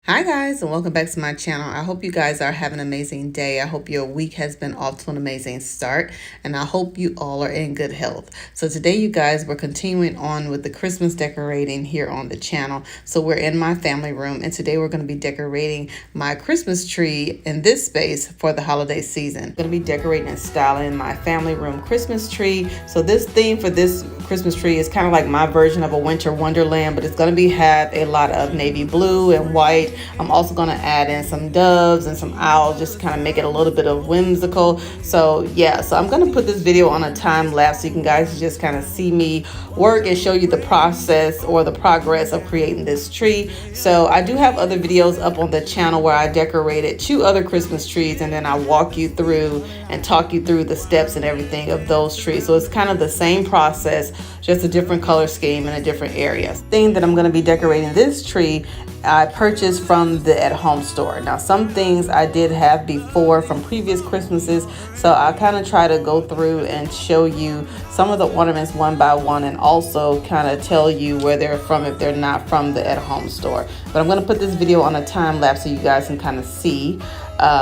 Hi guys, and welcome back to my channel. I hope you guys are having an amazing day. I hope your week has been off to an amazing start, and I hope you all are in good health. So today, you guys, we're continuing on with the Christmas decorating here on the channel. So we're in my family room, and today we're going to be decorating my Christmas tree in this space for the holiday season. I'm going to be decorating and styling my family room Christmas tree. So this theme for this Christmas tree is kind of like my version of a winter wonderland, but it's going to have a lot of navy blue and white. I'm also going to add in some doves and some owls just to kind of make it a little bit of whimsical. So yeah, so I'm going to put this video on a time lapse so you can guys just kind of see me work and show you the process or the progress of creating this tree. So I do have other videos up on the channel where I decorated 2 other Christmas trees, and then I walk you through and talk you through the steps and everything of those trees. So it's kind of the same process, just a different color scheme in a different area. Thing that I'm going to be decorating this tree, I purchased from the at-home store. Now, some things I did have before from previous Christmases, so I kind of try to go through and show you some of the ornaments one by one, and also kind of tell you where they're from if they're not from the at-home store. But I'm going to put this video on a time lapse so you guys can kind of see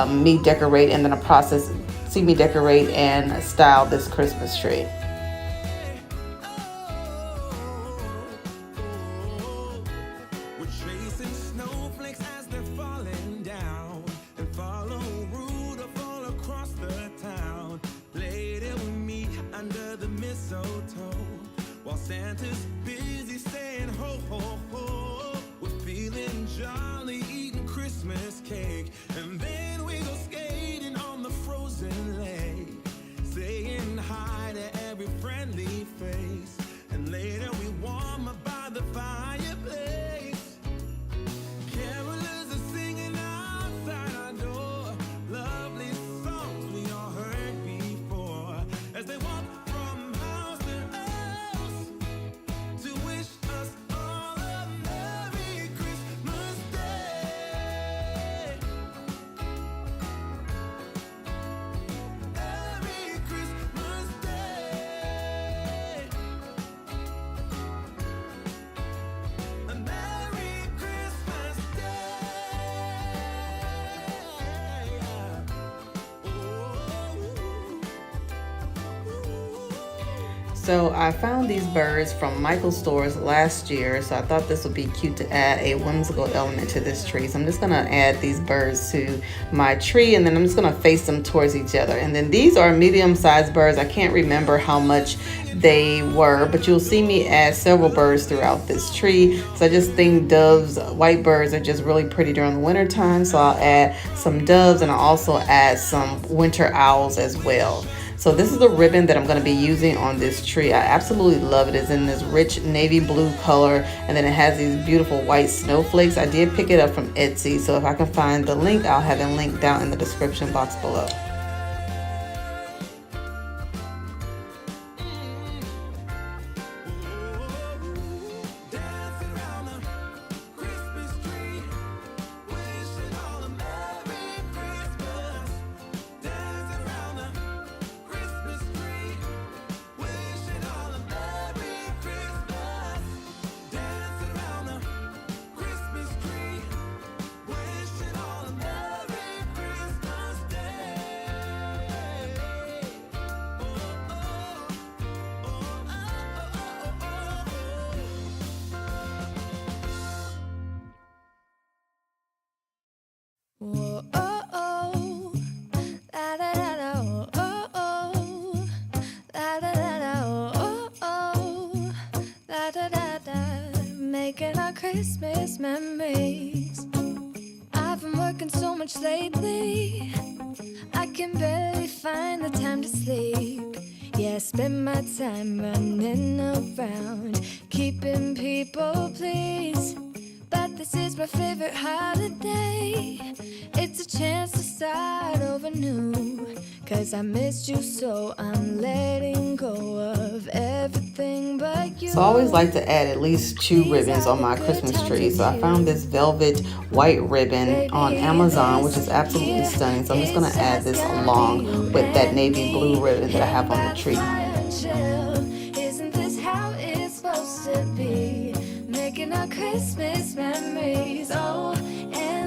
me decorate, and then see me decorate and style this Christmas tree. Santa's busy saying ho, ho, ho. We're feeling jolly, eating Christmas cake. And then we go skating on the frozen lake, saying hi to every friendly face. And later we warm up by the fireplace. Carolers are singing outside our door, lovely songs we all heard before, as they walk from house to house to wish us all a Merry Christmas Day. Merry Christmas Day. A Merry Christmas Day. So I found these birds from Michael's stores last year, so I thought this would be cute to add a whimsical element to this tree. So I'm just going to add these birds to my tree, and then I'm just going to face them towards each other. And then these are medium-sized birds. I can't remember how much they were, but you'll see me add several birds throughout this tree. So I just think doves, white birds, are just really pretty during the winter time, so I'll add some doves, and I'll also add some winter owls as well. So this is the ribbon that I'm going to be using on this tree. I absolutely love it. It's in this rich navy blue color, and then it has these beautiful white snowflakes. I did pick it up from Etsy, so if I can find the link, I'll have it linked down in the description box below. Whoa, oh, oh, la da da da, oh, oh, oh, la da da da, oh, oh, la da da da, making our Christmas memories. I've been working so much lately, I can barely find the time to sleep. Yeah, I spend my time running around, keeping people pleased. But this is my favorite holiday. It's a chance to start over new. 'Cause I missed you, so I'm letting go of everything but you. So I always like to add at least 2 ribbons on my Christmas tree. So I found this velvet white ribbon on Amazon, which is absolutely stunning. So I'm just going to add this along with that navy blue ribbon that I have on the tree. Isn't this how it's supposed to be? Making our Christmas memories. Oh, and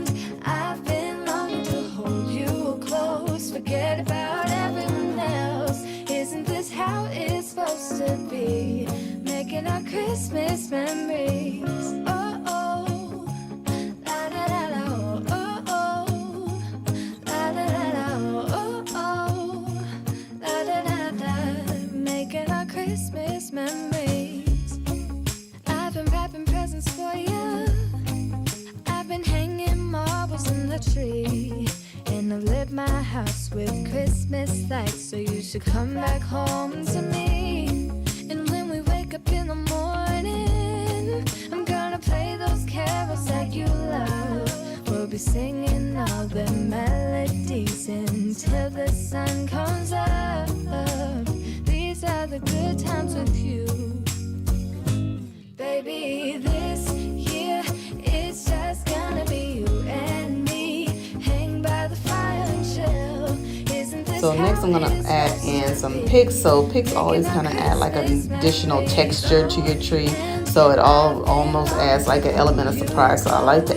clothes, forget about everyone else. Isn't this how it's supposed to be? Making our Christmas memories. Oh, oh, la da da da, oh, oh, la da da da, oh, oh, la da da da. Making our Christmas memories. I've been wrapping presents for you. I've been hanging marbles in the tree. And I've lit my house with Christmas lights, so you should come back home to me. And when we wake up in the morning, I'm gonna play those carols that you love. We'll be singing all the melodies until the sun comes up. These are the good times with you. Baby, this year it's just gonna be you and me. Hang by the fire and chill. Isn't this So next I'm gonna add in some picks. So picks always kind of add like an additional texture to your tree. So it almost adds like an element of surprise. So I like to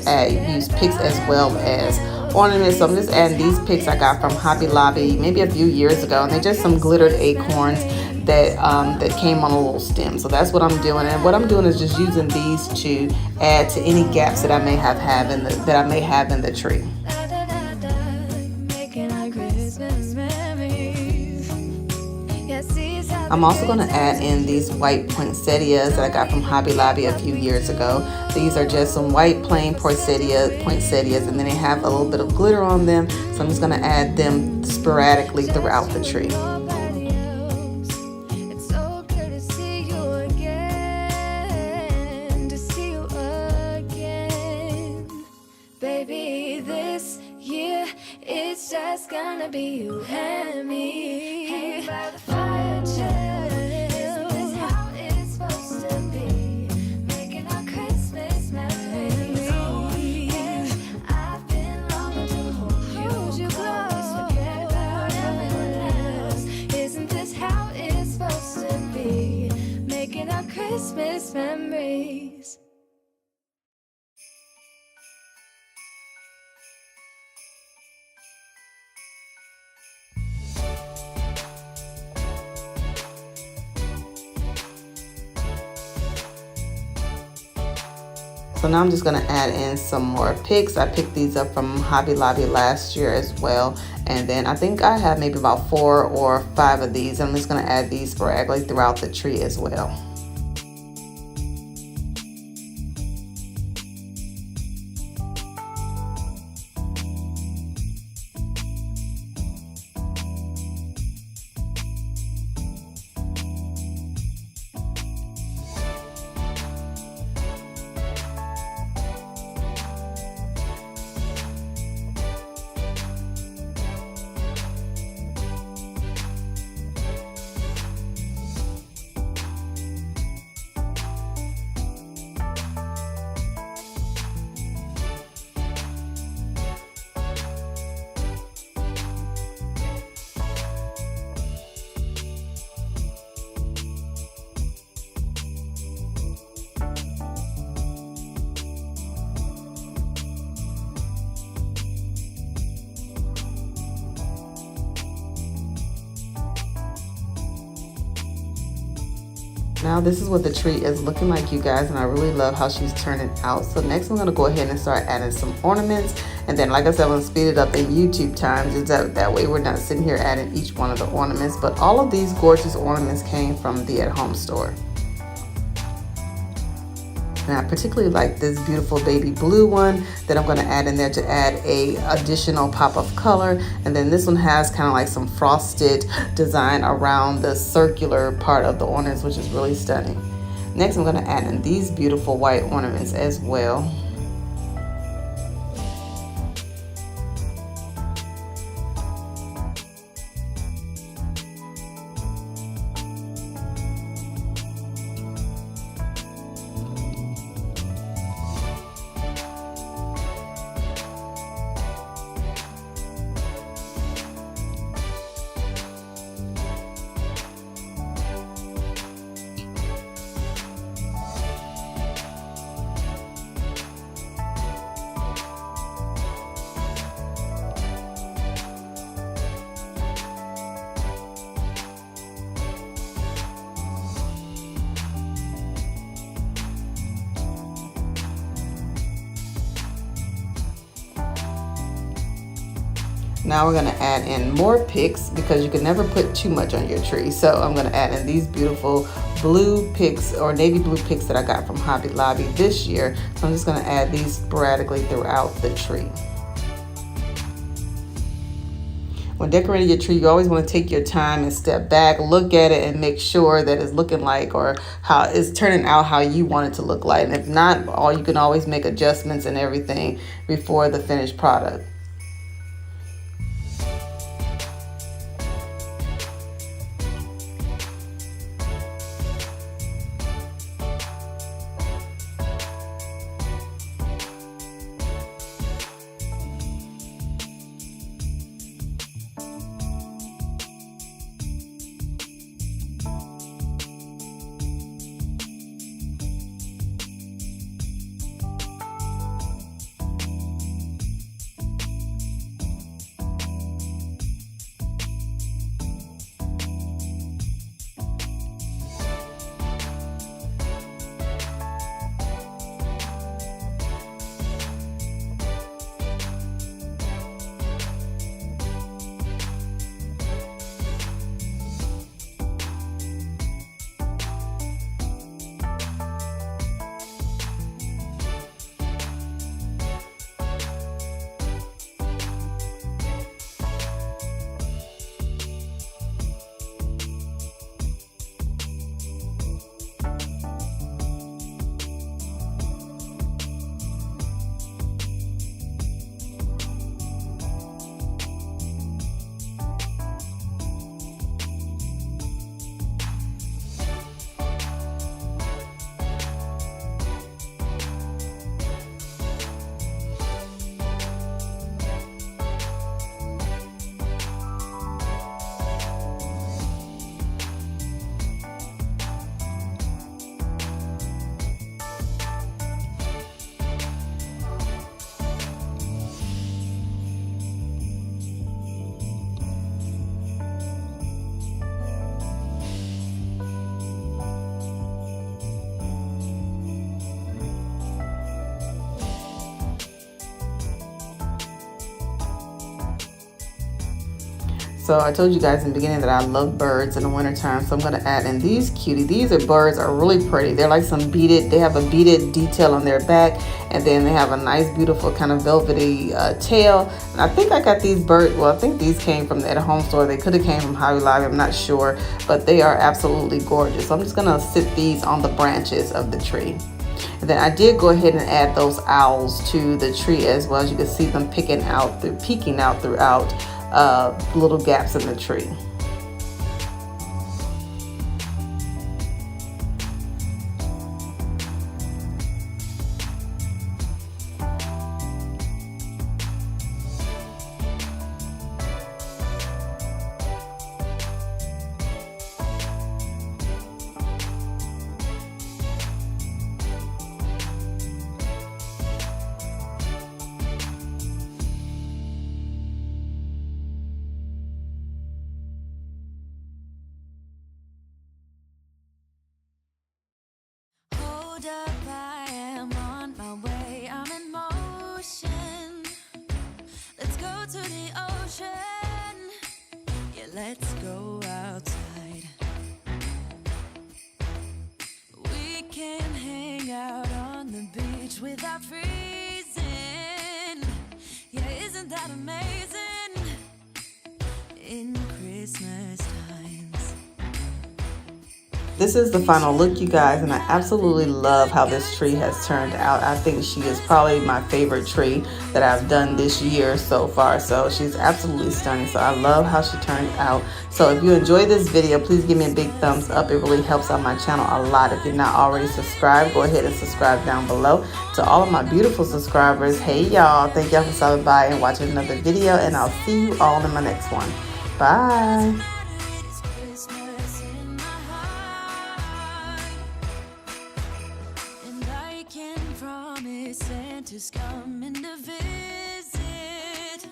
use picks as well as ornaments. So I'm just adding these picks I got from Hobby Lobby maybe a few years ago, and they're just some glittered acorns that came on a little stem. So that's what I'm doing, and what I'm doing is just using these to add to any gaps that I may have in the tree. I'm also going to add in these white poinsettias that I got from Hobby Lobby a few years ago. These are just some white plain poinsettias, and then they have a little bit of glitter on them. So I'm just going to add them sporadically throughout the tree. Baby, this year it's just gonna be you and me. Hang by the fire, chill. Isn't this how it's supposed to be? Making our Christmas memories. I've been longing to hold you close. Forget about everyone else. Isn't this how it's supposed to be? Making our Christmas memories. So now I'm just going to add in some more picks. I picked these up from Hobby Lobby last year as well. And then I think I have maybe about 4 or 5 of these. I'm just going to add these sporadically throughout the tree as well. Now this is what the tree is looking like, you guys, and I really love how she's turning out. So next I'm going to go ahead and start adding some ornaments, and then like I said, I'm going to speed it up in YouTube times. That way we're not sitting here adding each one of the ornaments. But all of these gorgeous ornaments came from the at-home store. And I particularly like this beautiful baby blue one that I'm going to add in there to add a additional pop of color. And then this one has kind of like some frosted design around the circular part of the ornaments, which is really stunning. Next, I'm going to add in these beautiful white ornaments as well. Now we're going to add in more picks because you can never put too much on your tree. So I'm going to add in these beautiful blue picks or navy blue picks that I got from Hobby Lobby this year. So I'm just going to add these sporadically throughout the tree. When decorating your tree, you always want to take your time and step back, look at it, and make sure that it's looking like or how it's turning out how you want it to look like. And if not, you can always make adjustments and everything before the finished product. So I told you guys in the beginning that I love birds in the wintertime, so I'm going to add in these cuties. These birds are really pretty. They're like some beaded, they have a beaded detail on their back, and then they have a nice beautiful kind of velvety tail. And I think I got these birds, well, I think these came from the at home store. They could have came from Hobby Lobby, I'm not sure, but they are absolutely gorgeous. So I'm just going to sit these on the branches of the tree. And then I did go ahead and add those owls to the tree as well. As you can see them peeking out throughout little gaps in the tree. Hold up, I am on my way, I'm in motion. Let's go to the ocean. Yeah, let's go outside. We can hang out on the beach without freezing. Yeah, isn't that amazing? In Christmas times. This is the final look, you guys, and I absolutely love how this tree has turned out. I think she is probably my favorite tree that I've done this year so far. So she's absolutely stunning. So I love how she turned out. So if you enjoyed this video, please give me a big thumbs up. It really helps out my channel a lot. If you're not already subscribed, go ahead and subscribe down below. To all of my beautiful subscribers, hey y'all, thank y'all for stopping by and watching another video, and I'll see you all in my next one. Bye. Santa's coming to visit.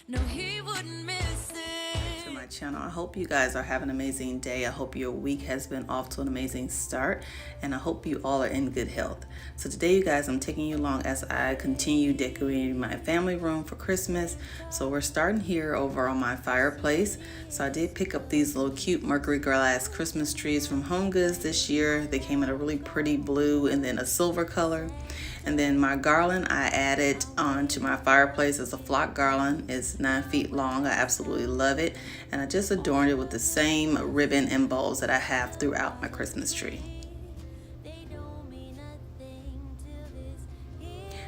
No, he wouldn't miss it. channel. I hope you guys are having an amazing day. I hope your week has been off to an amazing start, and I hope you all are in good health. So today, you guys, I'm taking you along as I continue decorating my family room for Christmas. So we're starting here over on my fireplace. So I did pick up these little cute mercury glass Christmas trees from Home Goods this year. They came in a really pretty blue and then a silver color. And then my garland I added onto my fireplace as a flock garland. It's 9 feet long. I absolutely love it. And I just adorned it with the same ribbon and bows that I have throughout my Christmas tree.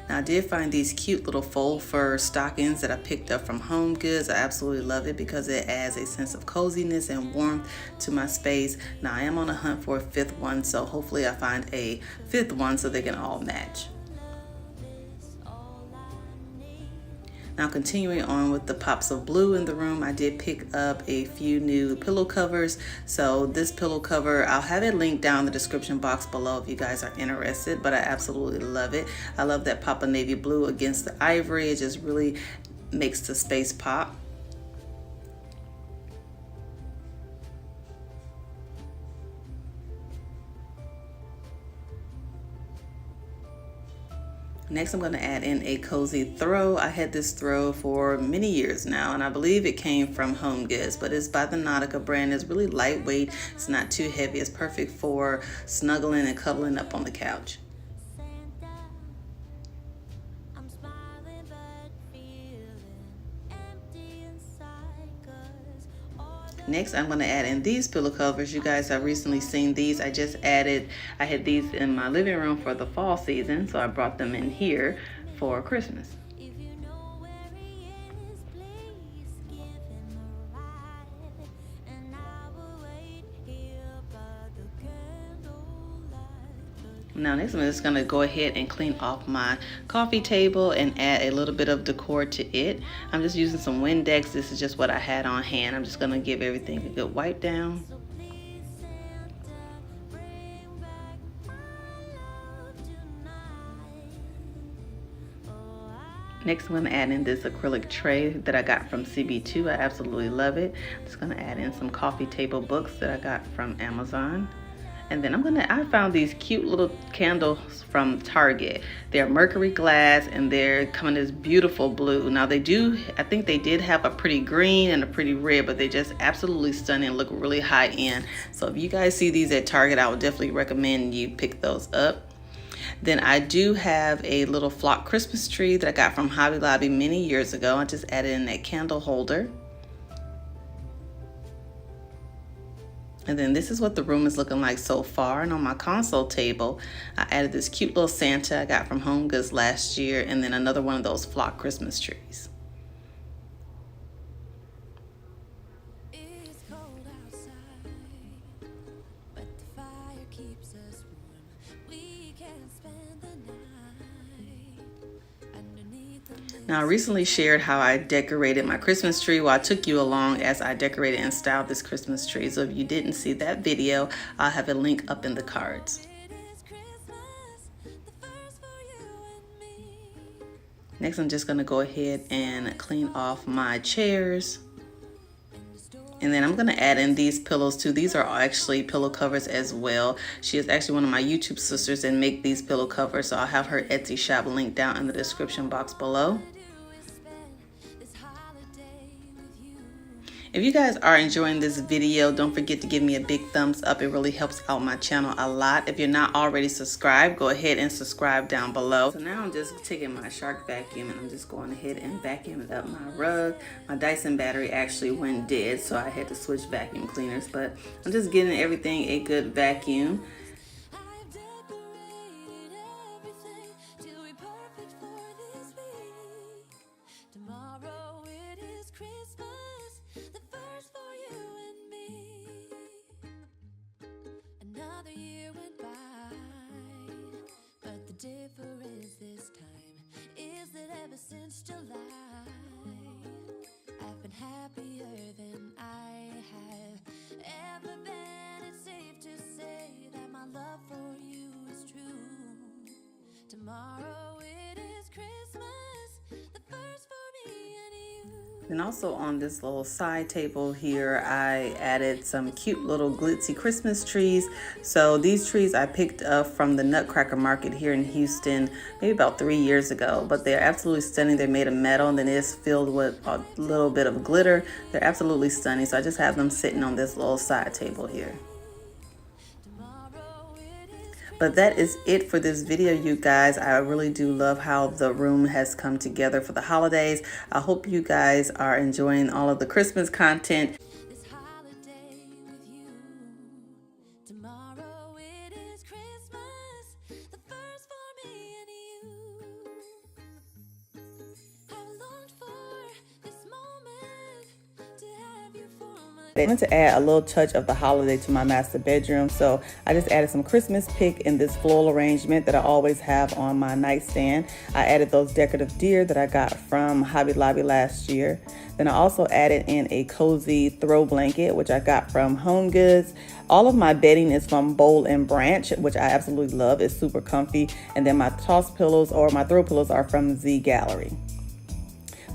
Now, I did find these cute little faux fur stockings that I picked up from Home Goods. I absolutely love it because it adds a sense of coziness and warmth to my space. Now, I am on a hunt for a 5th one, so hopefully I find a 5th one so they can all match. Now, continuing on with the pops of blue in the room, I did pick up a few new pillow covers. So this pillow cover, I'll have it linked down in the description box below if you guys are interested, but I absolutely love it. I love that pop of navy blue against the ivory. It just really makes the space pop. Next, I'm going to add in a cozy throw. I had this throw for many years now, and I believe it came from Home Goods, but it's by the Nautica brand. It's really lightweight. It's not too heavy. It's perfect for snuggling and cuddling up on the couch. Next, I'm going to add in these pillow covers. You guys have recently seen these. I had these in my living room for the fall season, so I brought them in here for Christmas. Now next I'm just going to go ahead and clean off my coffee table and add a little bit of decor to it. I'm just using some Windex. This is just what I had on hand. I'm just going to give everything a good wipe down. Next, I'm going to add in this acrylic tray that I got from CB2. I absolutely love it. I'm just going to add in some coffee table books that I got from Amazon. And then I found these cute little candles from Target. They're mercury glass and they're coming this beautiful blue. Now I think they did have a pretty green and a pretty red, but they're just absolutely stunning, look really high end. So if you guys see these at Target, I would definitely recommend you pick those up. Then I do have a little flock Christmas tree that I got from Hobby Lobby many years ago. I just added in that candle holder. And then this is what the room is looking like so far. And on my console table, I added this cute little Santa I got from Home Goods last year, and then another one of those flock Christmas trees. It's cold outside, but the fire keeps us warm. We can spend the night underneath the Now, I recently shared how I decorated my Christmas tree. Well, I took you along as I decorated and styled this Christmas tree. So if you didn't see that video, I'll have a link up in the cards. Next, I'm just going to go ahead and clean off my chairs. And then I'm going to add in these pillows too. These are actually pillow covers as well. She is actually one of my YouTube sisters and make these pillow covers. So I'll have her Etsy shop linked down in the description box below. If you guys are enjoying this video, don't forget to give me a big thumbs up. It really helps out my channel a lot. If you're not already subscribed, go ahead and subscribe down below. So now I'm just taking my Shark vacuum and I'm just going ahead and vacuuming up my rug. My Dyson battery actually went dead, so I had to switch vacuum cleaners, but I'm just giving everything a good vacuum. Tomorrow it is Christmas, the first for you and me. Another year went by, but the difference this time is that ever since July, I've been happier than I have ever been. It's safe to say that my love for you is true. Tomorrow it is Christmas, the first for me and you. And also on this little side table here, I added some cute little glitzy Christmas trees. So these trees I picked up from the Nutcracker Market here in Houston, maybe about 3 years ago. But they're absolutely stunning. They're made of metal and then it's filled with a little bit of glitter. They're absolutely stunning. So I just have them sitting on this little side table here. But that is it for this video, you guys. I really do love how the room has come together for the holidays. I hope you guys are enjoying all of the Christmas content. This holiday with you. Tomorrow it is Christmas, the first for me and you. I've longed for this moment to have you for my. I wanted to add a little touch of the holiday to my master bedroom, so I just added some Christmas pick in this floral arrangement that I always have on my nightstand. I added those decorative deer that I got from Hobby Lobby last year. Then I also added in a cozy throw blanket, which I got from Home Goods. All of my bedding is from Bowl and Branch, which I absolutely love. It's super comfy. And then my toss pillows or my throw pillows are from Z Gallery.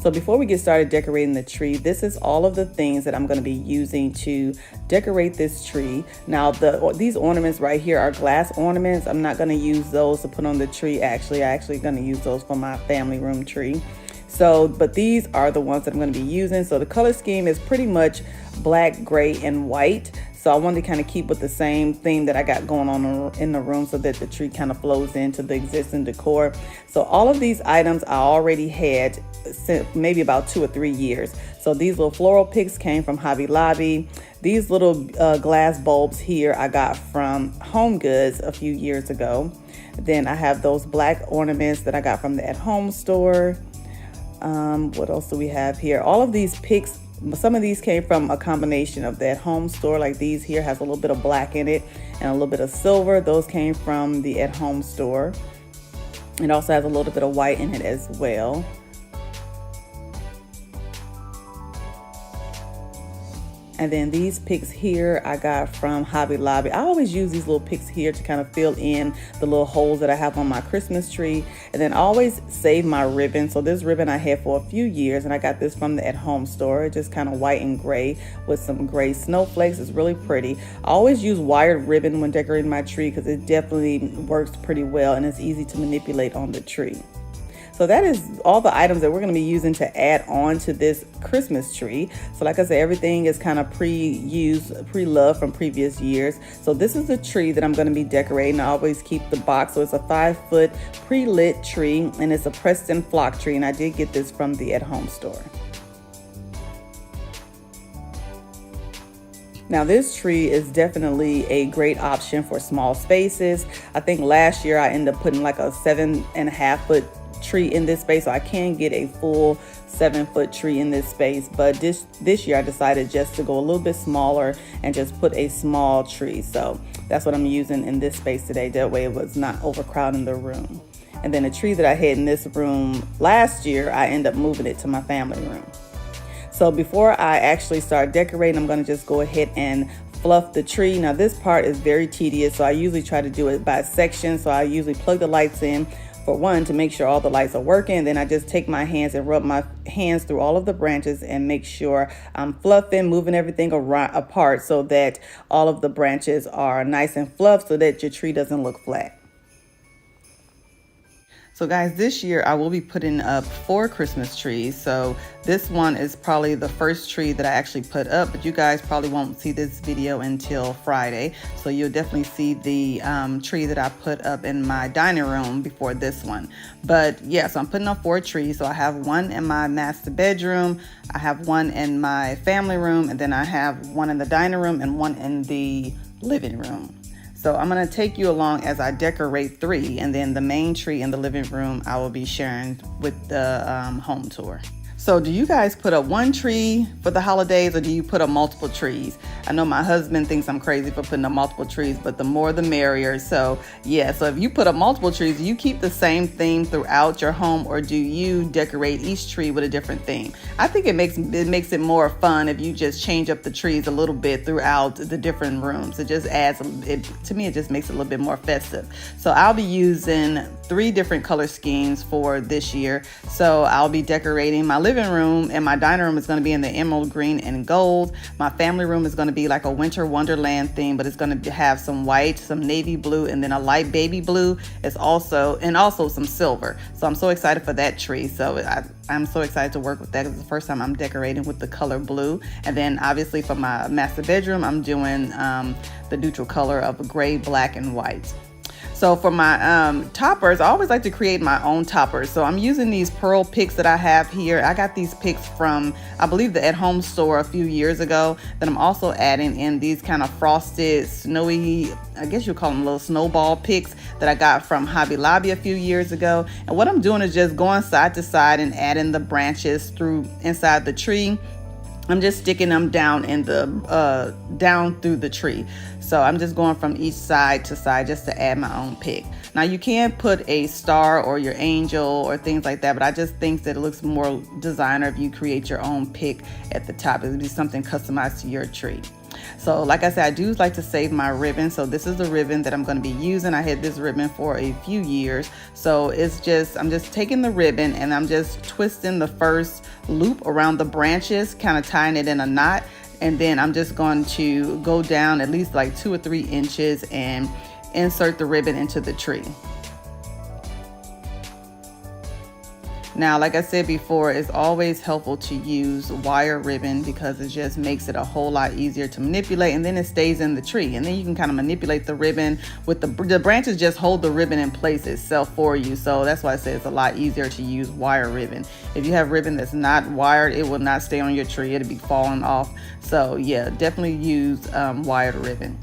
So before we get started decorating the tree, this is all of the things that I'm going to be using to decorate this tree. Now, these ornaments right here are glass ornaments. I'm not going to use those to put on the tree. I'm actually going to use those for my family room tree. So, but these are the ones that I'm going to be using. So the color scheme is pretty much black, gray, and white. So I wanted to kind of keep with the same theme that I got going on in the room so that the tree kind of flows into the existing decor. So all of these items I already had since maybe about 2 or 3 years. So these little floral picks came from Hobby Lobby. These little glass bulbs here I got from Home Goods a few years ago. Then I have those black ornaments that I got from the At Home store. What else do we have here? All of these picks, some of these came from a combination of the At Home store. Like these here has a little bit of black in it and a little bit of silver. Those came from the At Home store. It also has a little bit of white in it as well. And then these picks here I got from Hobby Lobby. I always use these little picks here to kind of fill in the little holes that I have on my Christmas tree. And then I always save my ribbon. So this ribbon I had for a few years, and I got this from the At Home store. It's just kind of white and gray with some gray snowflakes. It's really pretty. I always use wired ribbon when decorating my tree because it definitely works pretty well and it's easy to manipulate on the tree. So that is all the items that we're going to be using to add on to this Christmas tree. So like I said, everything is kind of pre-used, pre-loved from previous years. So this is the tree that I'm going to be decorating. I always keep the box. So it's a 5-foot pre-lit tree and it's a Preston flock tree. And I did get this from the At Home store. Now this tree is definitely a great option for small spaces. I think last year I ended up putting like a 7.5-foot tree in this space, so I can get a full 7-foot tree in this space, but this year I decided just to go a little bit smaller and just put a small tree. So that's what I'm using in this space today. That way it was not overcrowding the room. And then the tree that I had in this room last year, I ended up moving it to my family room. So before I actually start decorating, I'm going to just go ahead and fluff the tree. Now this part is very tedious, so I usually try to do it by section. So I usually plug the lights in for one to make sure all the lights are working. Then I just take my hands and rub my hands through all of the branches and make sure I'm fluffing, moving everything apart so that all of the branches are nice and fluffed so that your tree doesn't look flat. So guys, this year I will be putting up 4 Christmas trees. So this one is probably the first tree that I actually put up, but you guys probably won't see this video until Friday. So you'll definitely see the tree that I put up in my dining room before this one. But yeah, so I'm putting up 4 trees. So I have one in my master bedroom, I have one in my family room, and then I have one in the dining room and one in the living room. So I'm going to take you along as I decorate 3, and then the main tree in the living room I will be sharing with the home tour. So do you guys put up 1 tree for the holidays or do you put up multiple trees? I know my husband thinks I'm crazy for putting up multiple trees, but the more the merrier. So yeah, so if you put up multiple trees, do you keep the same theme throughout your home or do you decorate each tree with a different theme? I think it makes it more fun if you just change up the trees a little bit throughout the different rooms. It just adds, to me, it just makes it a little bit more festive. So I'll be using 3 different color schemes for this year. So I'll be decorating my living living room and my dining room is going to be in the emerald green and gold. My family room is going to be like a winter wonderland theme, but it's going to have some white, some navy blue, and then a light baby blue. It's also some silver. So I'm so excited for that tree. So I'm so excited to work with that. It's the first time I'm decorating with the color blue. And then obviously for my master bedroom, I'm doing the neutral color of gray, black, and white. So for my toppers, I always like to create my own toppers. So I'm using these pearl picks that I have here. I got these picks from, I believe, the At Home store a few years ago. Then I'm also adding in these kind of frosted, snowy, I guess you call them little snowball picks that I got from Hobby Lobby a few years ago. And what I'm doing is just going side to side and adding the branches through inside the tree. I'm just sticking them down in the down through the tree. So I'm just going from each side to side just to add my own pick. Now you can put a star or your angel or things like that, but I just think that it looks more designer if you create your own pick at the top. It would be something customized to your tree. So like I said, I do like to save my ribbon. So this is the ribbon that I'm going to be using. I had this ribbon for a few years. So I'm just taking the ribbon and I'm just twisting the first loop around the branches, kind of tying it in a knot. And then I'm just going to go down at least like 2 or 3 inches and insert the ribbon into the tree. Now, like I said before, it's always helpful to use wire ribbon because it just makes it a whole lot easier to manipulate, and then it stays in the tree. And then you can kind of manipulate the ribbon with the branches, just hold the ribbon in place itself for you. So that's why I say it's a lot easier to use wire ribbon. If you have ribbon that's not wired, it will not stay on your tree. It'll be falling off. So yeah, definitely use wired ribbon.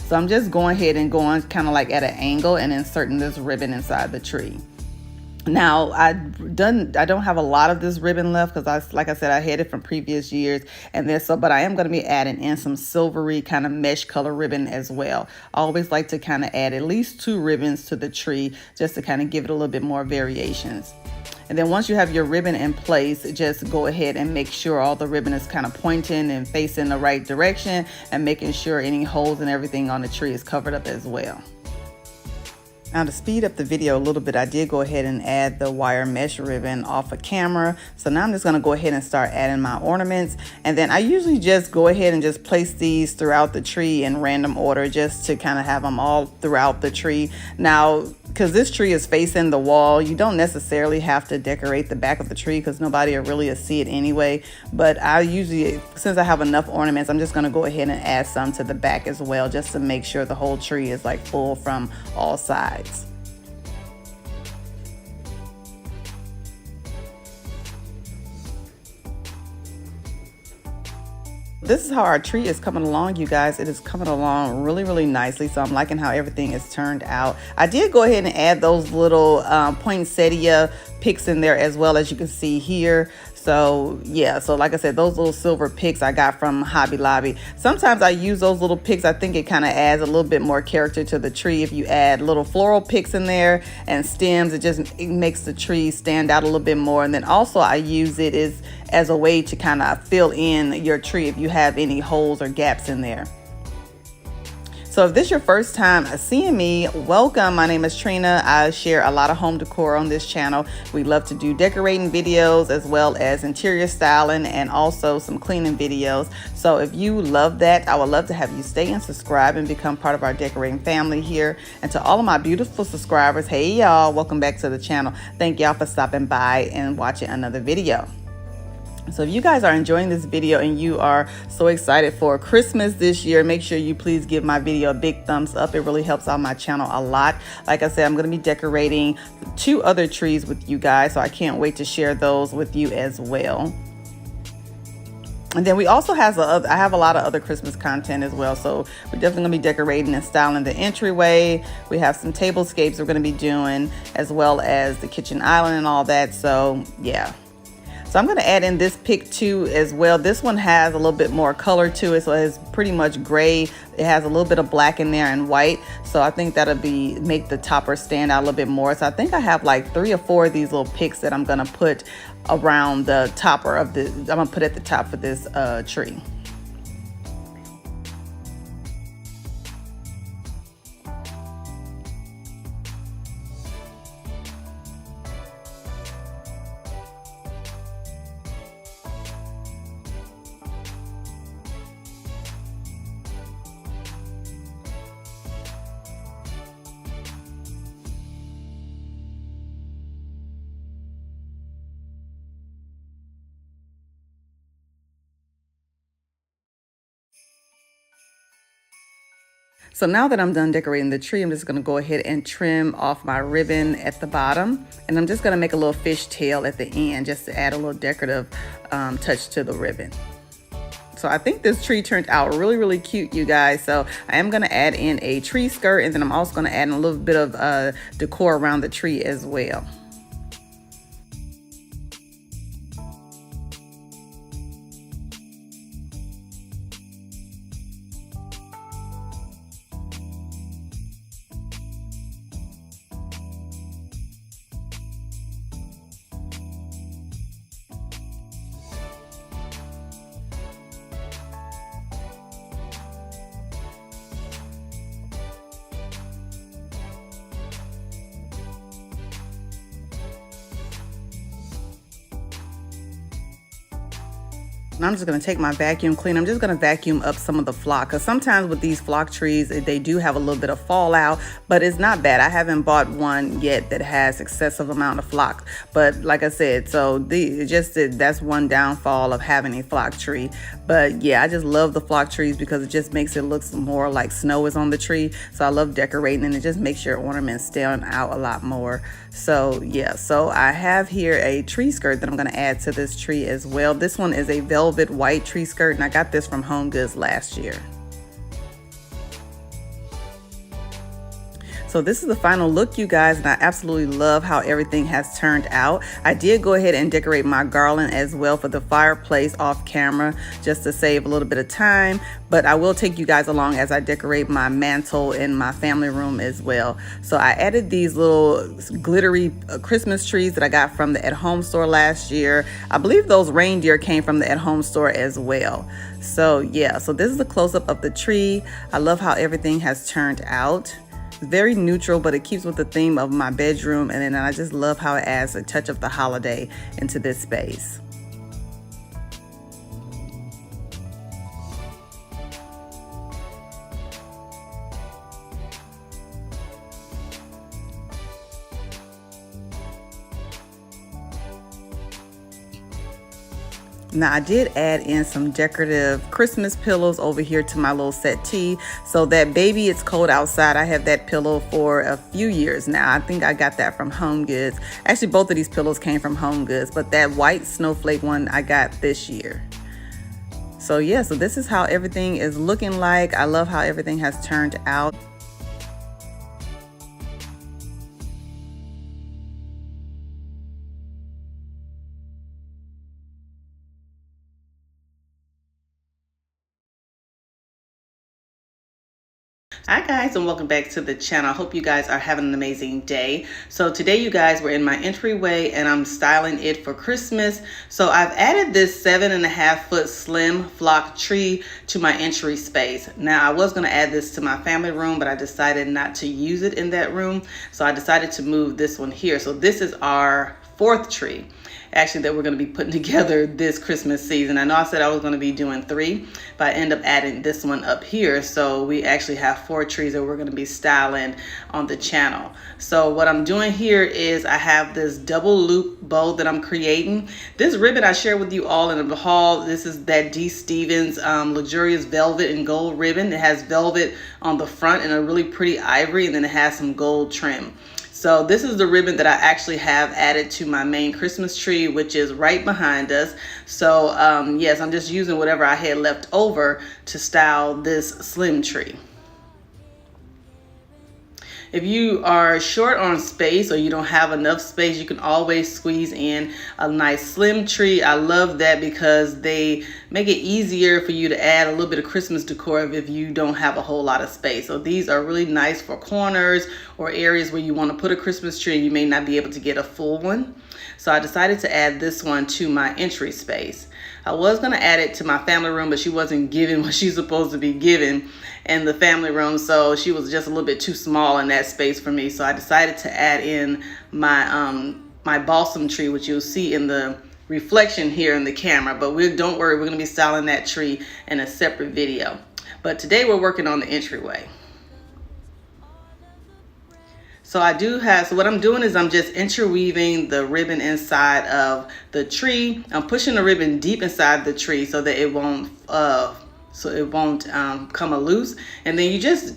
So I'm just going ahead and going kind of like at an angle and inserting this ribbon inside the tree. Now I don't have a lot of this ribbon left because like I said, I had it from previous years, but I am going to be adding in some silvery kind of mesh color ribbon as well. I always like to kind of add at least 2 ribbons to the tree just to kind of give it a little bit more variations. And then once you have your ribbon in place, just go ahead and make sure all the ribbon is kind of pointing and facing the right direction and making sure any holes and everything on the tree is covered up as well. Now to speed up the video a little bit, I did go ahead and add the wire mesh ribbon off of camera. So now I'm just going to go ahead and start adding my ornaments. And then I usually just go ahead and just place these throughout the tree in random order just to kind of have them all throughout the tree. Now, because this tree is facing the wall, you don't necessarily have to decorate the back of the tree because nobody will really see it anyway. But I usually, since I have enough ornaments, I'm just going to go ahead and add some to the back as well, just to make sure the whole tree is like full from all sides. This is how our tree is coming along, you guys. It is coming along really, really nicely. So I'm liking how everything is turned out. I did go ahead and add those little poinsettia picks in there as well, as you can see here. So yeah, so like I said, those little silver picks I got from Hobby Lobby. Sometimes I use those little picks. I think it kind of adds a little bit more character to the tree. If you add little floral picks in there and stems, it makes the tree stand out a little bit more. And then also I use it as a way to kind of fill in your tree if you have any holes or gaps in there. So if this is your first time seeing me, welcome. My name is Trina. I share a lot of home decor on this channel. We love to do decorating videos as well as interior styling and also some cleaning videos. So if you love that, I would love to have you stay and subscribe and become part of our decorating family here. And to all of my beautiful subscribers, hey y'all, welcome back to the channel. Thank y'all for stopping by and watching another video. So if you guys are enjoying this video and you are so excited for Christmas this year, make sure you please give my video a big thumbs up. It really helps out my channel a lot. Like I said, I'm going to be decorating 2 other trees with you guys, so I can't wait to share those with you as well. And then we also I have a lot of other Christmas content as well. So we're definitely going to be decorating and styling the entryway. We have some tablescapes we're going to be doing, as well as the kitchen island and all that. So yeah. So I'm going to add in this pick too as well. This one has a little bit more color to it. So it's pretty much gray. It has a little bit of black in there and white. So I think that'll make the topper stand out a little bit more. So I think I have like 3 or 4 of these little picks that I'm going to put around the topper of I'm going to put at the top for this tree. So now that I'm done decorating the tree, I'm just gonna go ahead and trim off my ribbon at the bottom. And I'm just gonna make a little fish tail at the end just to add a little decorative touch to the ribbon. So I think this tree turned out really, really cute, you guys. So I am gonna add in a tree skirt, and then I'm also gonna add in a little bit of decor around the tree as well. And I'm just gonna take my vacuum cleaner. I'm just gonna vacuum up some of the flock, because sometimes with these flock trees, they do have a little bit of fallout, but it's not bad. I haven't bought one yet that has excessive amount of flock. But like I said, so that's one downfall of having a flock tree. But yeah, I just love the flock trees because it just makes it look more like snow is on the tree. So I love decorating, and it just makes your ornaments stand out a lot more. So yeah, so I have here a tree skirt that I'm gonna add to this tree as well. This one is a velvet white tree skirt, and I got this from Home Goods last year. So this is the final look, you guys, and I absolutely love how everything has turned out. I did go ahead and decorate my garland as well for the fireplace off camera just to save a little bit of time, but I will take you guys along as I decorate my mantle in my family room as well. So I added these little glittery Christmas trees that I got from the At Home store last year. I believe those reindeer came from the At Home store as well. So yeah, so this is a close-up of the tree. I love how everything has turned out. Very neutral, but it keeps with the theme of my bedroom, and then I just love how it adds a touch of the holiday into this space. Now I did add in some decorative Christmas pillows over here to my little settee. So that baby, it's cold outside, I have that pillow for a few years now. I think I got that from Home Goods. Actually, both of these pillows came from Home Goods, but that white snowflake one I got this year. So yeah, so this is how everything is looking like. I love how everything has turned out. Hi guys, and welcome back to the channel. I hope you guys are having an amazing day. So today, you guys, we're in my entryway and I'm styling it for Christmas. So I've added this 7.5 foot slim flock tree to my entry space. Now I was going to add this to my family room, but I decided not to use it in that room. So I decided to move this one here. So this is our 4th tree actually that we're going to be putting together this Christmas season. I know I said I was going to be doing 3, but I end up adding this one up here. So we actually have 4 trees that we're going to be styling on the channel. So what I'm doing here is I have this double loop bow that I'm creating. This ribbon I shared with you all in the haul. This is that D. Stevens luxurious velvet and gold ribbon. It has velvet on the front and a really pretty ivory, and then it has some gold trim. So this is the ribbon that I actually have added to my main Christmas tree, which is right behind us. So yes, I'm just using whatever I had left over to style this slim tree. If you are short on space or you don't have enough space, you can always squeeze in a nice slim tree. I love that because they make it easier for you to add a little bit of Christmas decor if you don't have a whole lot of space. So these are really nice for corners or areas where you want to put a Christmas tree and you may not be able to get a full one. So I decided to add this one to my entry space. I was going to add it to my family room, but she wasn't giving what she's supposed to be giving in the family room. So she was just a little bit too small in that space for me. So I decided to add in my my balsam tree, which you'll see in the reflection here in the camera. But don't worry, we're going to be styling that tree in a separate video. But today we're working on the entryway. So what I'm doing is I'm just interweaving the ribbon inside of the tree. I'm pushing the ribbon deep inside the tree so that it won't come loose. And then you just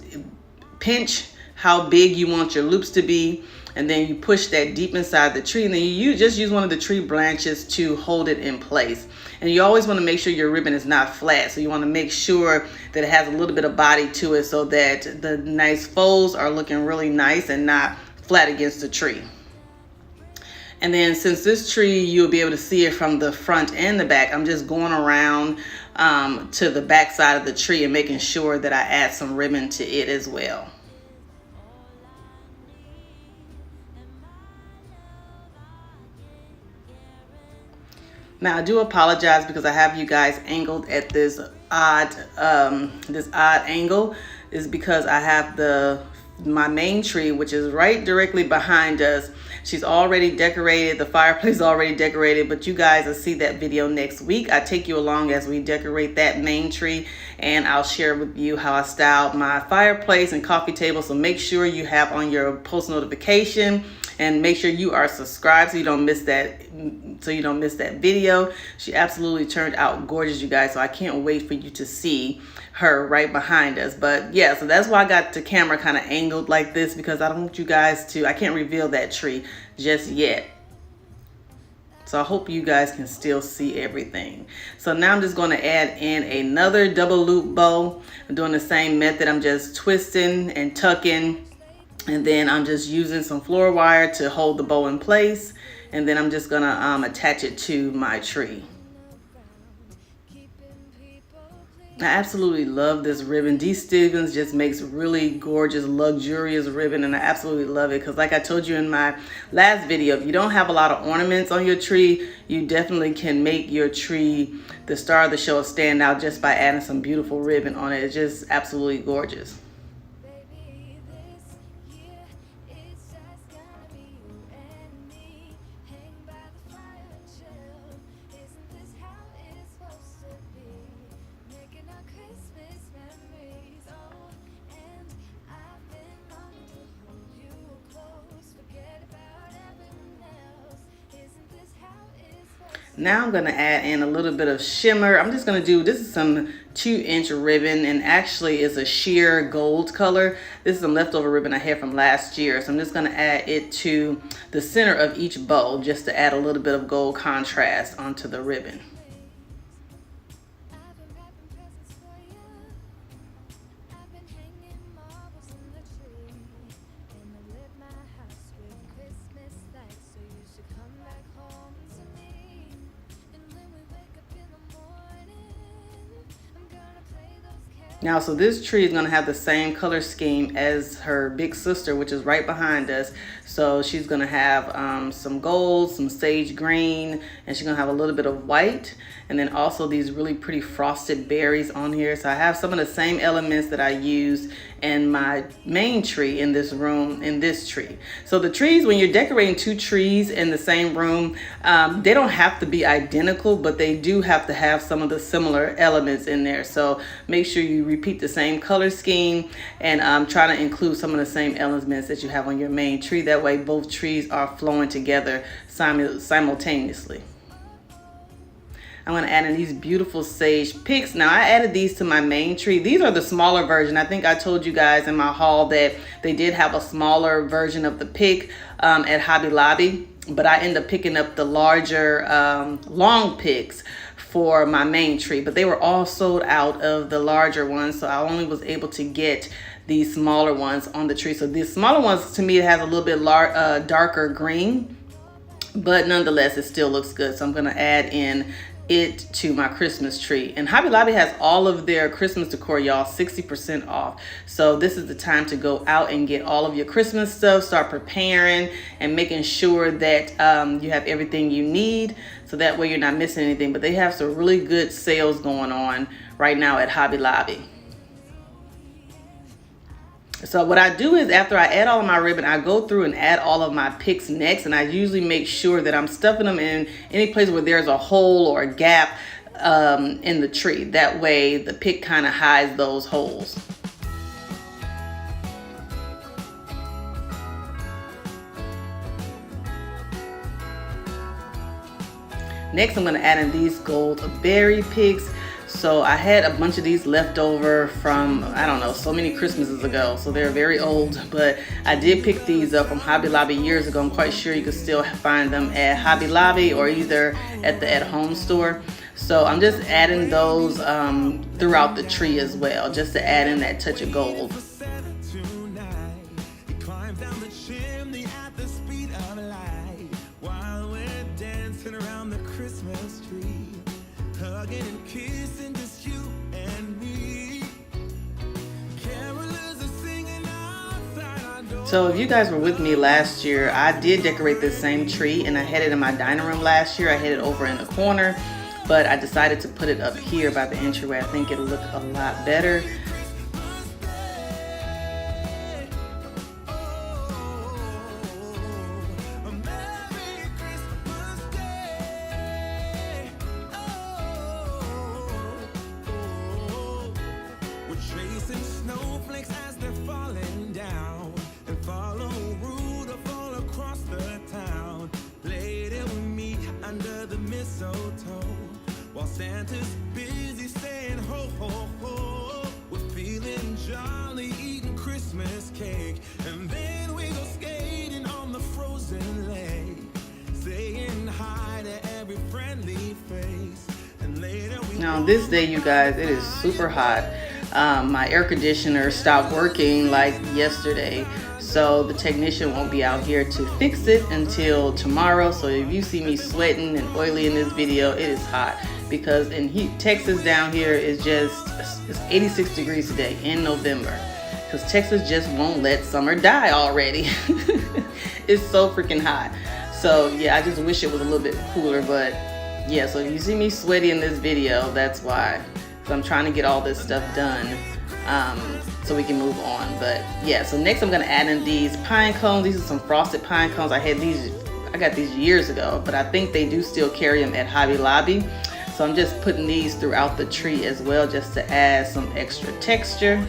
pinch how big you want your loops to be, and then you push that deep inside the tree, and then you just use one of the tree branches to hold it in place. And you always want to make sure your ribbon is not flat, so you want to make sure that it has a little bit of body to it so that the nice folds are looking really nice and not flat against the tree. And then since this tree, you'll be able to see it from the front and the back, I'm just going around to the back side of the tree and making sure that I add some ribbon to it as well. Now I do apologize because I have you guys angled at this odd angle. Is because I have my main tree, which is right directly behind us. She's already decorated, the fireplace is already decorated, but you guys will see that video next week. I take you along as we decorate that main tree, and I'll share with you how I styled my fireplace and coffee table. So make sure you have on your post notification, and make sure you are subscribed so you don't miss that video. She absolutely turned out gorgeous, you guys, so I can't wait for you to see her right behind us. But yeah, so that's why I got the camera kind of angled like this, because I don't want you guys to, I can't reveal that tree just yet. So I hope you guys can still see everything. So now I'm just going to add in another double loop bow. I'm doing the same method. I'm just twisting and tucking, and then I'm just using some floor wire to hold the bow in place, and then I'm just gonna attach it to my tree. I absolutely love this ribbon. D. Stevens just makes really gorgeous, luxurious ribbon, and I absolutely love it because, like I told you in my last video, if you don't have a lot of ornaments on your tree, you definitely can make your tree the star of the show stand out just by adding some beautiful ribbon on it. It's just absolutely gorgeous. Now I'm going to add in a little bit of shimmer. I'm just going to do, this is some 2-inch ribbon, and actually it's a sheer gold color. This is some leftover ribbon I had from last year. So I'm just going to add it to the center of each bow just to add a little bit of gold contrast onto the ribbon. Now, so this tree is going to have the same color scheme as her big sister, which is right behind us. So she's going to have some gold, some sage green, and she's going to have a little bit of white. And then also these really pretty frosted berries on here. So I have some of the same elements that I used in my main tree in this room, in this tree. So the trees, when you're decorating 2 trees in the same room, they don't have to be identical, but they do have to have some of the similar elements in there. So make sure you repeat the same color scheme and try to include some of the same elements that you have on your main tree. That way both trees are flowing together simultaneously. I'm going to add in these beautiful sage picks. Now, I added these to my main tree. These are the smaller version. I think I told you guys in my haul that they did have a smaller version of the pick at Hobby Lobby, but I ended up picking up the larger long picks for my main tree, but they were all sold out of the larger ones, so I only was able to get these smaller ones on the tree. So these smaller ones, to me, it has a little bit darker green, but nonetheless it still looks good. So I'm going to add in it to my Christmas tree. And Hobby Lobby has all of their Christmas decor, y'all, 60% off. So this is the time to go out and get all of your Christmas stuff, start preparing and making sure that you have everything you need, so that way you're not missing anything. But they have some really good sales going on right now at Hobby Lobby. So what I do is, after I add all of my ribbon, I go through and add all of my picks next, and I usually make sure that I'm stuffing them in any place where there's a hole or a gap in the tree. That way the pick kind of hides those holes. Next, I'm going to add in these gold berry picks. So I had a bunch of these left over from, I don't know, so many Christmases ago. So they're very old, but I did pick these up from Hobby Lobby years ago. I'm quite sure you can still find them at Hobby Lobby or either at the at-home store. So I'm just adding those throughout the tree as well, just to add in that touch of gold. So if you guys were with me last year, I did decorate this same tree, and I had it in my dining room last year. I had it over in the corner, but I decided to put it up here by the entryway. I think it'll look a lot better. While Santa's busy saying ho ho ho, we're feeling jolly, eating Christmas cake, and then we go skating on the frozen lake, saying hi to every friendly face, and later we. Now this day, you guys, it is super hot. My air conditioner stopped working like yesterday, so the technician won't be out here to fix it until tomorrow. So if you see me sweating and oily in this video, it is hot because in Texas down here is just, it's 86 degrees today in November, because Texas just won't let summer die already. It's so freaking hot. So yeah, I just wish it was a little bit cooler, but yeah, so if you see me sweaty in this video, that's why. So I'm trying to get all this stuff done so we can move on. But yeah, so next I'm gonna add in these pine cones. These are some frosted pine cones. I got these years ago, but I think they do still carry them at Hobby Lobby. So I'm just putting these throughout the tree as well, just to add some extra texture.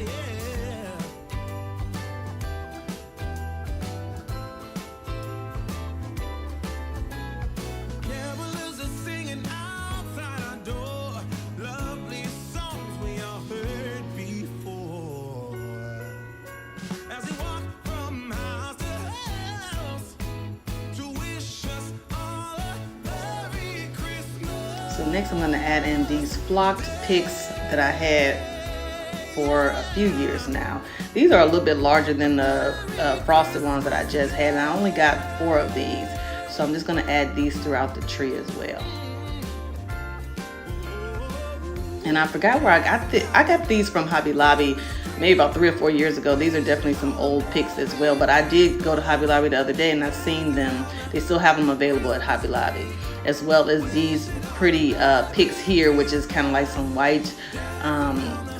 So next I'm going to add in these flocked picks that I had for a few years now. These are a little bit larger than the frosted ones that I just had, and I only got 4 of these. So I'm just going to add these throughout the tree as well. And I forgot where I got these from Hobby Lobby maybe about 3 or 4 years ago. These are definitely some old picks as well, but I did go to Hobby Lobby the other day and I've seen them. They still have them available at Hobby Lobby, as well as these pretty picks here, which is kind of like some white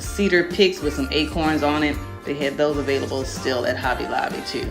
cedar picks with some acorns on it. They had those available still at Hobby Lobby too.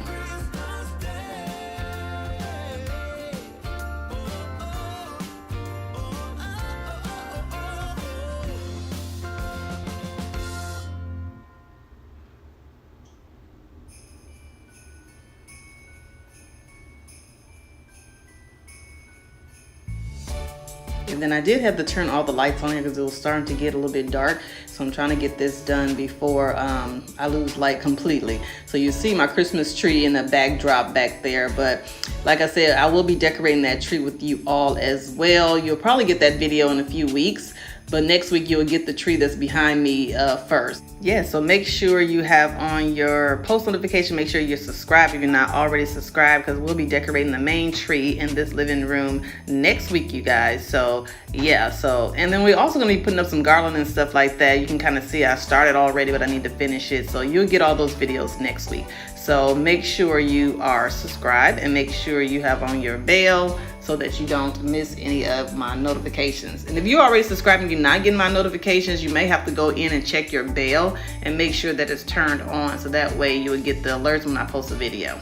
And then I did have to turn all the lights on here because it was starting to get a little bit dark. So I'm trying to get this done before I lose light completely. So you see my Christmas tree in the backdrop back there. But like I said, I will be decorating that tree with you all as well. You'll probably get that video in a few weeks. But next week you'll get the tree that's behind me first. Yeah, so make sure you have on your post notification. Make sure you're subscribed if you're not already subscribed, because we'll be decorating the main tree in this living room next week, you guys. So yeah, and then we're also gonna be putting up some garland and stuff like that. You can kind of see I started already, but I need to finish it. So you'll get all those videos next week. So make sure you are subscribed and make sure you have on your bell so that you don't miss any of my notifications. And if you're already subscribed and you're not getting my notifications, you may have to go in and check your bell and make sure that it's turned on, so that way you will get the alerts when I post a video.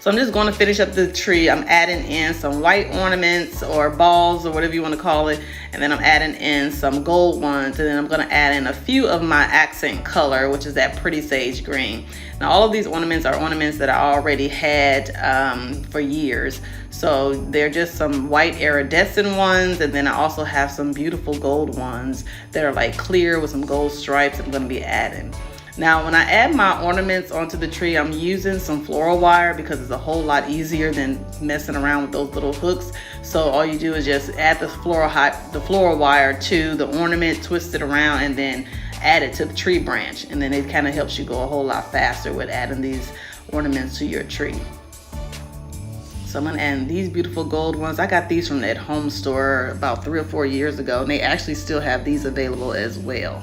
So I'm just going to finish up the tree. I'm adding in some white ornaments or balls or whatever you want to call it. And then I'm adding in some gold ones. And then I'm going to add in a few of my accent color, which is that pretty sage green. Now all of these ornaments are ornaments that I already had for years. So they're just some white iridescent ones. And then I also have some beautiful gold ones that are like clear with some gold stripes I'm going to be adding. Now, when I add my ornaments onto the tree, I'm using some floral wire because it's a whole lot easier than messing around with those little hooks. So all you do is just add the floral wire to the ornament, twist it around, and then add it to the tree branch. And then it kind of helps you go a whole lot faster with adding these ornaments to your tree. So I'm gonna add these beautiful gold ones. I got these from the at-home store about 3 or 4 years ago, and they actually still have these available as well.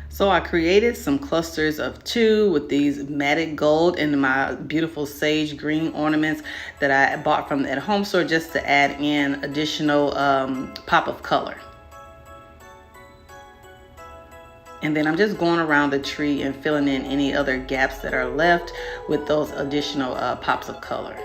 So I created some clusters of 2 with these matted gold and my beautiful sage green ornaments that I bought from the at-home store just to add in additional pop of color. And then I'm just going around the tree and filling in any other gaps that are left with those additional pops of color.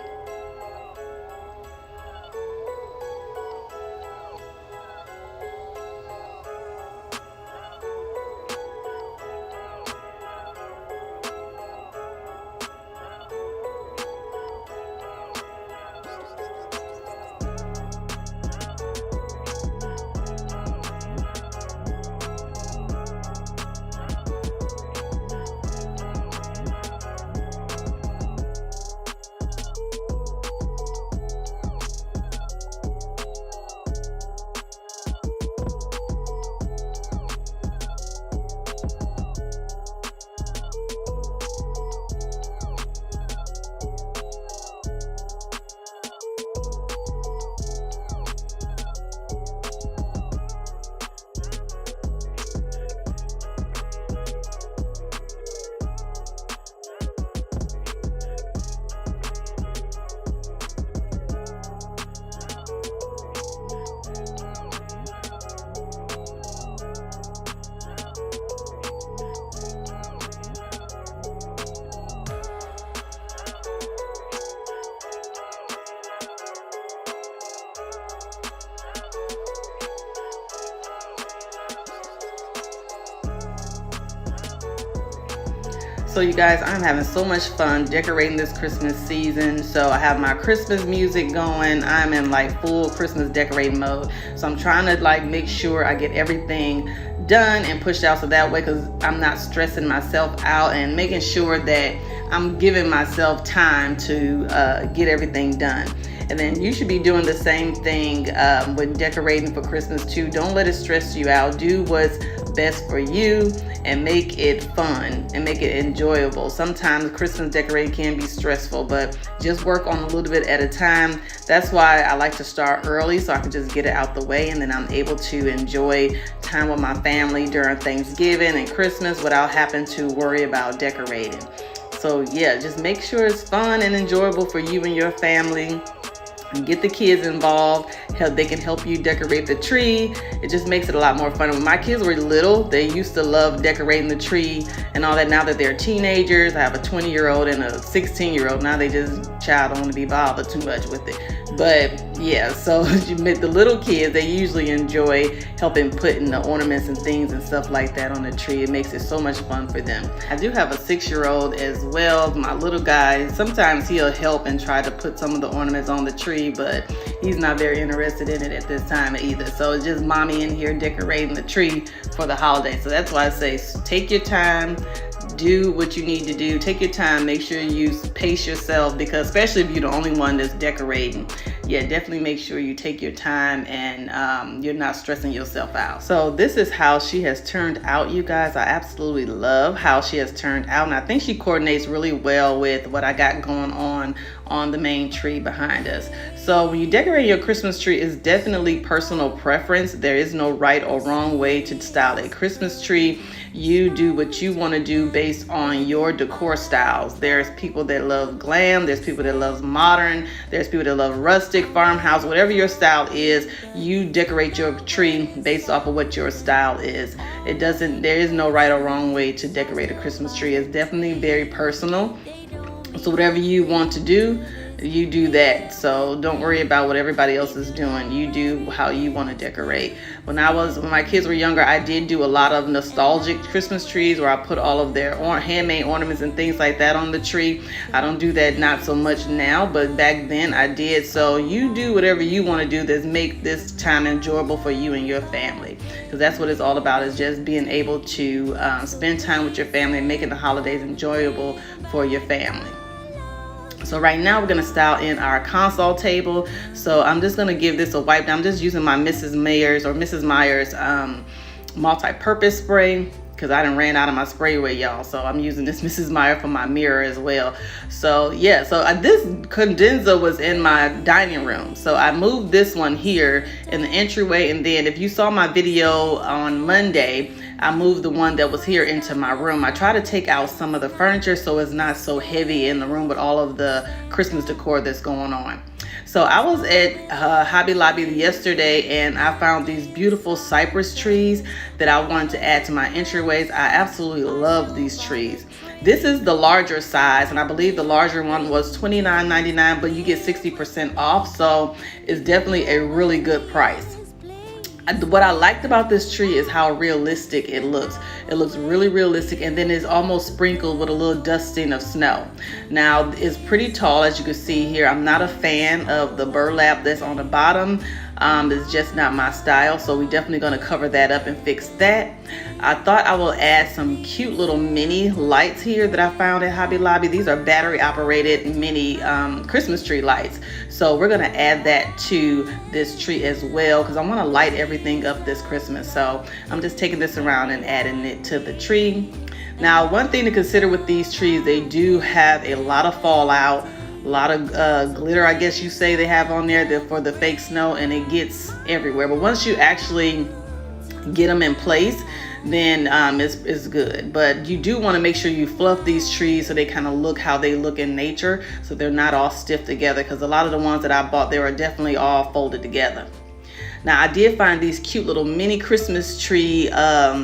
So you guys, I'm having so much fun decorating this Christmas season. So I have my Christmas music going. I'm in like full Christmas decorating mode. So I'm trying to like make sure I get everything done and pushed out so that way, because I'm not stressing myself out and making sure that I'm giving myself time to get everything done. And then you should be doing the same thing with decorating for Christmas too. Don't let it stress you out. Do what's best for you and make it fun and make it enjoyable. Sometimes Christmas decorating can be stressful, but just work on a little bit at a time. That's why I like to start early, so I can just get it out the way, and then I'm able to enjoy time with my family during Thanksgiving and Christmas without having to worry about decorating. So yeah, just make sure it's fun and enjoyable for you and your family. And get the kids involved. They can help you decorate the tree. It just makes it a lot more fun. When my kids were little, they used to love decorating the tree and all that. Now that they're teenagers, I have a 20-year-old and a 16-year-old. Now they just child don't want to be bothered too much with it. But yeah, so the little kids, they usually enjoy helping putting the ornaments and things and stuff like that on the tree. It makes it so much fun for them. I do have a 6-year-old as well. My little guy, sometimes he'll help and try to put some of the ornaments on the tree, but he's not very interested in it at this time either. So it's just mommy in here decorating the tree for the holiday. So that's why I say take your time, do what you need to do. Take your time, make sure you pace yourself, because especially if you're the only one that's decorating, yeah, definitely make sure you take your time and you're not stressing yourself out. So this is how she has turned out, you guys. I absolutely love how she has turned out, and I think she coordinates really well with what I got going on the main tree behind us. So when you decorate your Christmas tree, it's definitely personal preference. There is no right or wrong way to style a Christmas tree. You do what you want to do based on your decor styles. There's people that love glam, there's people that love modern, there's people that love rustic, farmhouse, whatever your style is, you decorate your tree based off of what your style is. There is no right or wrong way to decorate a Christmas tree. It's definitely very personal. So whatever you want to do, you do that. So don't worry about what everybody else is doing. You do how you want to decorate. When my kids were younger, I did do a lot of nostalgic Christmas trees where I put all of their handmade ornaments and things like that on the tree. I don't do that not so much now, but back then I did. So you do whatever you want to do that's make this time enjoyable for you and your family, because that's what it's all about, is just being able to spend time with your family and making the holidays enjoyable for your family. So right now we're going to style in our console table. So I'm just going to give this a wipe down. I'm just using my Mrs. Meyer's multi-purpose spray, because I done ran out of my spray with y'all. So I'm using this Mrs. Meyer for my mirror as well. So yeah, so this condenser was in my dining room. So I moved this one here in the entryway. And then if you saw my video on Monday, I moved the one that was here into my room. I try to take out some of the furniture so it's not so heavy in the room with all of the Christmas decor that's going on. So I was at Hobby Lobby yesterday and I found these beautiful cypress trees that I wanted to add to my entryways. I absolutely love these trees. This is the larger size, and I believe the larger one was $29.99, but you get 60% off. So it's definitely a really good price. What I liked about this tree is how realistic it looks. It looks really realistic, and then it's almost sprinkled with a little dusting of snow. Now, it's pretty tall, as you can see here. I'm not a fan of the burlap that's on the bottom. It's just not my style, so we're definitely going to cover that up and fix that. I thought I will add some cute little mini lights here that I found at Hobby Lobby. These are battery operated mini Christmas tree lights. So we're going to add that to this tree as well, because I want to light everything up this Christmas. So I'm just taking this around and adding it to the tree. Now, one thing to consider with these trees, they do have a lot of fallout. A lot of glitter, I guess you say, they have on there for the fake snow, and it gets everywhere. But once you actually get them in place, then it's good. But you do want to make sure you fluff these trees so they kind of look how they look in nature, so they're not all stiff together, because a lot of the ones that I bought, they were definitely all folded together. Now, I did find these cute little mini Christmas tree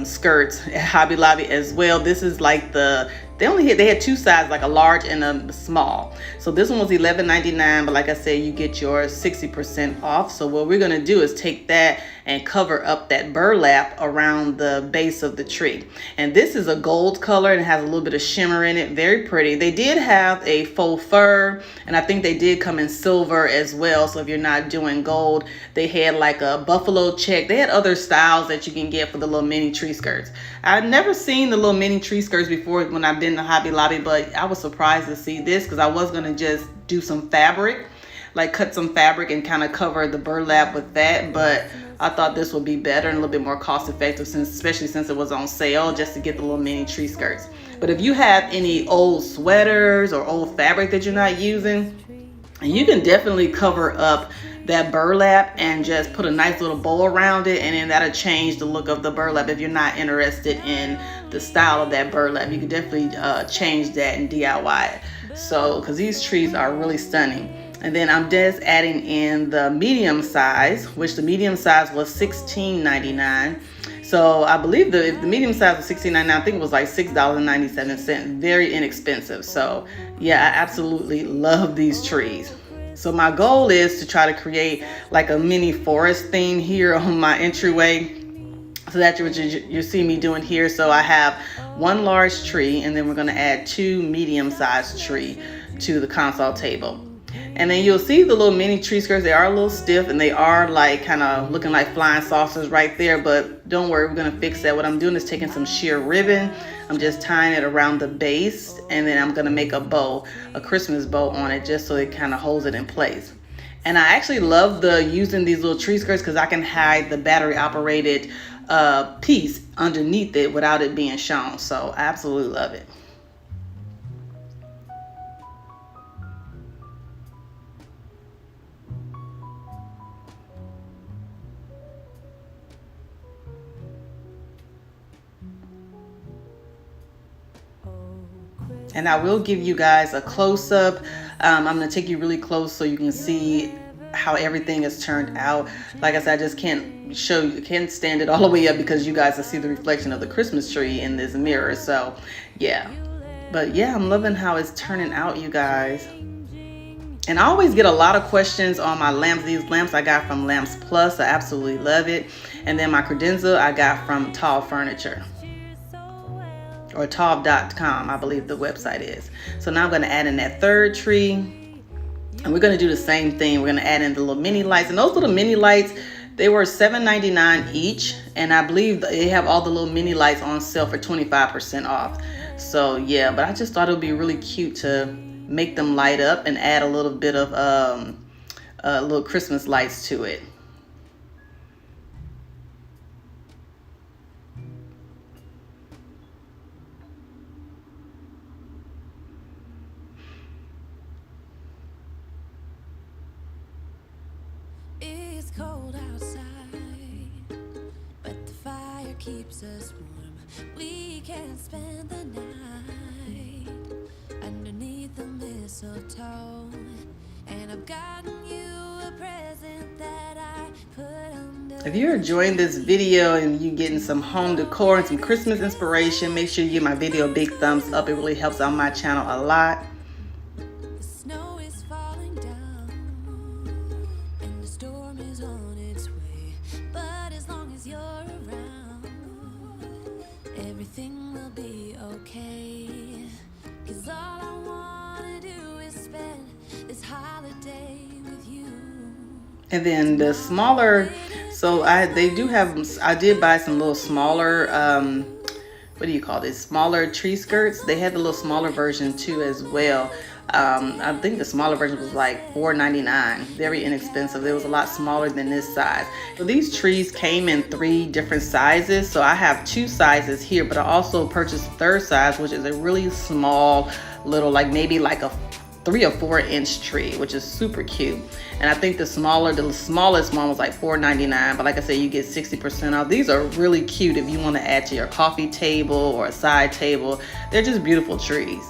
skirts at Hobby Lobby as well. This is like they had two sizes, like a large and a small. So this one was $11.99, but like I said, you get your 60% off. So what we're gonna do is take that and cover up that burlap around the base of the tree. And this is a gold color and it has a little bit of shimmer in it. Very pretty. They did have a faux fur, and I think they did come in silver as well. So if you're not doing gold, they had like a buffalo check. They had other styles that you can get for the little mini tree skirts. I've never seen the little mini tree skirts before when I've been to Hobby Lobby, but I was surprised to see this, because I was going to just do some fabric, like cut some fabric and kind of cover the burlap with that, but I thought this would be better and a little bit more cost effective, especially since it was on sale, just to get the little mini tree skirts. But if you have any old sweaters or old fabric that you're not using, you can definitely cover up that burlap and just put a nice little bow around it, and then that'll change the look of the burlap. If you're not interested in the style of that burlap, you can definitely change that and DIY it. So, because these trees are really stunning. And then I'm just adding in the medium size, which the medium size was $16.99. So I believe if the medium size was $16.99, I think it was like $6.97. Very inexpensive. So yeah, I absolutely love these trees. So my goal is to try to create like a mini forest theme here on my entryway. So that's what you see me doing here. So I have one large tree, and then we're going to add 2 medium-sized tree to the console table. And then you'll see the little mini tree skirts. They are a little stiff, and they are like kind of looking like flying saucers right there. But don't worry, we're going to fix that. What I'm doing is taking some sheer ribbon. I'm just tying it around the base, and then I'm going to make a bow, a Christmas bow on it, just so it kind of holds it in place. And I actually love using these little tree skirts because I can hide the battery operated piece underneath it without it being shown. So I absolutely love it. And I will give you guys a close-up. I'm going to take you really close so you can see how everything has turned out. Like I said, I just can't show you, can't stand it all the way up because you guys will see the reflection of the Christmas tree in this mirror. So yeah, but yeah, I'm loving how it's turning out, you guys. And I always get a lot of questions on my lamps. These lamps I got from Lamps Plus. I absolutely love it. And then my credenza I got from Tall Furniture, or taub.com, I believe the website is. So now I'm going to add in that third tree, and we're going to do the same thing. We're going to add in the little mini lights, and those little mini lights, they were $7.99 each, and I believe they have all the little mini lights on sale for 25% off. So yeah, but I just thought it would be really cute to make them light up and add a little bit of little Christmas lights to it. It's cold outside, but the fire keeps us warm. We can spend the night underneath the mistletoe, and I've gotten you a present that I put under. If you're enjoying this video and you getting some home decor and some Christmas inspiration, make sure you give my video a big thumbs up. It really helps out my channel a lot. The snow is falling down, and the storm is on its way. But as long as you're around, everything will be okay. 'Cause all I wanna do is spend this holiday with you. And then the smaller, so I did buy some little smaller, what do you call this? Smaller tree skirts. They had the little smaller version too as well. I think the smaller version was like $4.99. Very inexpensive. It was a lot smaller than this size. So these trees came in 3 different sizes. So I have 2 sizes here, but I also purchased a third size, which is a really small little, like maybe like a 3 or 4 inch tree, which is super cute. And I think the smallest one was like $4.99, but like I said, you get 60% off. These are really cute if you want to add to your coffee table or a side table. They're just beautiful trees.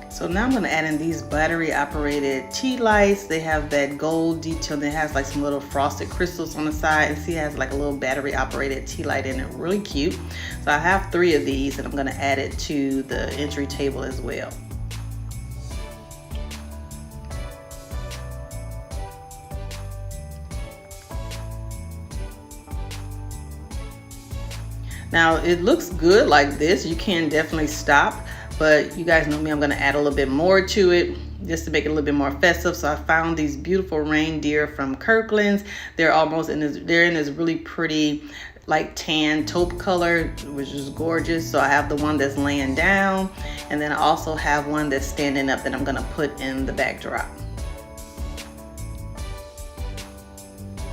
So now I'm going to add in these battery operated tea lights. They have that gold detail that has like some little frosted crystals on the side, and see it has like a little battery operated tea light in it. Really cute. So I have 3 of these, and I'm going to add it to the entry table as well. Now it looks good like this. You can definitely stop, but you guys know me, I'm gonna add a little bit more to it just to make it a little bit more festive. So I found these beautiful reindeer from Kirkland's. They're almost in this, they're in this really pretty like tan taupe color, which is gorgeous. So I have the one that's laying down, and then I also have one that's standing up that I'm gonna put in the backdrop.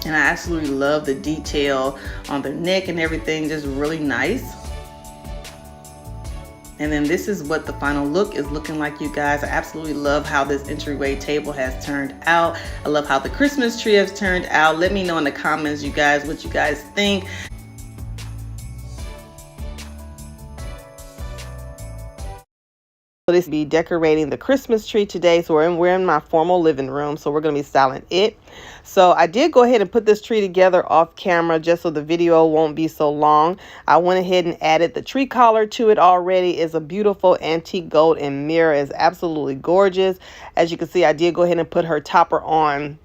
And I absolutely love the detail on the neck and everything, just really nice. And then this is what the final look is looking like, you guys. I absolutely love how this entryway table has turned out. I love how the Christmas tree has turned out. Let me know in the comments, you guys, what you guys think. So this will be decorating the Christmas tree today. So we're in my formal living room, so we're going to be styling it. So I did go ahead and put this tree together off camera just so the video won't be so long. I went ahead and added the tree collar to it already. It's a beautiful antique gold and mirror. It's absolutely gorgeous. As you can see, I did go ahead and put her topper on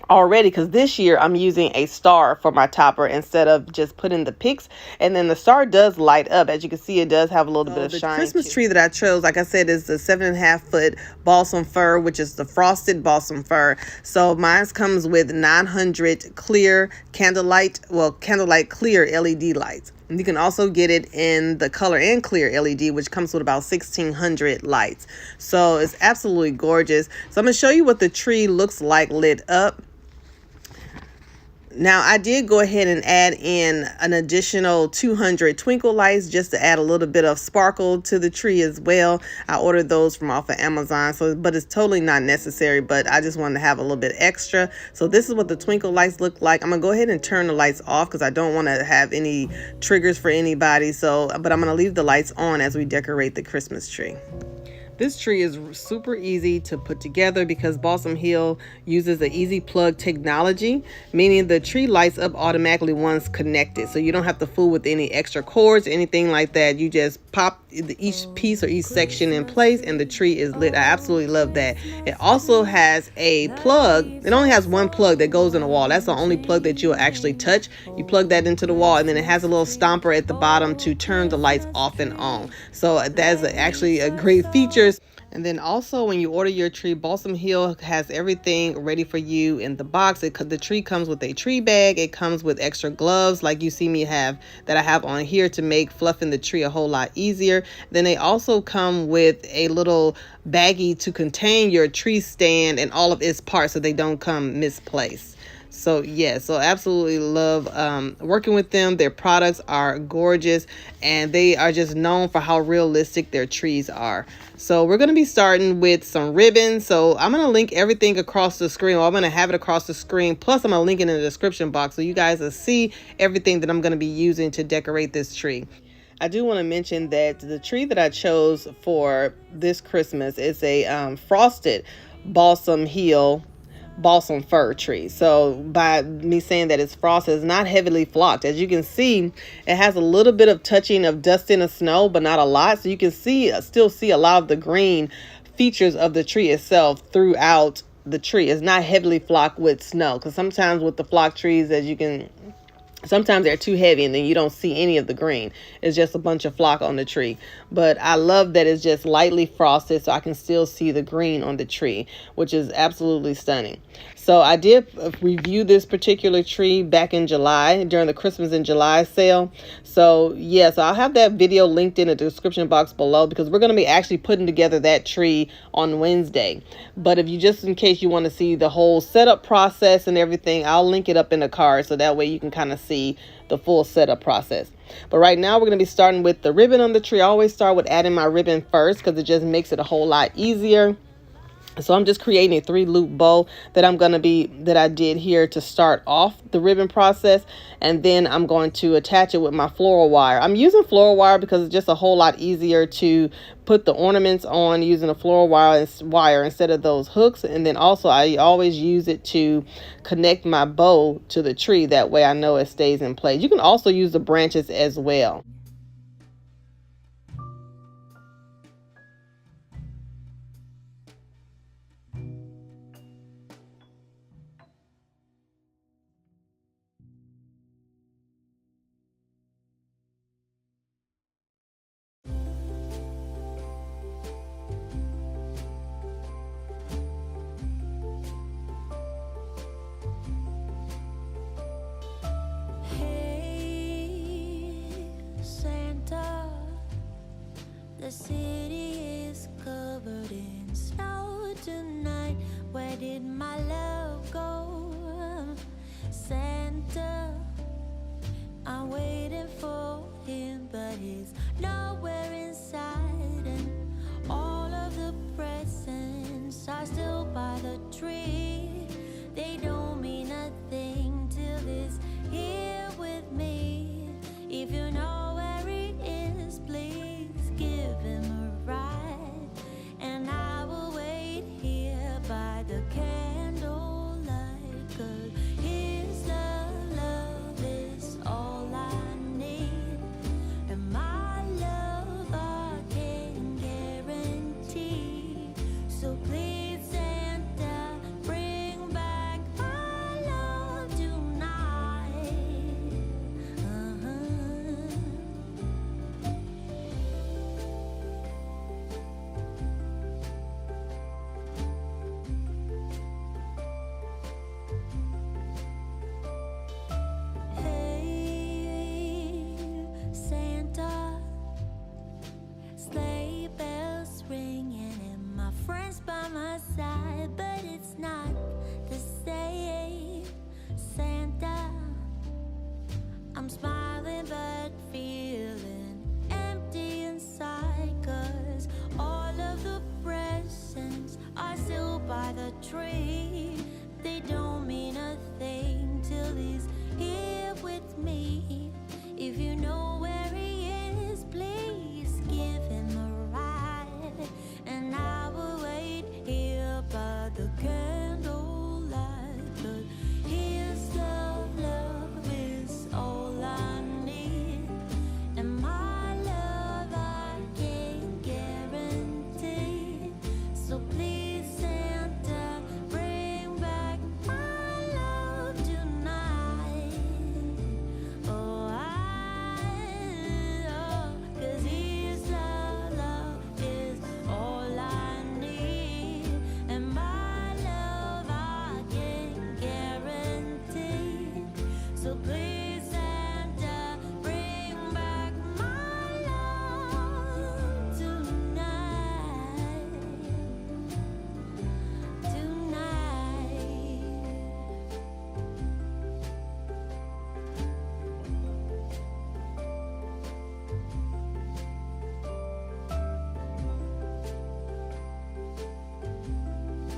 already, because this year I'm using a star for my topper instead of just putting the picks. And then the star does light up. As you can see, it does have a little bit of shine. The Christmas tree that I chose, like I said, is the 7.5 foot balsam fir, which is the frosted balsam fir. So mine comes with 900 clear candlelight clear LED lights. And you can also get it in the color and clear LED, which comes with about 1,600 lights. So it's absolutely gorgeous. So I'm going to show you what the tree looks like lit up. Now, I did go ahead and add in an additional 200 twinkle lights just to add a little bit of sparkle to the tree as well. I ordered those from off of Amazon, but it's totally not necessary, but I just wanted to have a little bit extra. So this is what the twinkle lights look like. I'm going to go ahead and turn the lights off because I don't want to have any triggers for anybody. But I'm going to leave the lights on as we decorate the Christmas tree. This tree is super easy to put together because Balsam Hill uses the easy plug technology, meaning the tree lights up automatically once connected. So you don't have to fool with any extra cords or anything like that. You just pop each piece or each section in place and the tree is lit. I absolutely love that. It also has a plug. It only has one plug that goes in the wall. That's the only plug that you'll actually touch. You plug that into the wall, and then it has a little stomper at the bottom to turn the lights off and on. So that's actually a great feature. And then also when you order your tree, Balsam Hill has everything ready for you in the box. The tree comes with a tree bag. It comes with extra gloves like you see me have that I have on here to make fluffing the tree a whole lot easier. Then they also come with a little baggie to contain your tree stand and all of its parts so they don't come misplaced. So yeah, so absolutely love working with them. Their products are gorgeous and they are just known for how realistic their trees are. So we're going to be starting with some ribbons. So I'm going to link everything across the screen. Well, I'm going to have it across the screen. Plus I'm going to link it in the description box so you guys will see everything that I'm going to be using to decorate this tree. I do want to mention that the tree that I chose for this Christmas is a frosted Balsam Hill balsam fir tree. So by me saying that it's frosted, it's not heavily flocked. As you can see, it has a little bit of touching of dusting of snow, but not a lot. So you can still see a lot of the green features of the tree itself throughout the tree. It's not heavily flocked with snow, because sometimes with the flocked trees, sometimes they're too heavy and then you don't see any of the green. It's just a bunch of flock on the tree. But I love that it's just lightly frosted so I can still see the green on the tree, which is absolutely stunning. So I did review this particular tree back in July during the Christmas in July sale. So yeah, so I'll have that video linked in the description box below because we're going to be actually putting together that tree on Wednesday. But if you just in case you want to see the whole setup process and everything, I'll link it up in the card so that way you can kind of see the full setup process. But right now we're going to be starting with the ribbon on the tree. I always start with adding my ribbon first because it just makes it a whole lot easier. So I'm just creating a 3-loop bow that I did here to start off the ribbon process. And then I'm going to attach it with my floral wire. I'm using floral wire because it's just a whole lot easier to put the ornaments on using a floral wire instead of those hooks. And then also I always use it to connect my bow to the tree. That way I know it stays in place. You can also use the branches as well. city is covered in snow tonight. Where did my love go? Santa, I'm waiting for him, but he's nowhere inside. And all of the presents are still by the tree. They don't mean a thing till he's here with me. If you know where he is, please give him a ride. And I will wait here by the candlelight, 'cause his love is all I need. And my love I can guarantee. So please Santa, bring back my love tonight. Hey, Santa, sleigh bells ringing and my friends by my side, but it's not the same. Santa, I'm smiling but feeling empty inside, 'cause all of the presents are still by the tree. They don't mean a thing till he's here with me. If you know where he is, please give him a ride. And I will wait here by the candlelight, 'cause his love is all I need. And my love I can guarantee. So please Santa, bring back my love tonight. Oh, 'cause his love is all I need. And my love I can guarantee. So please Santa, bring back my love tonight. Tonight.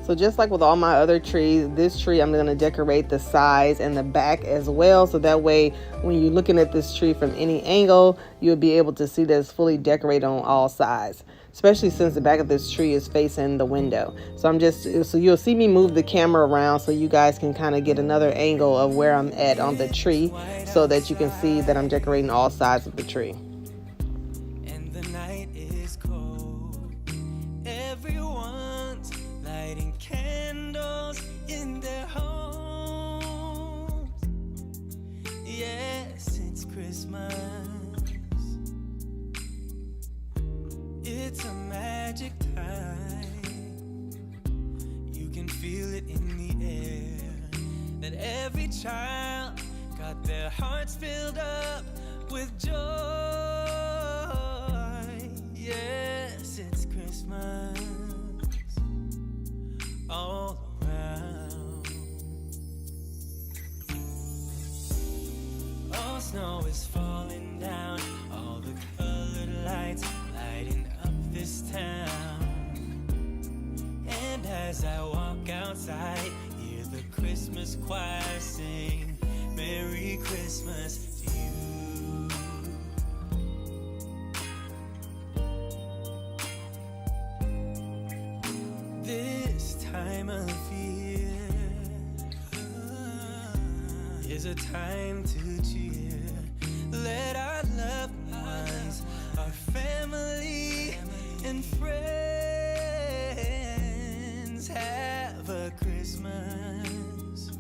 So just like with all my other trees, this tree I'm going to decorate the sides and the back as well. So that way, when you're looking at this tree from any angle, you'll be able to see that it's fully decorated on all sides, especially since the back of this tree is facing the window. So you'll see me move the camera around so you guys can kind of get another angle of where I'm at on the tree, so that you can see that I'm decorating all sides of the tree. And the night is cold. Everyone's lighting candles in their homes. Yes, it's Christmas. It's a magic time. You can feel it in the air, that every child got their hearts filled up with joy. Yes, it's Christmas all around. All snow is falling down, all the colored lights lighting up this town. And as I walk outside, hear the Christmas choir sing, Merry Christmas to you. This time of year is a time to cheer. Let our loved ones, our family and friends have a Christmas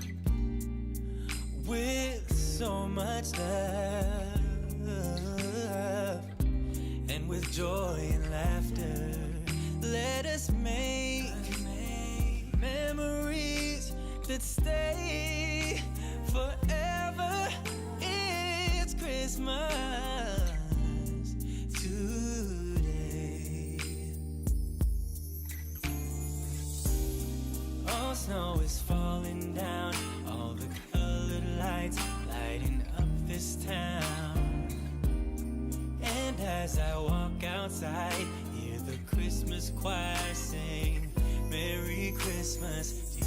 with so much love, and with joy and laughter. Let us make memories that stay forever. It's Christmas today. snow is falling down, all the colored lights lighting up this town. And as I walk outside, hear the Christmas choir sing, Merry Christmas to you.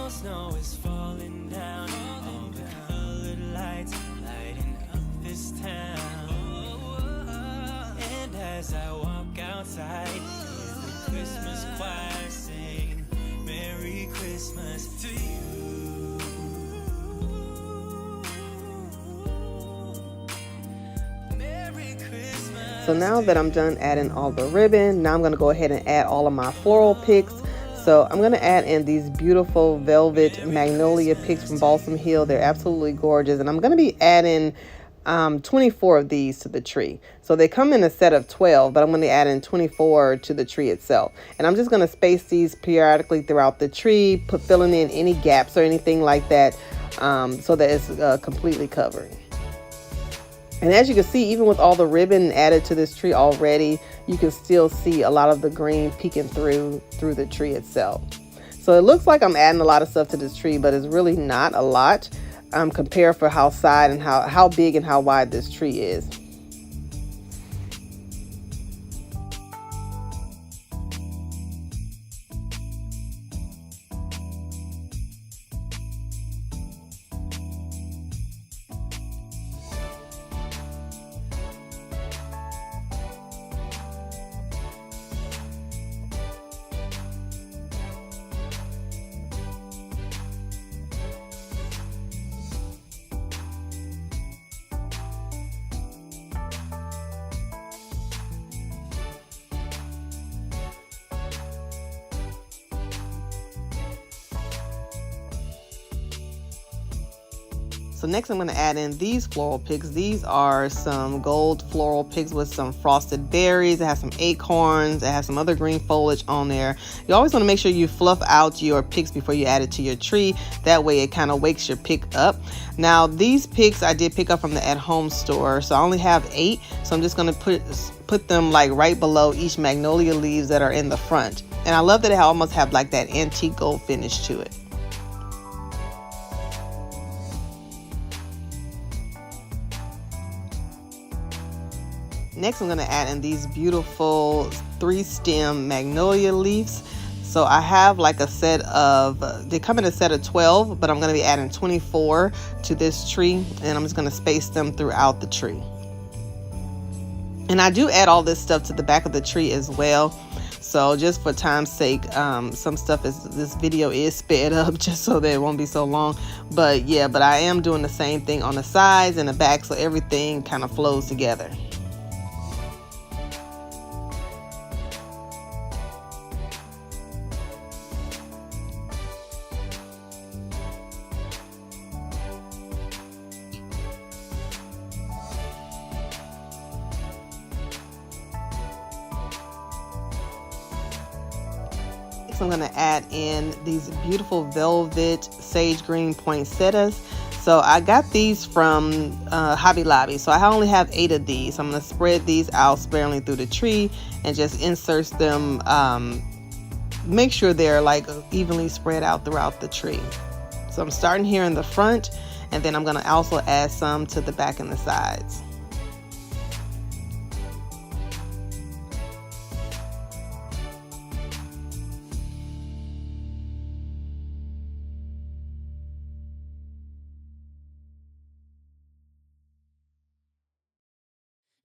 Snow is falling down, all the colored lights lighting up this town. And as I walk outside, hear the Christmas choir sing, Merry Christmas to you. Merry Christmas. So now that I'm done adding all the ribbon, now I'm going to go ahead and add all of my floral picks. So I'm going to add in these beautiful velvet magnolia picks from Balsam Hill. They're absolutely gorgeous. And I'm going to be adding 24 of these to the tree. So they come in a set of 12, but I'm going to add in 24 to the tree itself. And I'm just going to space these periodically throughout the tree, filling in any gaps or anything like that, so that it's completely covered. And as you can see, even with all the ribbon added to this tree already, you can still see a lot of the green peeking through the tree itself. So it looks like I'm adding a lot of stuff to this tree, but it's really not a lot compared for how side and how big and how wide this tree is. So next I'm going to add in these floral picks. These are some gold floral picks with some frosted berries. It has some acorns. It has some other green foliage on there. You always want to make sure you fluff out your picks before you add it to your tree. That way it kind of wakes your pick up. Now these picks I did pick up from the at-home store. So I only have 8. So I'm just going to put them like right below each magnolia leaves that are in the front. And I love that it almost have like that antique gold finish to it. Next, I'm going to add in these beautiful 3-stem magnolia leaves. So I have like a set of, they come in a set of 12, but I'm going to be adding 24 to this tree. And I'm just going to space them throughout the tree. And I do add all this stuff to the back of the tree as well. So just for time's sake, some stuff this video is sped up just so that it won't be so long. But yeah, but I am doing the same thing on the sides and the back, so everything kind of flows together. I'm going to add in these beautiful velvet sage green poinsettias. So I got these from Hobby Lobby. So I only have 8 of these. I'm going to spread these out sparingly through the tree and just insert them. Make sure they're like evenly spread out throughout the tree. So I'm starting here in the front, and then I'm going to also add some to the back and the sides.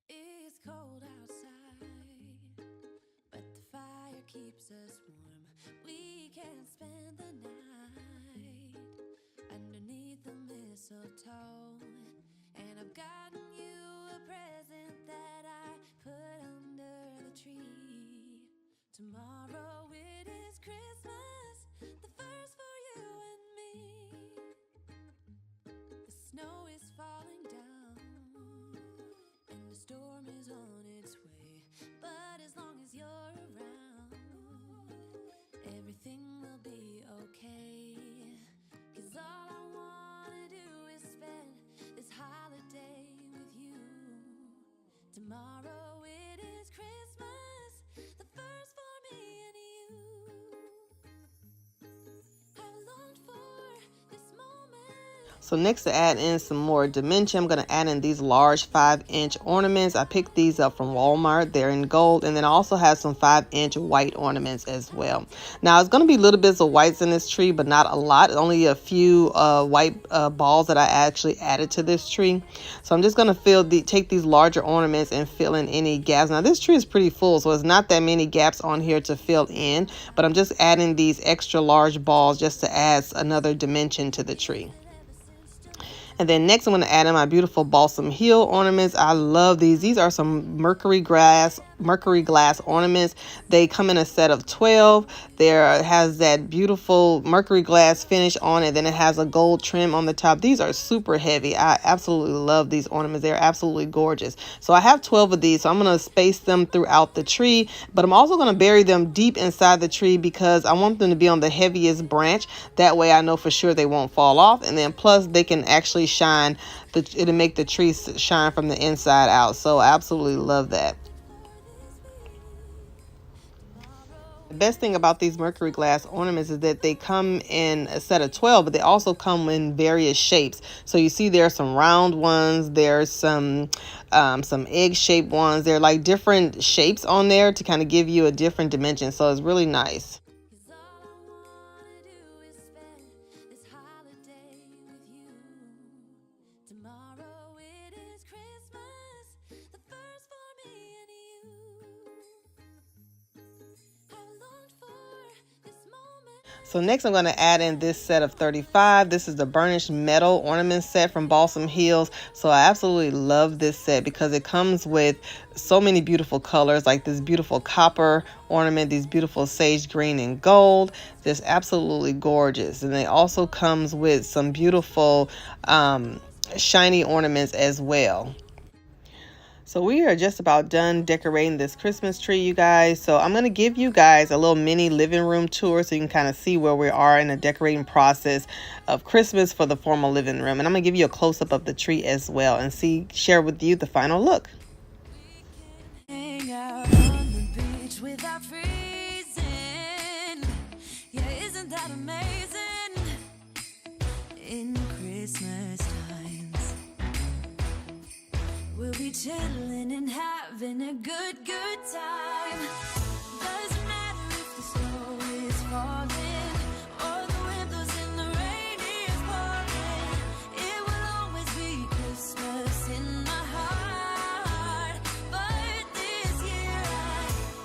It's cold outside, but the fire keeps us warm. We can spend the night underneath the mistletoe. And I've gotten you a present that I put under the tree. Tomorrow snow is falling down and the storm is on its way. But as long as you're around, everything will be okay. 'Cause all I wanna do is spend this holiday with you. Tomorrow it is Christmas, the first for me and you. I've longed for this moment. So next, to add in some more dimension, I'm going to add in these large 5-inch ornaments. I picked these up from Walmart. They're in gold. And then I also have some 5-inch white ornaments as well. Now, it's going to be little bits of whites in this tree, but not a lot. Only a few white balls that I actually added to this tree. So I'm just going to take these larger ornaments and fill in any gaps. Now, this tree is pretty full, so it's not that many gaps on here to fill in. But I'm just adding these extra large balls just to add another dimension to the tree. And then next, I'm going to add in my beautiful balsam heel ornaments. I love these. These are some mercury glass ornaments. They come in a set of 12. There has that beautiful mercury glass finish on it. Then it has a gold trim on the top. These are super heavy. I absolutely love these ornaments. They're absolutely gorgeous. So I have 12 of these. So I'm going to space them throughout the tree. But I'm also going to bury them deep inside the tree because I want them to be on the heaviest branch. That way I know for sure they won't fall off. And then plus they can actually shine. It'll make the tree shine from the inside out. So I absolutely love that. The best thing about these mercury glass ornaments is that they come in a set of 12, but they also come in various shapes. So you see there are some round ones, there's some egg-shaped ones. They're like different shapes on there to kind of give you a different dimension. So it's really nice. So next I'm going to add in this set of 35. This is the burnished metal ornament set from Balsam Hills. So I absolutely love this set because it comes with so many beautiful colors, like this beautiful copper ornament, these beautiful sage green and gold. Just absolutely gorgeous. And it also comes with some beautiful shiny ornaments as well. So we are just about done decorating this Christmas tree, you guys. So I'm going to give you guys a little mini living room tour so you can kind of see where we are in the decorating process of Christmas for the formal living room. And I'm going to give you a close-up of the tree as well and share with you the final look. Hang out on the beach without freezing. Yeah, isn't that amazing? In Christmas times, we'll be chilling and having a good time. Doesn't matter if the snow is falling or the wind blows and the rain is pouring. It will always be Christmas in my heart. But this year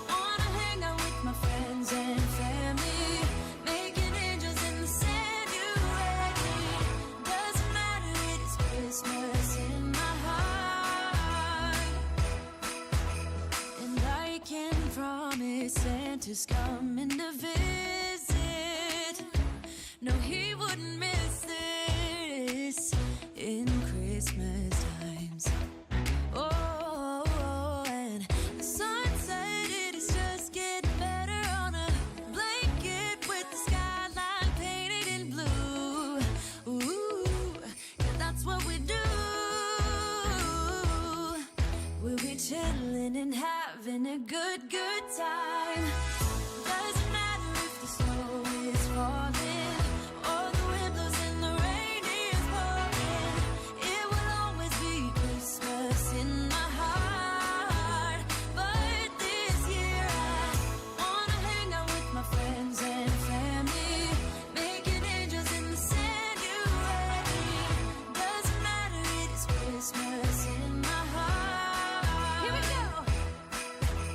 I wanna hang out with my friends and family, making angels in the sanctuary. Doesn't matter, it's Christmas in my heart. And I can promise Santa's coming to visit. No, he wouldn't miss this in Christmas times. Oh, and the sunset, it is just getting better on a blanket with the skyline painted in blue. Ooh, yeah, that's what we do. We'll be chilling and having a good time. Doesn't matter if the snow is falling or the wind blows and the rain is pouring. It will always be Christmas in my heart. But this year I wanna hang out with my friends and family, making angels in the sanctuary. Doesn't matter, it is Christmas in my heart. Here we go.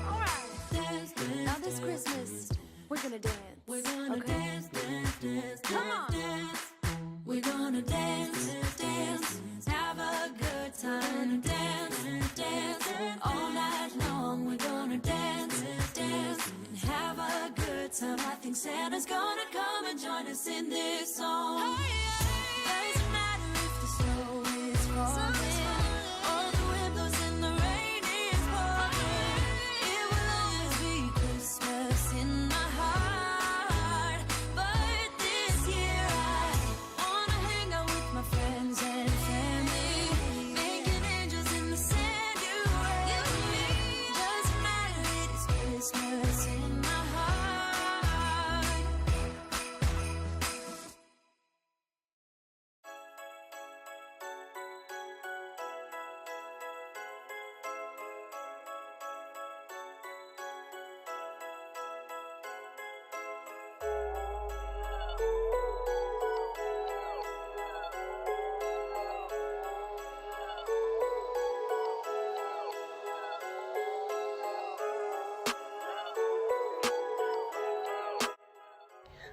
All right. Dance, dance, now this Christmas, we're gonna dance. We're gonna dance, dance, dance, come on. Dance. We're gonna dance, dance, have a good time. Dance, dance, all night long. We're gonna dance, dance, and have a good time. I think Santa's gonna come and join us in this song. Doesn't matter if the snow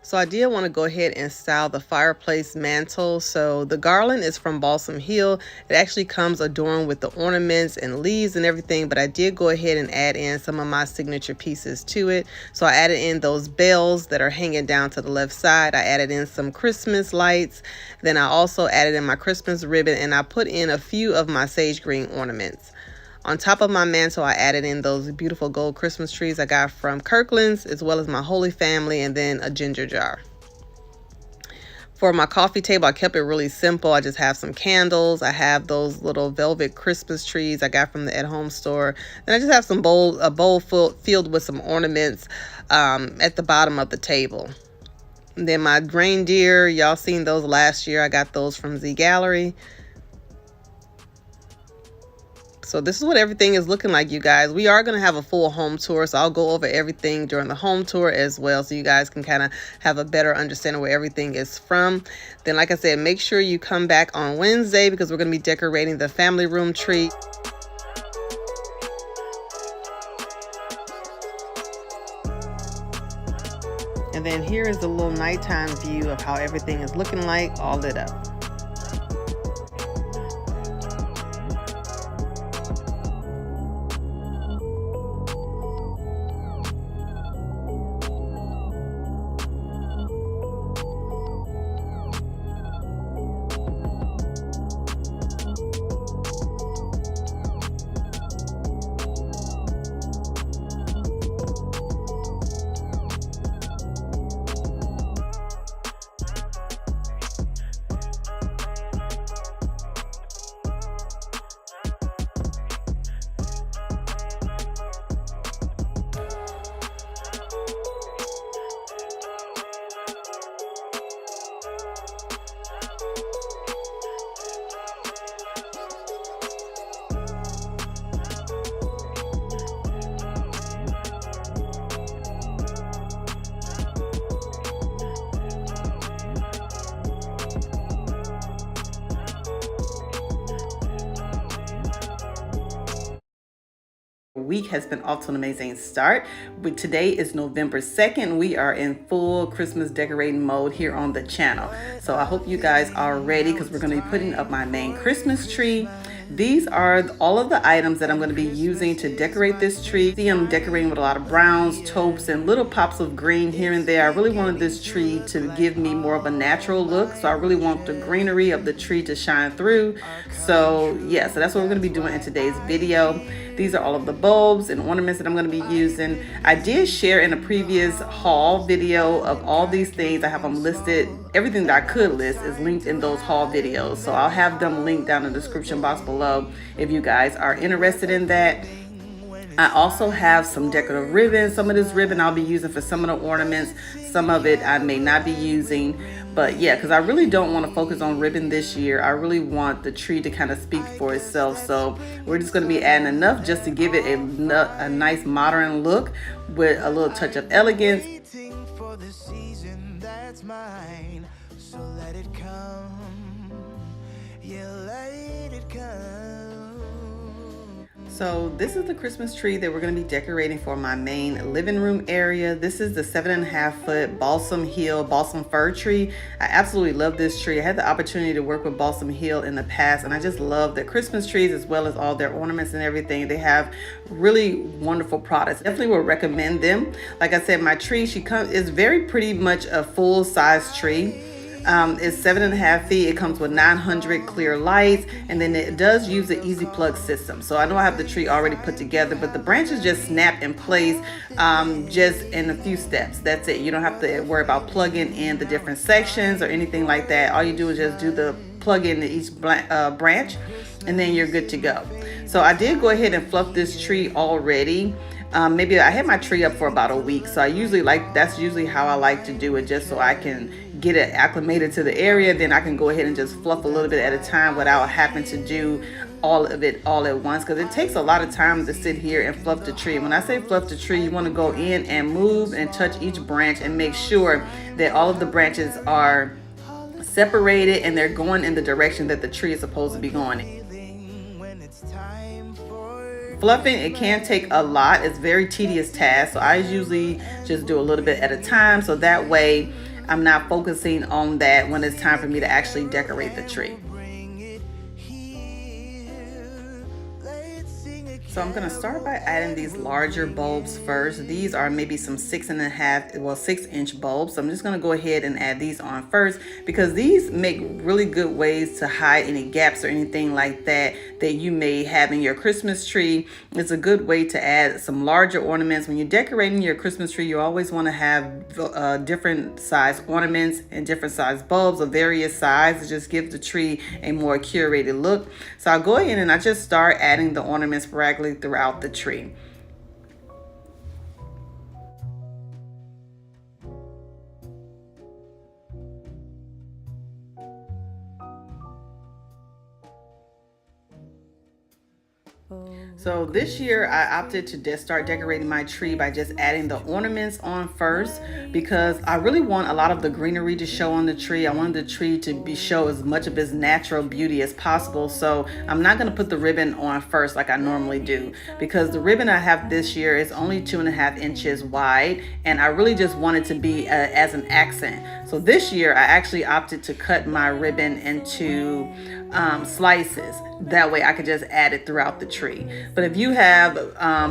So I did want to go ahead and style the fireplace mantle. So the garland is from Balsam Hill. It actually comes adorned with the ornaments and leaves and everything, but I did go ahead and add in some of my signature pieces to it. So I added in those bells that are hanging down to the left side. I added in some Christmas lights. Then I also added in my Christmas ribbon, and I put in a few of my sage green ornaments. On top of my mantle, I added in those beautiful gold Christmas trees I got from Kirkland's, as well as my Holy Family, and then a ginger jar. For my coffee table, I kept it really simple. I just have some candles. I have those little velvet Christmas trees I got from the at-home store. And I just have a bowl filled with some ornaments at the bottom of the table. And then my reindeer, y'all seen those last year. I got those from Z Gallery. So this is what everything is looking like, you guys. We are going to have a full home tour, so I'll go over everything during the home tour as well, so you guys can kind of have a better understanding where everything is from. Then, like I said, make sure you come back on Wednesday because we're going to be decorating the family room tree. And then here is the little nighttime view of how everything is looking like, all lit up. Week has been off to an amazing start. Today is November 2nd. We are in full Christmas decorating mode here on the channel. So I hope you guys are ready because we're going to be putting up my main Christmas tree. These are all of the items that I'm going to be using to decorate this tree. See, I'm decorating with a lot of browns, taupes, and little pops of green here and there. I really wanted this tree to give me more of a natural look. So I really want the greenery of the tree to shine through. So yeah, so that's what we're going to be doing in today's video. These are all of the bulbs and ornaments that I'm going to be using. I did share in a previous haul video of all these things. I have them listed. Everything that I could list is linked in those haul videos. So I'll have them linked down in the description box below if you guys are interested in that. I also have some decorative ribbon. Some of this ribbon I'll be using for some of the ornaments. Some of it I may not be using. But yeah, because I really don't want to focus on ribbon this year. I really want the tree to kind of speak for itself. So we're just going to be adding enough just to give it a nice modern look with a little touch of elegance. For the season that's mine, so let it come. Yeah, let it come. So this is the Christmas tree that we're going to be decorating for my main living room area. This is the 7.5 foot Balsam Hill balsam fir tree. I absolutely love this tree. I had the opportunity to work with Balsam Hill in the past, and I just love their Christmas trees as well as all their ornaments and everything. They have really wonderful products. Definitely would recommend them. Like I said, my tree is very pretty much a full size tree. It's 7.5 feet. It comes with 900 clear lights, and then it does use the easy plug system. So I know I have the tree already put together, but the branches just snap in place just in a few steps. That's it. You don't have to worry about plugging in the different sections or anything like that. All you do is just do the plug in to each branch, and then you're good to go. So I did go ahead and fluff this tree already. Maybe I had my tree up for about a week, so that's usually how I like to do it, just so I can get it acclimated to the area. Then I can go ahead and just fluff a little bit at a time without having to do all of it all at once, because it takes a lot of time to sit here and fluff the tree. When I say fluff the tree, you want to go in and move and touch each branch and make sure that all of the branches are separated and they're going in the direction that the tree is supposed to be going in. Fluffing, it can take a lot. It's a very tedious task, so I usually just do a little bit at a time, so that way I'm not focusing on that when it's time for me to actually decorate the tree. So I'm gonna start by adding these larger bulbs first. These are maybe some 6.5, 6-inch bulbs. So I'm just gonna go ahead and add these on first because these make really good ways to hide any gaps or anything like that that you may have in your Christmas tree. It's a good way to add some larger ornaments. When you're decorating your Christmas tree, you always wanna have different size ornaments and different size bulbs of various sizes. It just gives the tree a more curated look. So I'll go ahead and I just start adding the ornaments sporadically throughout the tree. So this year I opted to just start decorating my tree by just adding the ornaments on first because I really want a lot of the greenery to show on the tree. I wanted the tree to show as much of its natural beauty as possible. So I'm not going to put the ribbon on first like I normally do because the ribbon I have this year is only 2.5 inches wide and I really just want it to be as an accent. So this year I actually opted to cut my ribbon into slices. That way I could just add it throughout the tree. But if you have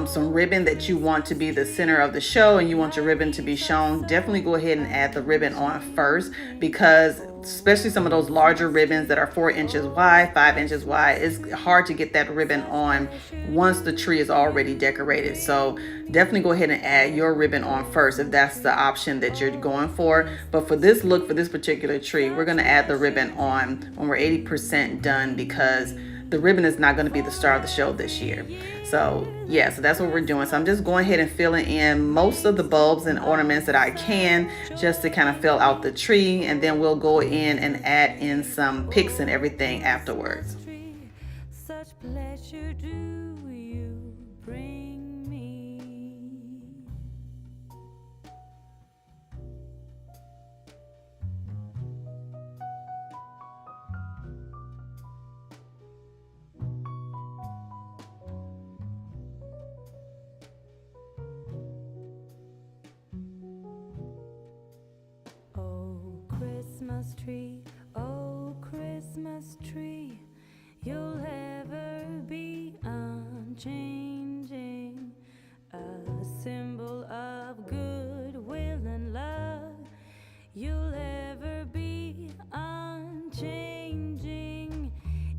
some ribbon that you want to be the center of the show and you want your ribbon to be shown, definitely go ahead and add the ribbon on first because especially some of those larger ribbons that are 4 inches wide, 5 inches wide, it's hard to get that ribbon on once the tree is already decorated. So definitely go ahead and add your ribbon on first if that's the option that you're going for. But for this look, for this particular tree, we're going to add the ribbon on when we're 80% done because the ribbon is not going to be the star of the show this year. So yeah, so that's what we're doing. So I'm just going ahead and filling in most of the bulbs and ornaments that I can just to kind of fill out the tree, and then we'll go in and add in some picks and everything afterwards. Such pleasure do you bring me. Christmas tree, oh Christmas tree, you'll ever be unchanging, a symbol of goodwill and love. You'll ever be unchanging,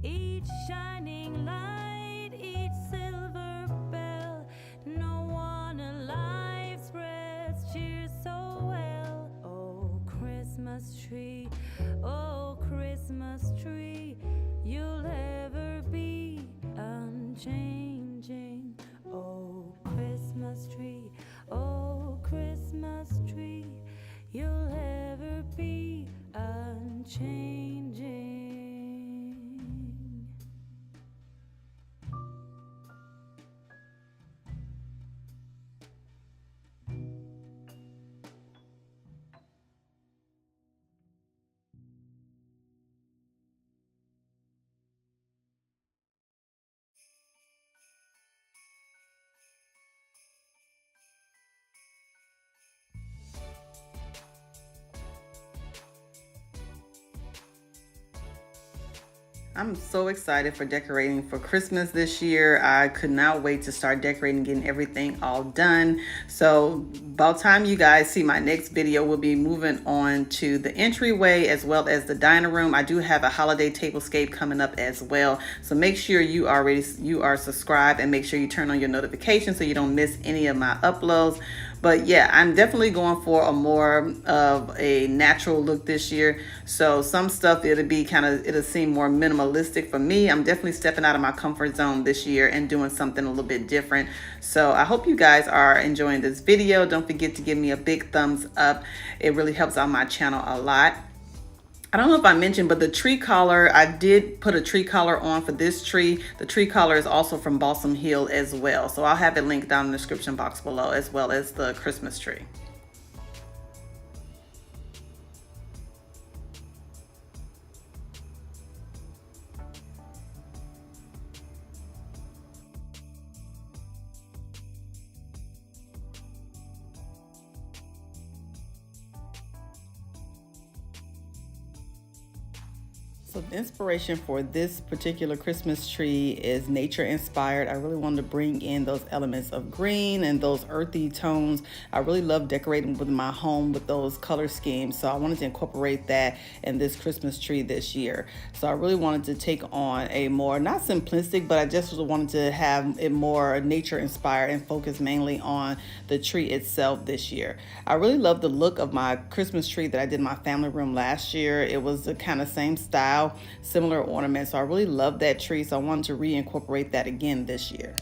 each shining light, each silver bell, no one alive spreads cheer so well. Oh Christmas tree, oh Christmas tree, you'll ever be unchanging. Oh Christmas tree, oh Christmas tree, you'll ever be unchanging. I'm so excited for decorating for Christmas this year. I could not wait to start decorating, getting everything all done. So about time you guys see my next video, we'll be moving on to the entryway as well as the dining room. I do have a holiday tablescape coming up as well. So make sure you are subscribed and make sure you turn on your notifications so you don't miss any of my uploads. But yeah, I'm definitely going for a more of a natural look this year. So some stuff, it'll seem more minimalistic for me. I'm definitely stepping out of my comfort zone this year and doing something a little bit different. So I hope you guys are enjoying this video. Don't forget to give me a big thumbs up. It really helps out my channel a lot. I don't know if I mentioned, but the tree collar, I did put a tree collar on for this tree. The tree collar is also from Balsam Hill as well. So I'll have it linked down in the description box below, as well as the Christmas tree. So the inspiration for this particular Christmas tree is nature inspired. I really wanted to bring in those elements of green and those earthy tones. I really love decorating with my home with those color schemes. So I wanted to incorporate that in this Christmas tree this year. So I really wanted to take on a more, not simplistic, but I just wanted to have it more nature inspired and focus mainly on the tree itself this year. I really love the look of my Christmas tree that I did in my family room last year. It was the kind of same style, similar ornaments. So I really love that tree. So I wanted to reincorporate that again this year.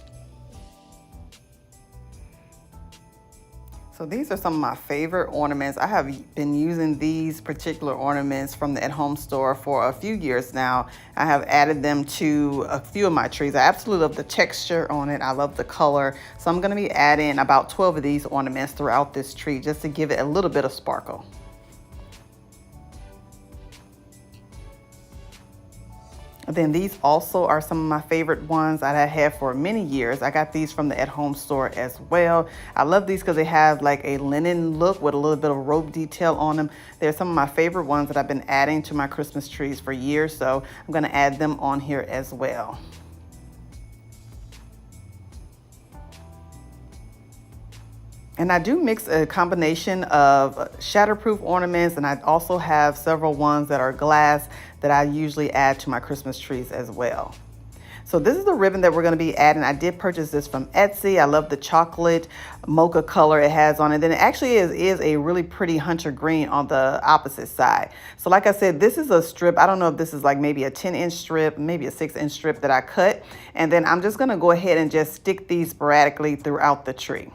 So these are some of my favorite ornaments. I have been using these particular ornaments from the at-home store for a few years now. I have added them to a few of my trees. I absolutely love the texture on it. I love the color. So I'm going to be adding about 12 of these ornaments throughout this tree just to give it a little bit of sparkle. Then these also are some of my favorite ones that I had for many years. I got these from the at-home store as well. I love these because they have like a linen look with a little bit of rope detail on them. They're some of my favorite ones that I've been adding to my Christmas trees for years, so I'm going to add them on here as well. And I do mix a combination of shatterproof ornaments, and I also have several ones that are glass that I usually add to my Christmas trees as well. So this is the ribbon that we're going to be adding. I did purchase this from Etsy. I love the chocolate mocha color it has on it. Then it actually is a really pretty hunter green on the opposite side. So like I said, this is a strip. I don't know if this is like maybe a 10-inch strip, maybe a 6-inch strip that I cut. And then I'm just going to go ahead and just stick these sporadically throughout the tree.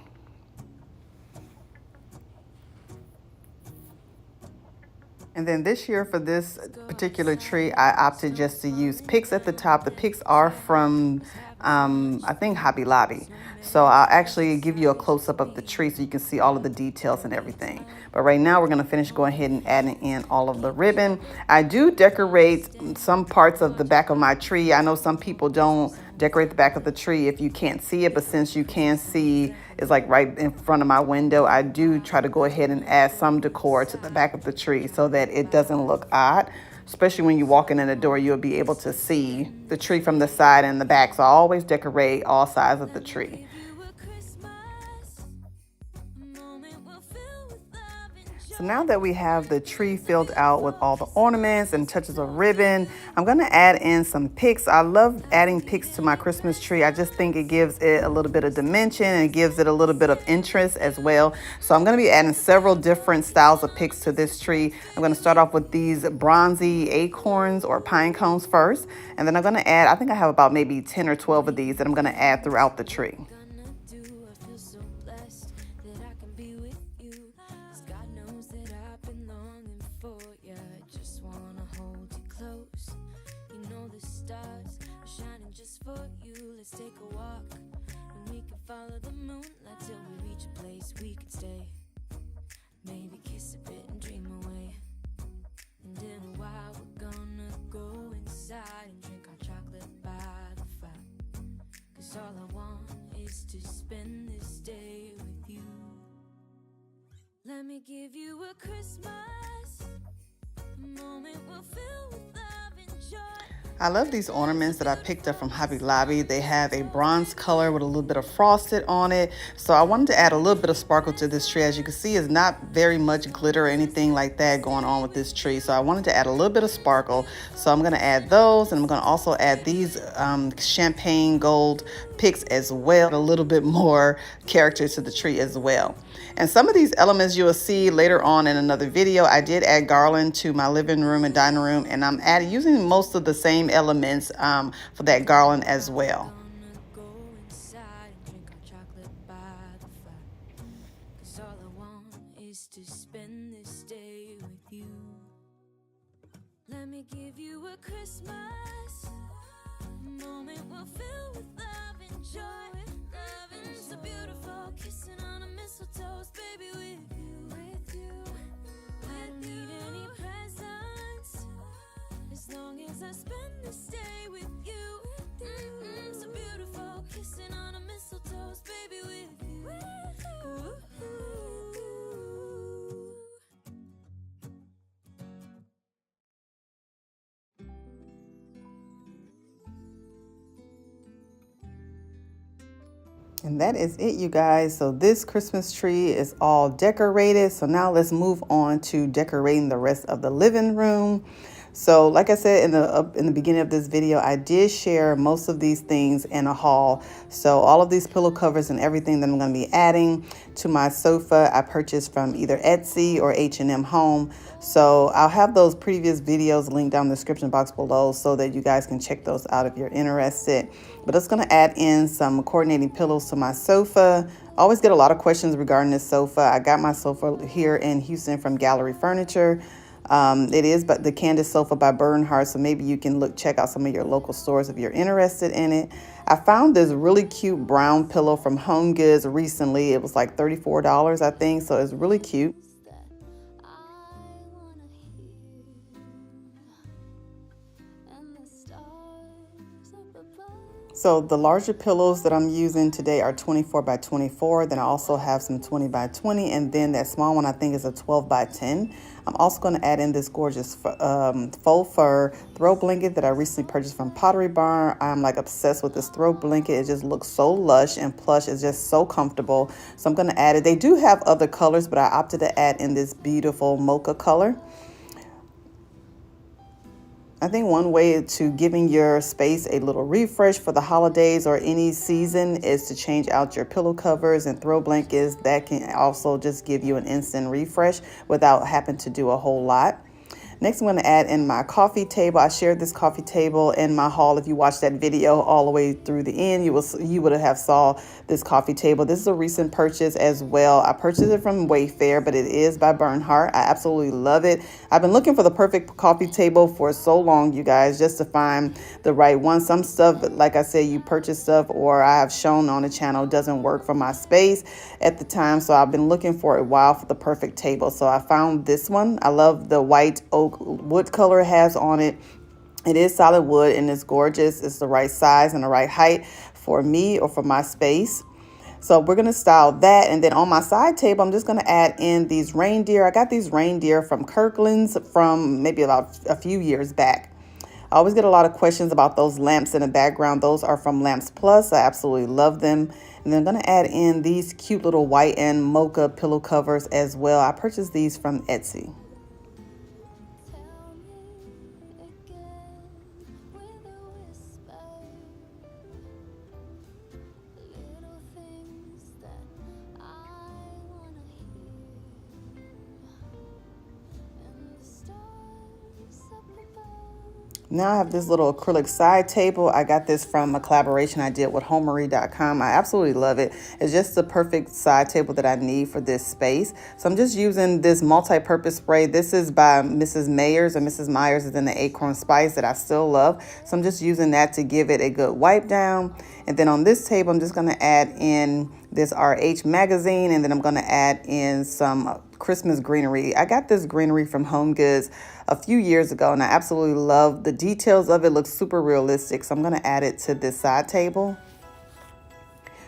And then this year for this particular tree, I opted just to use picks at the top. The picks are from, I think, Hobby Lobby. So I'll actually give you a close-up of the tree so you can see all of the details and everything. But right now we're going to finish going ahead and adding in all of the ribbon. I do decorate some parts of the back of my tree. I know some people don't decorate the back of the tree if you can't see it, but since you can see it's like right in front of my window, I do try to go ahead and add some decor to the back of the tree so that it doesn't look odd. Especially when you're walking in the door, you'll be able to see the tree from the side and the back. So I always decorate all sides of the tree. So now that we have the tree filled out with all the ornaments and touches of ribbon, I'm going to add in some picks. I love adding picks to my Christmas tree. I just think it gives it a little bit of dimension and it gives it a little bit of interest as well. So I'm going to be adding several different styles of picks to this tree. I'm going to start off with these bronzy acorns or pine cones first. And then I'm going to add, I think I have about maybe 10 or 12 of these that I'm going to add throughout the tree. Take a walk and we can follow the moonlight till we reach a place we can stay. Maybe kiss a bit and dream away. And in a while we're gonna go inside and drink our chocolate by the fire. 'Cause all I want is to spend this day with you. Let me give you a Christmas, a moment we'll fill with love and joy. I love these ornaments that I picked up from Hobby Lobby. They have a bronze color with a little bit of frosted on it. So I wanted to add a little bit of sparkle to this tree. As you can see, it's not very much glitter or anything like that going on with this tree. So I wanted to add a little bit of sparkle. So I'm going to add those, and I'm going to also add these champagne gold picks as well. A little bit more character to the tree as well. And some of these elements you will see later on in another video. I did add garland to my living room and dining room, and I'm using most of the same elements for that garland as well. Let me give you a Christmas, a moment we'll fill with love and joy. Loving so beautiful, kissing on a mistletoe, baby, with you. I don't need any presents, as long as I spend this day with you. So beautiful, kissing on a mistletoe, baby, with you. And that is it, you guys. So this Christmas tree is all decorated. So now let's move on to decorating the rest of the living room. So like I said in the beginning of this video, I did share most of these things in a haul. So all of these pillow covers and everything that I'm going to be adding to my sofa, I purchased from either Etsy or H&M Home. So I'll have those previous videos linked down in the description box below so that you guys can check those out if you're interested. But it's going to add in some coordinating pillows to my sofa. I always get a lot of questions regarding this sofa. I got my sofa here in Houston from Gallery Furniture. It is but the Candace sofa by Bernhardt, so maybe you can check out some of your local stores if you're interested in it. I found this really cute brown pillow from Home Goods recently. It was like $34, I think, so it's really cute. So the larger pillows that I'm using today are 24 by 24. Then I also have some 20 by 20. And then that small one I think is a 12 by 10. I'm also going to add in this gorgeous faux fur throw blanket that I recently purchased from Pottery Barn. I'm like obsessed with this throw blanket. It just looks so lush and plush. It's just so comfortable. So I'm going to add it. They do have other colors, but I opted to add in this beautiful mocha color. I think one way to giving your space a little refresh for the holidays or any season is to change out your pillow covers and throw blankets. That can also just give you an instant refresh without having to do a whole lot. Next, I'm going to add in my coffee table. I shared this coffee table in my haul. If you watched that video all the way through the end, you would have saw this coffee table. This is a recent purchase as well. I purchased it from Wayfair, but it is by Bernhardt. I absolutely love it. I've been looking for the perfect coffee table for so long, you guys, just to find the right one. Some stuff, like I said, you purchase stuff or I have shown on the channel doesn't work for my space at the time. So I've been looking for a while for the perfect table. So I found this one. I love the white oak wood color it has on it. It is solid wood and it's gorgeous. It's the right size and the right height for me or for my space. So we're going to style that. And then on my side table, I'm just going to add in these reindeer. I got these reindeer from Kirkland's from maybe about a few years back. I always get a lot of questions about those lamps in the background. Those are from Lamps Plus. I absolutely love them. And then I'm going to add in these cute little white and mocha pillow covers as well. I purchased these from Etsy. Now I have this little acrylic side table. I got this from a collaboration I did with Homery.com. I absolutely love it. It's just the perfect side table that I need for this space. So I'm just using this multi-purpose spray. This is by Mrs. Mayers, and Mrs. Myers is in the Acorn Spice that I still love. So I'm just using that to give it a good wipe down. And then on this table, I'm just going to add in this RH magazine, and then I'm going to add in some Christmas greenery. I got this greenery from Home Goods a few years ago, and I absolutely love the details of it. Looks super realistic, so I'm going to add it to this side table.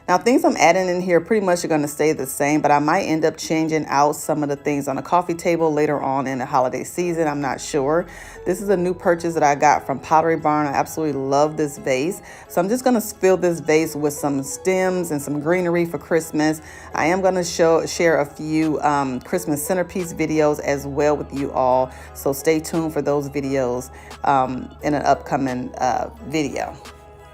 Now, things I'm adding in here pretty much are going to stay the same, but I might end up changing out some of the things on the coffee table later on in the holiday season. I'm not sure. This is a new purchase that I got from Pottery Barn. I absolutely love this vase. So I'm just going to fill this vase with some stems and some greenery for Christmas. I am going to share a few Christmas centerpiece videos as well with you all. So stay tuned for those videos in an upcoming video.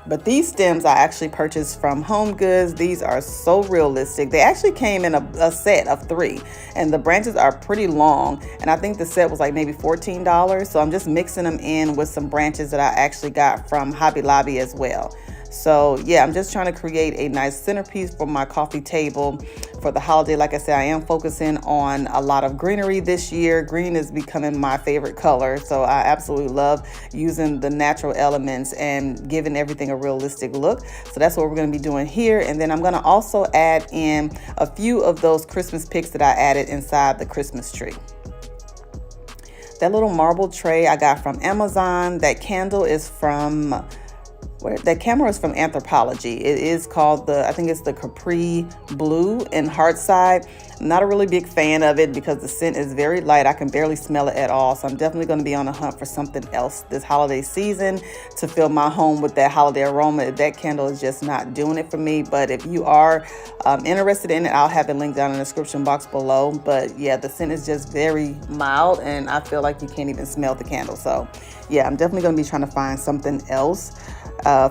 But these stems I actually purchased from Home Goods. These are so realistic. They actually came in a set of 3, and the branches are pretty long. And I think the set was like maybe $14. So I'm just mixing them in with some branches that I actually got from Hobby Lobby as well. So yeah, I'm just trying to create a nice centerpiece for my coffee table for the holiday. Like I said, I am focusing on a lot of greenery this year. Green is becoming my favorite color. So I absolutely love using the natural elements and giving everything a realistic look. So that's what we're going to be doing here. And then I'm going to also add in a few of those Christmas picks that I added inside the Christmas tree. That little marble tray I got from Amazon. That candle is from where that camera is from Anthropology. It is called I think it's the Capri Blue in Heartside. I'm not a really big fan of it because the scent is very light. I can barely smell it at all. So I'm definitely going to be on the hunt for something else this holiday season to fill my home with that holiday aroma. That candle is just not doing it for me. But if you are interested in it, I'll have it linked down in the description box below. But yeah, the scent is just very mild and I feel like you can't even smell the candle. So yeah, I'm definitely going to be trying to find something else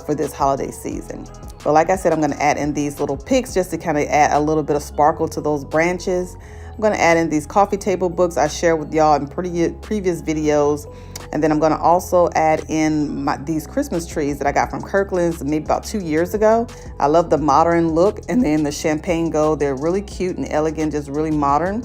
for this holiday season. But like I said, I'm going to add in these little picks just to kind of add a little bit of sparkle to those branches. I'm going to add in these coffee table books I shared with y'all in previous videos. And then I'm going to also add in these Christmas trees that I got from Kirkland's maybe about 2 years ago. I love the modern look, and then the champagne gold. They're really cute and elegant, just really modern.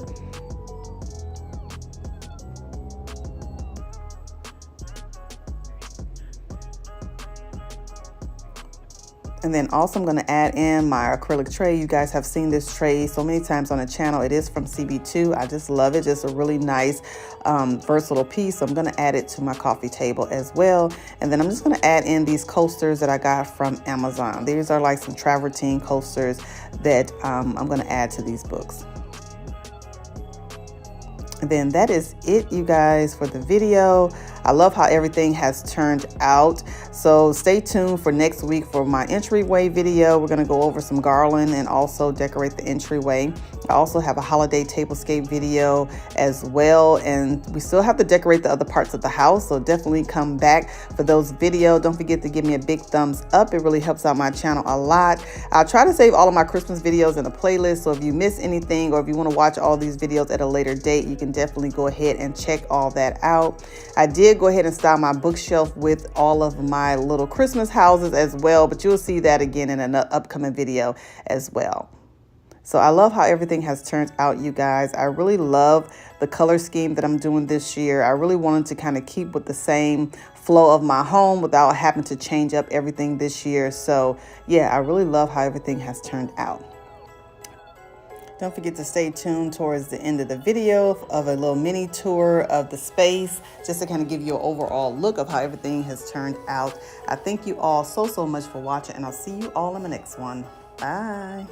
And then also I'm going to add in my acrylic tray. You guys have seen this tray so many times on the channel. It is from CB2. I just love it. Just a really nice, versatile piece. So I'm going to add it to my coffee table as well. And then I'm just going to add in these coasters that I got from Amazon. These are like some travertine coasters that I'm going to add to these books. And then that is it, you guys, for the video. I love how everything has turned out. So stay tuned for next week for my entryway video. We're going to go over some garland and also decorate the entryway. I also have a holiday tablescape video as well. And we still have to decorate the other parts of the house. So definitely come back for those videos. Don't forget to give me a big thumbs up. It really helps out my channel a lot. I'll try to save all of my Christmas videos in a playlist. So if you miss anything or if you want to watch all these videos at a later date, you can definitely go ahead and check all that out. I did go ahead and style my bookshelf with all of my little Christmas houses as well, but you'll see that again in an upcoming video as well. So I love how everything has turned out, you guys. I really love the color scheme that I'm doing this year. I really wanted to kind of keep with the same flow of my home without having to change up everything this year. So yeah, I really love how everything has turned out. Don't forget to stay tuned towards the end of the video of a little mini tour of the space, just to kind of give you an overall look of how everything has turned out. I thank you all so much for watching, and I'll see you all in the next one. Bye.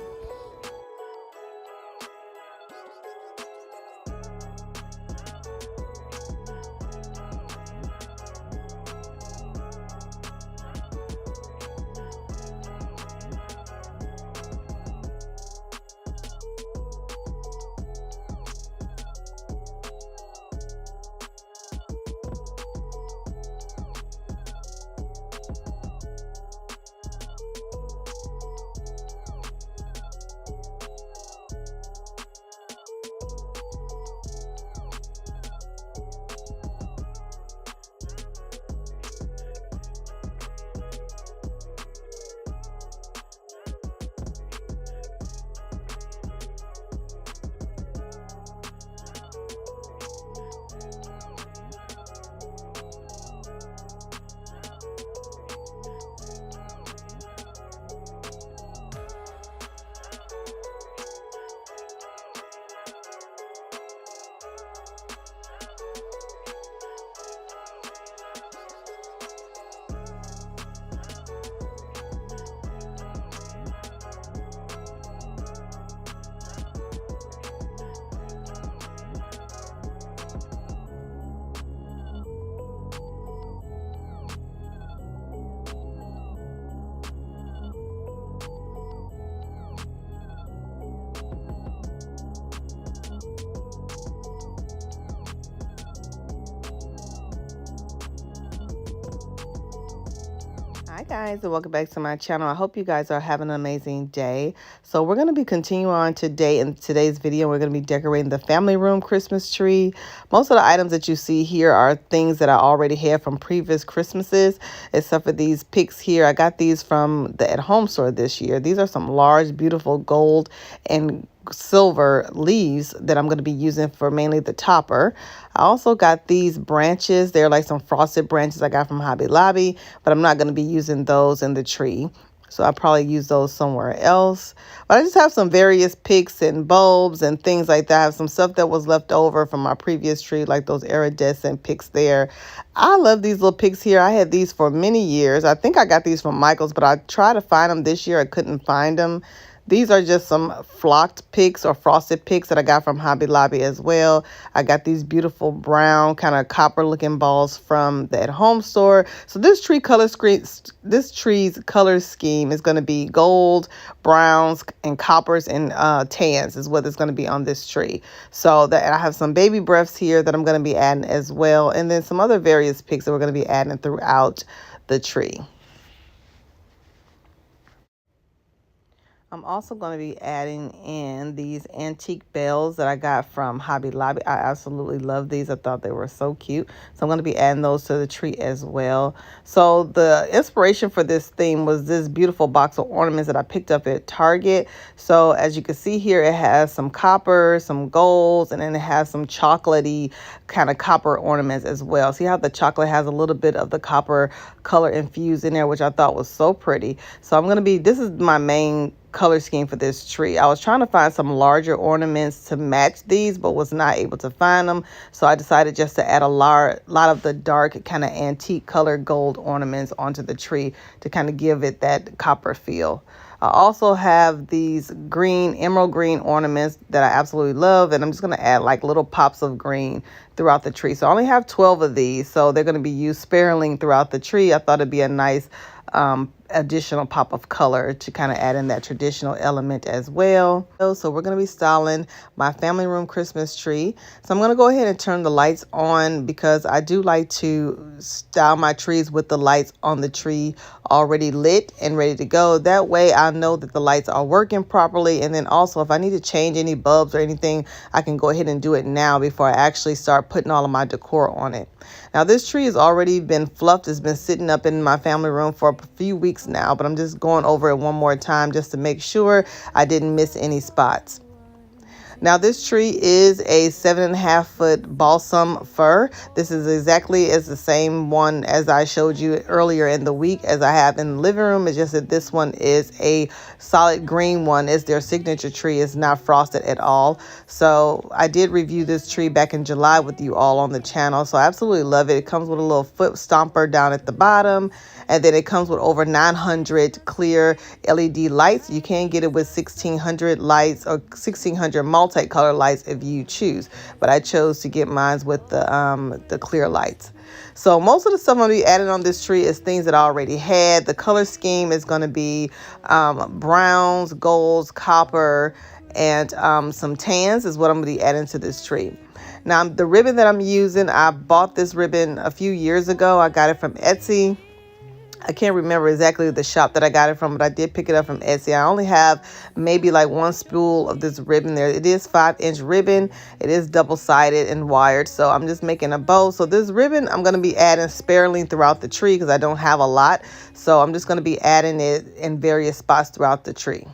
Hi guys, and welcome back to my channel. I hope you guys are having an amazing day. So we're going to be continuing on today. In today's video, we're going to be decorating the family room Christmas tree. Most of the items that you see here are things that I already had from previous Christmases, except for these picks here. I got these from the at-home store this year. These are some large, beautiful gold and silver leaves that I'm going to be using for mainly the topper. I also got these branches. They're like some frosted branches I got from Hobby Lobby, but I'm not going to be using those in the tree. So I probably use those somewhere else. But I just have some various picks and bulbs and things like that. I have some stuff that was left over from my previous tree, like those iridescent picks there. I love these little picks here. I had these for many years. I think I got these from Michael's, but I tried to find them this year. I couldn't find them. These are just some flocked picks or frosted picks that I got from Hobby Lobby as well. I got these beautiful brown kind of copper looking balls from the at home store. So this tree's color scheme is going to be gold, browns, and coppers and tans is what is going to be on this tree. So that I have some baby breaths here that I'm going to be adding as well, and then some other various picks that we're going to be adding throughout the tree. I'm also going to be adding in these antique bells that I got from Hobby Lobby. I absolutely love these. I thought they were so cute. So I'm going to be adding those to the tree as well. So the inspiration for this theme was this beautiful box of ornaments that I picked up at Target. So as you can see here, it has some copper, some golds, and then it has some chocolatey kind of copper ornaments as well. See how the chocolate has a little bit of the copper color infused in there, which I thought was so pretty. So I'm going to be, this is my main color scheme for this tree. I was trying to find some larger ornaments to match these, but was not able to find them. So I decided just to add a lot of the dark kind of antique color gold ornaments onto the tree to kind of give it that copper feel. I also have these green, emerald green ornaments that I absolutely love, and I'm just going to add like little pops of green throughout the tree. So I only have 12 of these, so they're going to be used sparingly throughout the tree. I thought it'd be a nice additional pop of color to kind of add in that traditional element as well. So we're going to be styling my family room Christmas tree. So I'm going to go ahead and turn the lights on because I do like to style my trees with the lights on the tree already lit and ready to go. That way I know that the lights are working properly, and then also if I need to change any bulbs or anything, I can go ahead and do it now before I actually start putting all of my decor on it. Now this tree has already been fluffed. It's been sitting up in my family room for a few weeks now, but I'm just going over it one more time just to make sure I didn't miss any spots. Now this tree is a 7.5-foot balsam fir. This is exactly as the same one as I showed you earlier in the week as I have in the living room. It's just that this one is a solid green one. It's their signature tree. It's not frosted at all. So I did review this tree back in July with you all on the channel. So I absolutely love it. It comes with a little foot stomper down at the bottom. And then it comes with over 900 clear LED lights. You can get it with 1600 lights or 1600 multicolor lights if you choose. But I chose to get mine with the clear lights. So most of the stuff I'm going to be adding on this tree is things that I already had. The color scheme is going to be browns, golds, copper, and some tans is what I'm going to be adding to this tree. Now the ribbon that I'm using, I bought this ribbon a few years ago. I got it from Etsy. I can't remember exactly the shop that I got it from, but I did pick it up from Etsy. I only have maybe like one spool of this ribbon there. It is 5-inch ribbon. It is double-sided and wired, so I'm just making a bow. So this ribbon I'm going to be adding sparingly throughout the tree because I don't have a lot. So I'm just going to be adding it in various spots throughout the tree.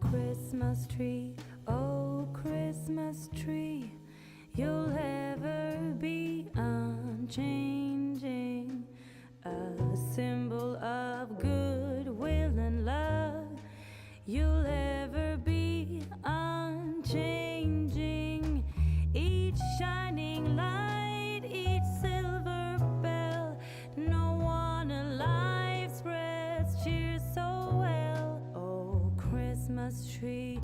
Christmas tree, oh Christmas tree, you'll ever be unchanging, a symbol of goodwill and love. You'll ever be unchanging, each shining light, each silver bell, no one alive spreads cheer so well. Oh Christmas tree,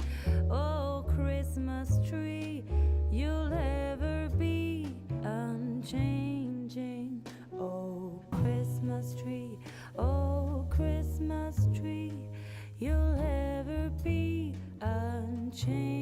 oh Christmas tree, you'll ever be unchanging. Oh Christmas tree, oh Christmas tree, you'll ever be unchanging.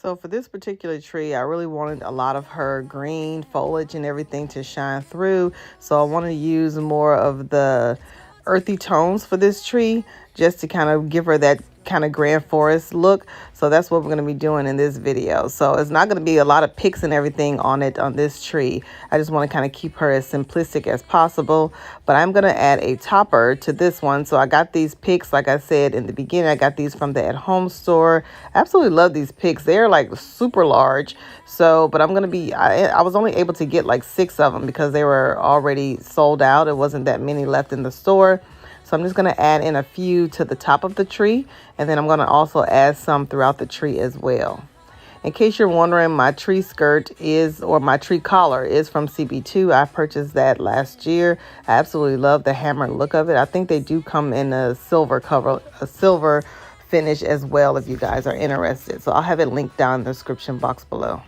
So for this particular tree, I really wanted a lot of her green foliage and everything to shine through. So I wanted to use more of the earthy tones for this tree just to kind of give her that kind of grand forest look. So that's what we're going to be doing in this video. So it's not going to be a lot of picks and everything on it on this tree. I just want to kind of keep her as simplistic as possible. But I'm going to add a topper to this one. So I got these picks, like I said in the beginning, I got these from the at-home store. Absolutely love these picks. They're like super large. So, but I'm going to be, I was only able to get like 6 of them because they were already sold out. It wasn't that many left in the store. So I'm just going to add in a few to the top of the tree, and then I'm going to also add some throughout the tree as well. In case you're wondering, my tree skirt is, or my tree collar is from CB2. I purchased that last year. I absolutely love the hammer look of it. I think they do come in a silver cover, a silver finish as well if you guys are interested. So I'll have it linked down in the description box below.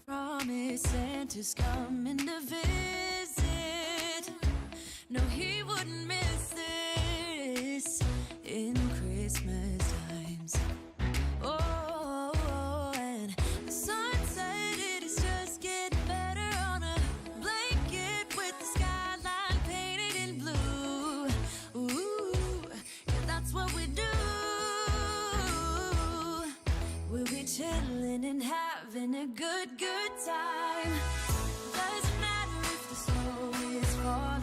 Promise Santa's coming to visit. No, he wouldn't miss this in Christmas times. Oh, and the sun said it is just getting better on a blanket with the skyline painted in blue. Ooh, yeah, that's what we do. We'll be chilling and having a good time. Doesn't matter if the snow is falling.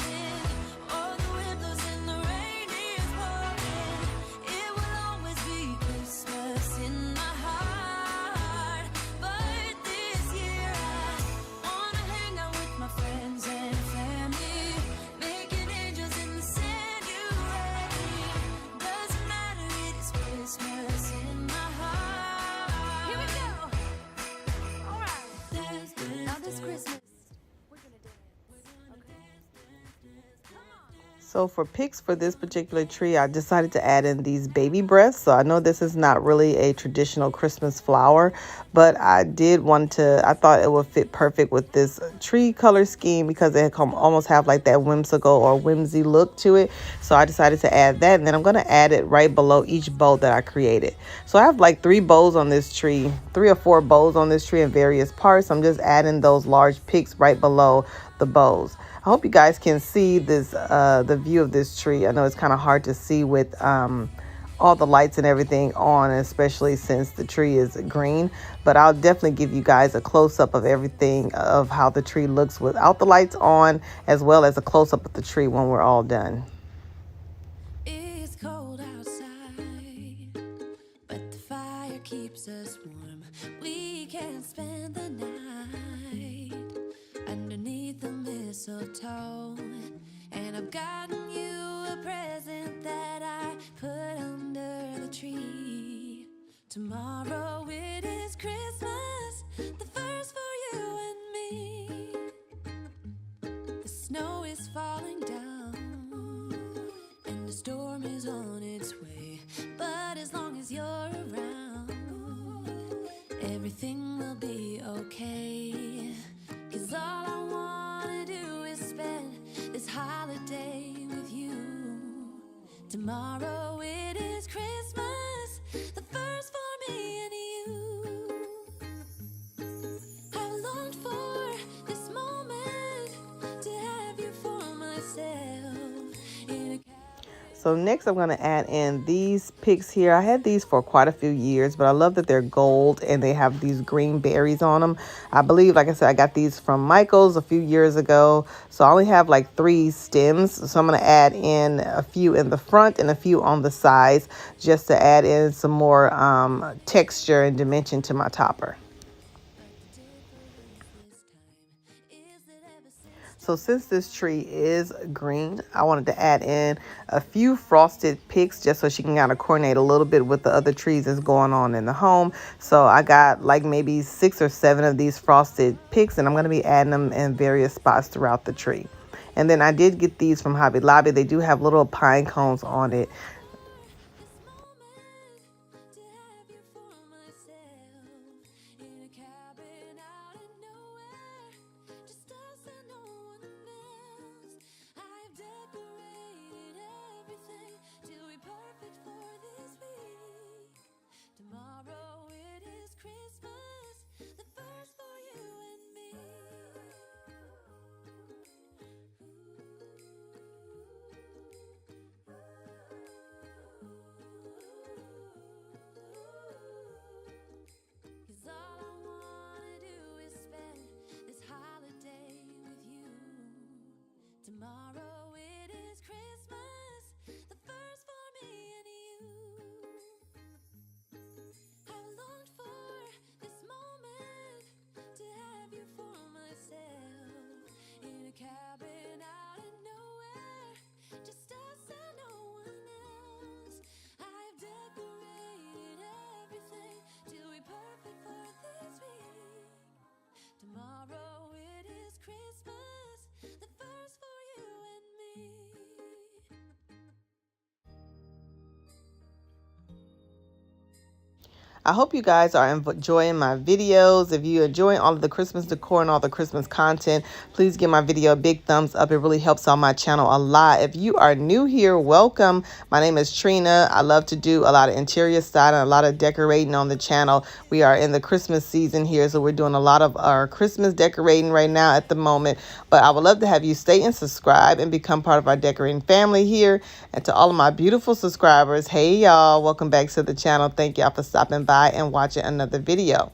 So for picks for this particular tree, I decided to add in these baby breaths. So I know this is not really a traditional Christmas flower, but I thought it would fit perfect with this tree color scheme because it almost have like that whimsical or whimsy look to it. So I decided to add that, and then I'm going to add it right below each bow that I created. So I have like 3 bows on this tree, 3 or 4 bows on this tree in various parts. I'm just adding those large picks right below the bows. I hope you guys can see this, the view of this tree. I know it's kind of hard to see with all the lights and everything on, especially since the tree is green. But I'll definitely give you guys a close-up of everything of how the tree looks without the lights on, as well as a close-up of the tree when we're all done. It's cold outside, but the fire keeps us warm. We can spend the night underneath the mistletoe, and I've gotten you a present that I put under the tree. Tomorrow it is Christmas, the first for you and me. The snow is falling down and the storm is on its way, but as long as you're around, everything will be okay. 'Cause all I wanna do is spend this holiday with you. Tomorrow it is Christmas, the first for me and you. I've longed for this moment to have you for myself in a So next I'm going to add in these picks here. I had these for quite a few years, but I love that they're gold and they have these green berries on them. I believe, like I said, I got these from Michael's a few years ago. So I only have like 3 stems. So I'm going to add in a few in the front and a few on the sides just to add in some more texture and dimension to my topper. So since this tree is green, I wanted to add in a few frosted picks just so she can kind of coordinate a little bit with the other trees that's going on in the home. So I got like maybe 6 or 7 of these frosted picks, and I'm going to be adding them in various spots throughout the tree. And then I did get these from Hobby Lobby. They do have little pine cones on it. tomorrow. I hope you guys are enjoying my videos. If you're enjoying all of the Christmas decor and all the Christmas content, please give my video a big thumbs up. It really helps on my channel a lot. If you are new here, welcome. My name is Trina. I love to do a lot of interior style and a lot of decorating on the channel. We are in the Christmas season here, so we're doing a lot of our Christmas decorating right now at the moment. But I would love to have you stay and subscribe and become part of our decorating family here. And to all of my beautiful subscribers, hey y'all, welcome back to the channel. Thank y'all for stopping by and watching another video.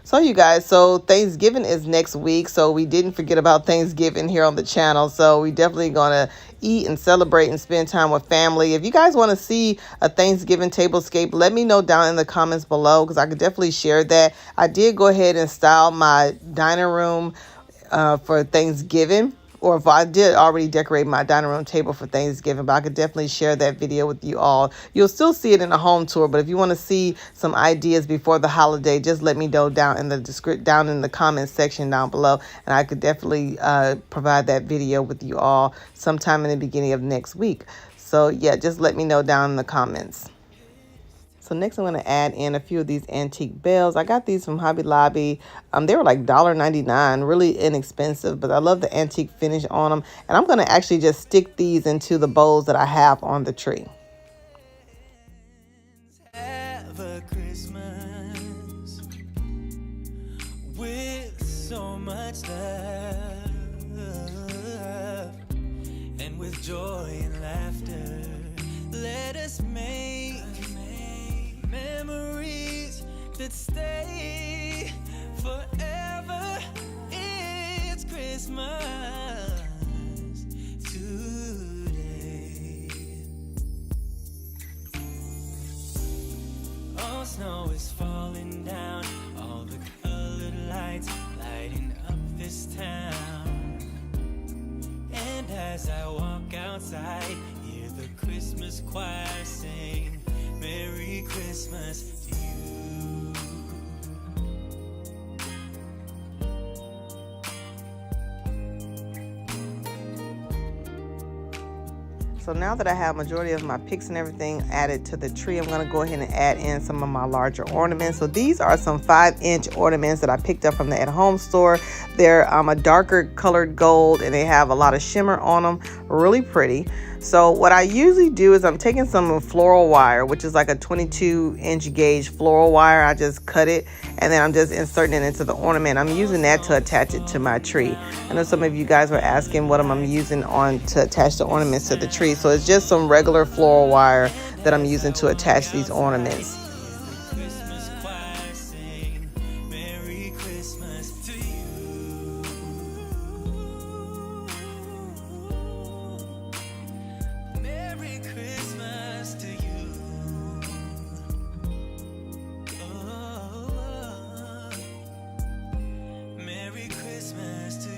So you guys, so Thanksgiving is next week, so we didn't forget about Thanksgiving here on the channel. So we definitely gonna eat and celebrate and spend time with family. If you guys want to see a Thanksgiving tablescape, let me know down in the comments below, because I could definitely share that. I did go ahead and style my dining room for Thanksgiving, or if I did already decorate my dining room table for Thanksgiving, but I could definitely share that video with you all. You'll still see it in a home tour, but if you want to see some ideas before the holiday, just let me know down in the comments section down below, and I could definitely provide that video with you all sometime in the beginning of next week. So yeah, just let me know down in the comments. So next I'm going to add in a few of these antique bells. I got these from Hobby Lobby. They were like $1.99, really inexpensive, but I love the antique finish on them. And I'm going to actually just stick these into the bowls that I have on the tree. Have a Christmas with so much love and with joy and laughter. Let us make memories that stay forever. It's Christmas today. Oh, snow is falling down, all the colored lights lighting up this town. And as I walk outside, hear the Christmas choir sing Merry Christmas to you. So now that I have majority of my picks and everything added to the tree, I'm going to go ahead and add in some of my larger ornaments. So these are some 5-inch ornaments that I picked up from the at-home store. They're a darker colored gold, and they have a lot of shimmer on them. Really pretty. So what I usually do is I'm taking some floral wire, which is like a 22-inch gauge floral wire. I just cut it, and then I'm just inserting it into the ornament. I'm using that to attach it to my tree. I know some of you guys were asking what I'm using to attach the ornaments to the tree. So it's just some regular floral wire that I'm using to attach these ornaments. Christmas choir sing Merry Christmas to you. Merry Christmas to you. Oh, Merry Christmas to you.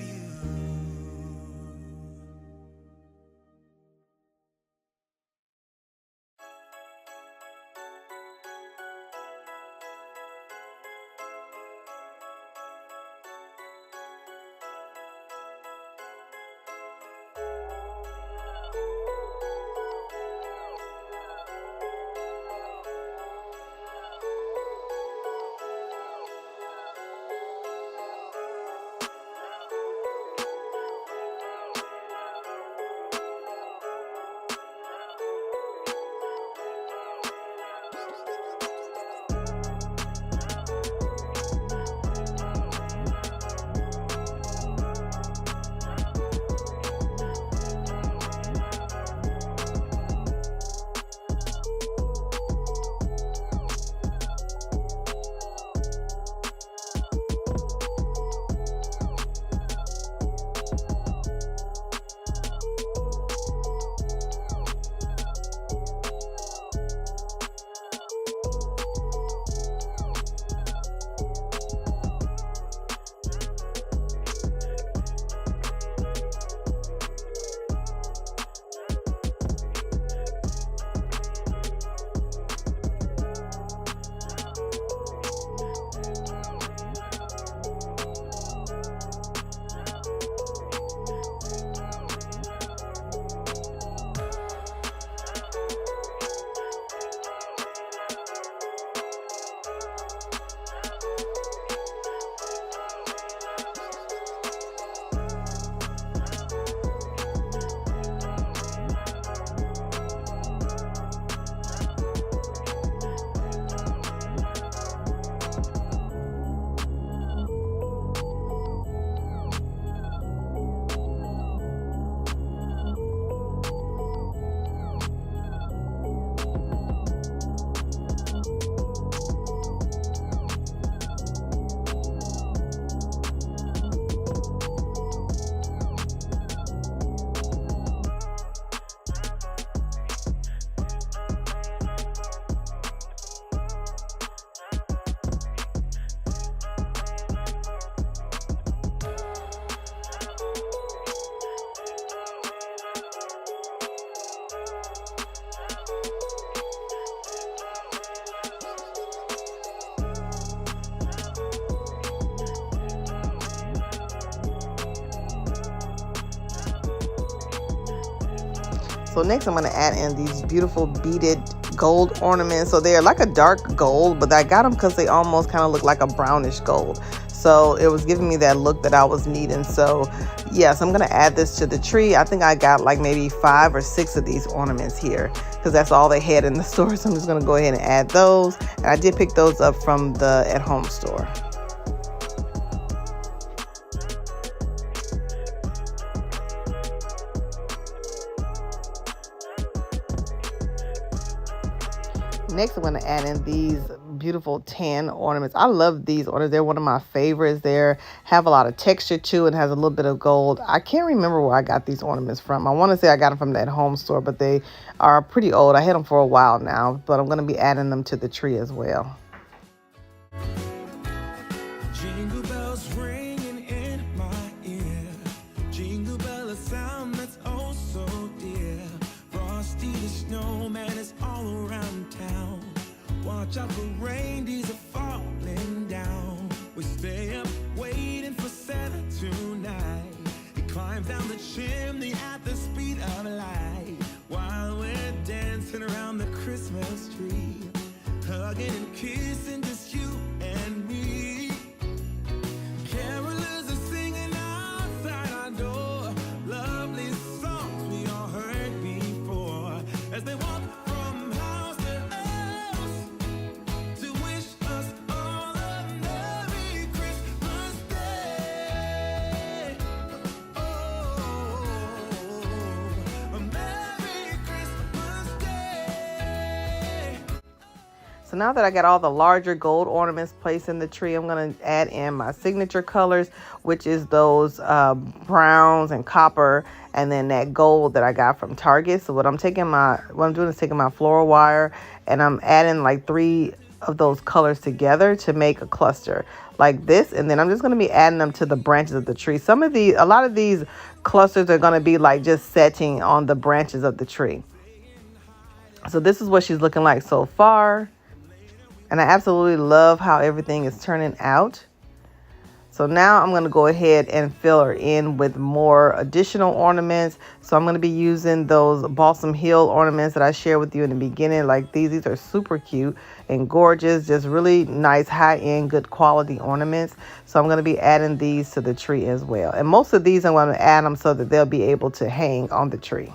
So next I'm going to add in these beautiful beaded gold ornaments. So they're like a dark gold, but I got them because they almost kind of look like a brownish gold. So it was giving me that look that I was needing. So yes, I'm going to add this to the tree. I think I got like maybe 5 or 6 of these ornaments here because that's all they had in the store. So I'm just going to go ahead and add those. And I did pick those up from the at-home store. Next, I'm going to add in these beautiful tan ornaments. I love these ornaments. They're one of my favorites. They have a lot of texture too and has a little bit of gold. I can't remember where I got these ornaments from. I want to say I got them from that home store, but they are pretty old. I had them for a while now, but I'm going to be adding them to the tree as well. Jingle bells ringing in my ear. Jingle bell, a sound that's oh so dear. Frosty the snowman is all around town. Watch out for reindeers are falling down. We stay up waiting for Santa tonight. He climbs down the chimney at the speed of light while we're dancing around the Christmas tree, hugging and kissing just you and me. Carolers are singing outside our door, lovely songs we all heard before, as they walk from house to house to wish us all a Merry Christmas Day. Oh, a Merry Christmas Day. So now that I got all the larger gold ornaments placed in the tree, I'm going to add in my signature colors, which is those browns and copper, and then that gold that I got from Target. So what I'm doing is taking my floral wire and I'm adding like 3 of those colors together to make a cluster like this, and then I'm just going to be adding them to the branches of the tree. A lot of these clusters are going to be like just setting on the branches of the tree. So this is what she's looking like so far. And I absolutely love how everything is turning out. So now I'm going to go ahead and fill her in with more additional ornaments. So I'm going to be using those Balsam Hill ornaments that I shared with you in the beginning. Like these. These are super cute and gorgeous. Just really nice, high-end, good quality ornaments. So I'm going to be adding these to the tree as well. And most of these I'm going to add them so that they'll be able to hang on the tree.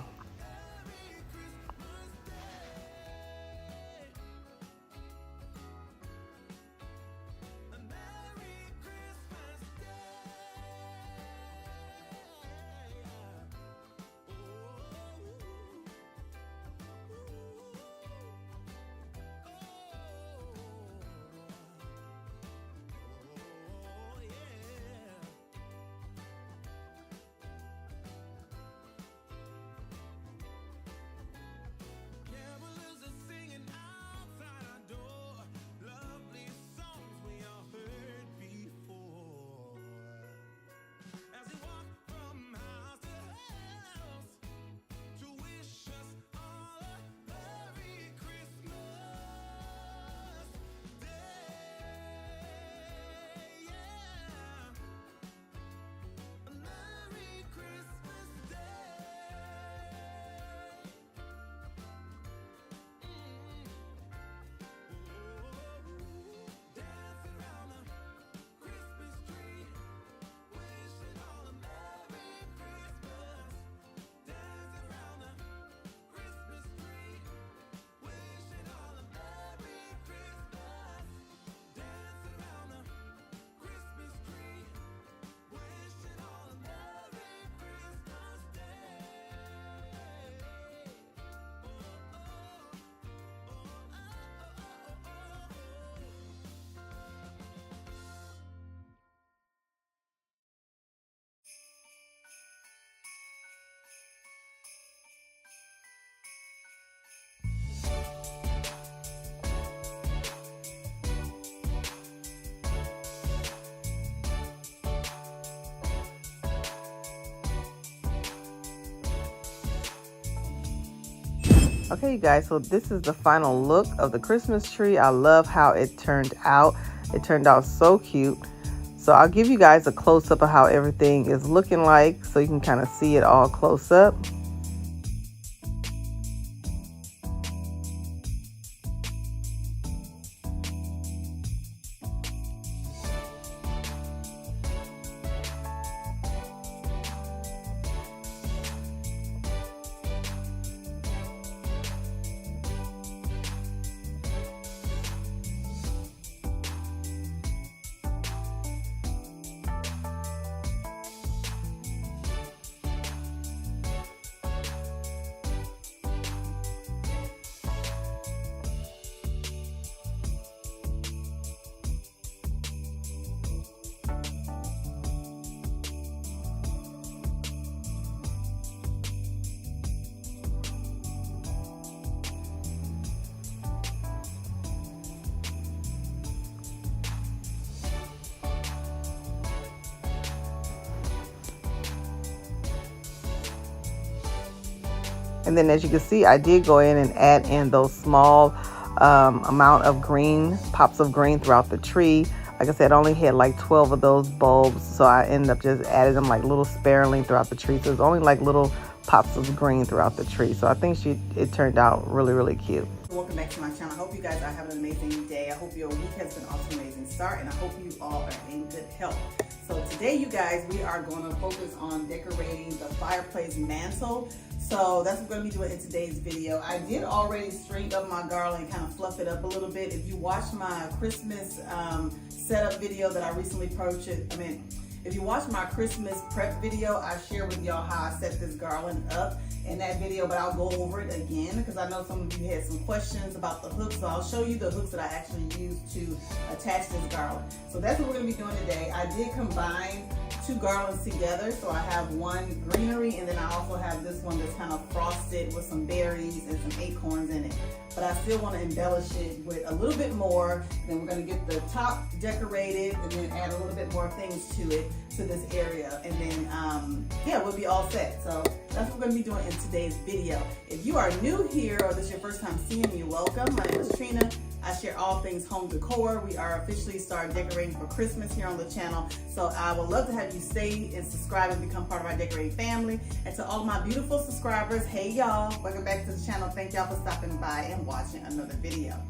Okay, you guys, so this is the final look of the Christmas tree. I love how it turned out. It turned out so cute. So I'll give you guys a close-up of how everything is looking like so you can kind of see it all close up. And then as you can see, I did go in and add in those small amount of green, pops of green throughout the tree. Like I said, I only had like 12 of those bulbs, so I ended up just adding them like little sparingly throughout the tree. So it's only like little pops of green throughout the tree. So I think it turned out really, really cute. Welcome back to my channel. I hope you guys are having an amazing day. I hope your week has been off to an amazing start, and I hope you all are in good health. So today, you guys, we are going to focus on decorating the fireplace mantle. So that's what we're going to be doing in today's video. I did already string up my garland and kind of fluff it up a little bit. If you watch my Christmas setup video that I recently purchased, if you watch my Christmas prep video, I share with y'all how I set this garland up in that video, but I'll go over it again because I know some of you had some questions about the hooks. So I'll show you the hooks that I actually used to attach this garland. So that's what we're going to be doing today. I did combine two garlands together, so I have one greenery and then I also have this one that's kind of frosted with some berries and some acorns in it. But I still want to embellish it with a little bit more. Then we're going to get the top decorated and then add a little bit more things to it, to this area, and then yeah, we'll be all set. So that's what we're going to be doing in today's video. If you are new here or this is your first time seeing me, welcome. My name is Trina. I share all things home decor. We are officially started decorating for Christmas here on the channel. So I would love to have you stay and subscribe and become part of our decorating family. And to all of my beautiful subscribers, hey y'all, welcome back to the channel. Thank y'all for stopping by and watching another video.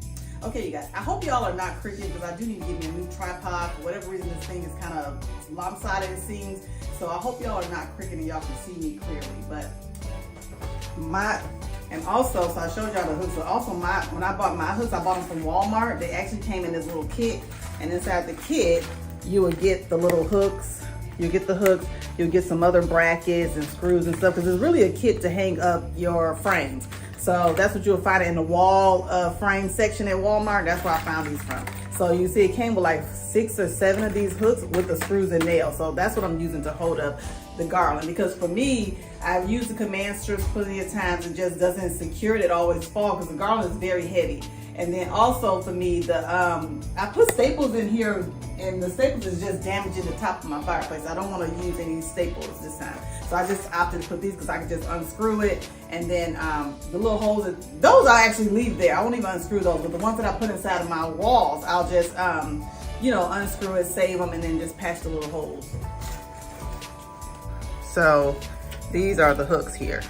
Okay, you guys, I hope y'all are not crooked because I do need to get me a new tripod. For whatever reason, this thing is kind of lopsided, it seems. So I hope y'all are not crooked and y'all can see me clearly. But and also, so I showed y'all the hooks, but also when I bought my hooks, I bought them from Walmart. They actually came in this little kit, and inside the kit, you would get the little hooks. You get the hooks, you'll get some other brackets and screws and stuff, because it's really a kit to hang up your frames. So that's what you'll find in the wall frame section at Walmart. That's where I found these from. So you see it came with like 6 or 7 of these hooks with the screws and nails. So that's what I'm using to hold up the garland, because for me, I've used the command strips plenty of times and just doesn't secure it. It always falls because the garland is very heavy. And then also for me, I put staples in here, and the staples is just damaging the top of my fireplace. I don't want to use any staples this time. So I just opted to put these because I can just unscrew it. And then the little holes, those I actually leave there. I won't even unscrew those, but the ones that I put inside of my walls, I'll just, unscrew it, save them, and then just patch the little holes. So these are the hooks here.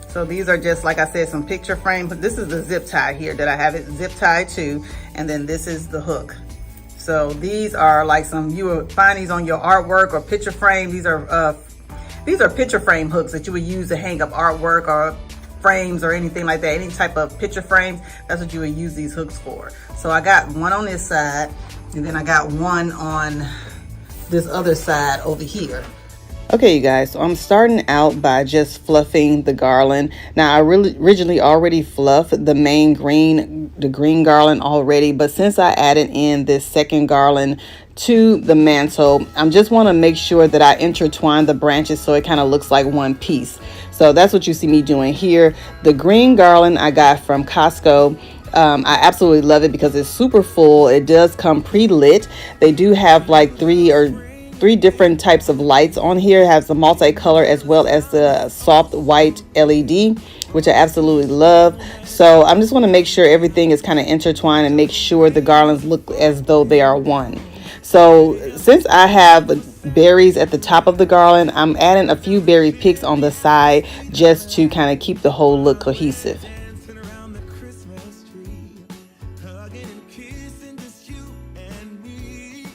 So these are just, like I said, some picture frame, but this is the zip tie here that I have it zip tied to, and then this is the hook. So these are like you will find these on your artwork or picture frame. These are picture frame hooks that you would use to hang up artwork or frames or anything like that. Any type of picture frames, that's what you would use these hooks for. So I got one on this side, and then I got one on this other side over here. Okay, you guys, so I'm starting out by just fluffing the garland. Now, I originally already fluffed the main green garland already, but since I added in this second garland to the mantle, I just want to make sure that I intertwine the branches so it kind of looks like one piece. So that's what you see me doing here. The green garland I got from Costco. I absolutely love it because it's super full. It does come pre-lit. They do have like three different types of lights on here. It has the multicolor as well as the soft white LED. which I absolutely love. So I'm just want to make sure everything is kind of intertwined and make sure the garlands look as though they are one. So since I have berries at the top of the garland, I'm adding a few berry picks on the side just to kind of keep the whole look cohesive. Dancing around the Christmas tree, hugging and kissing just you and me.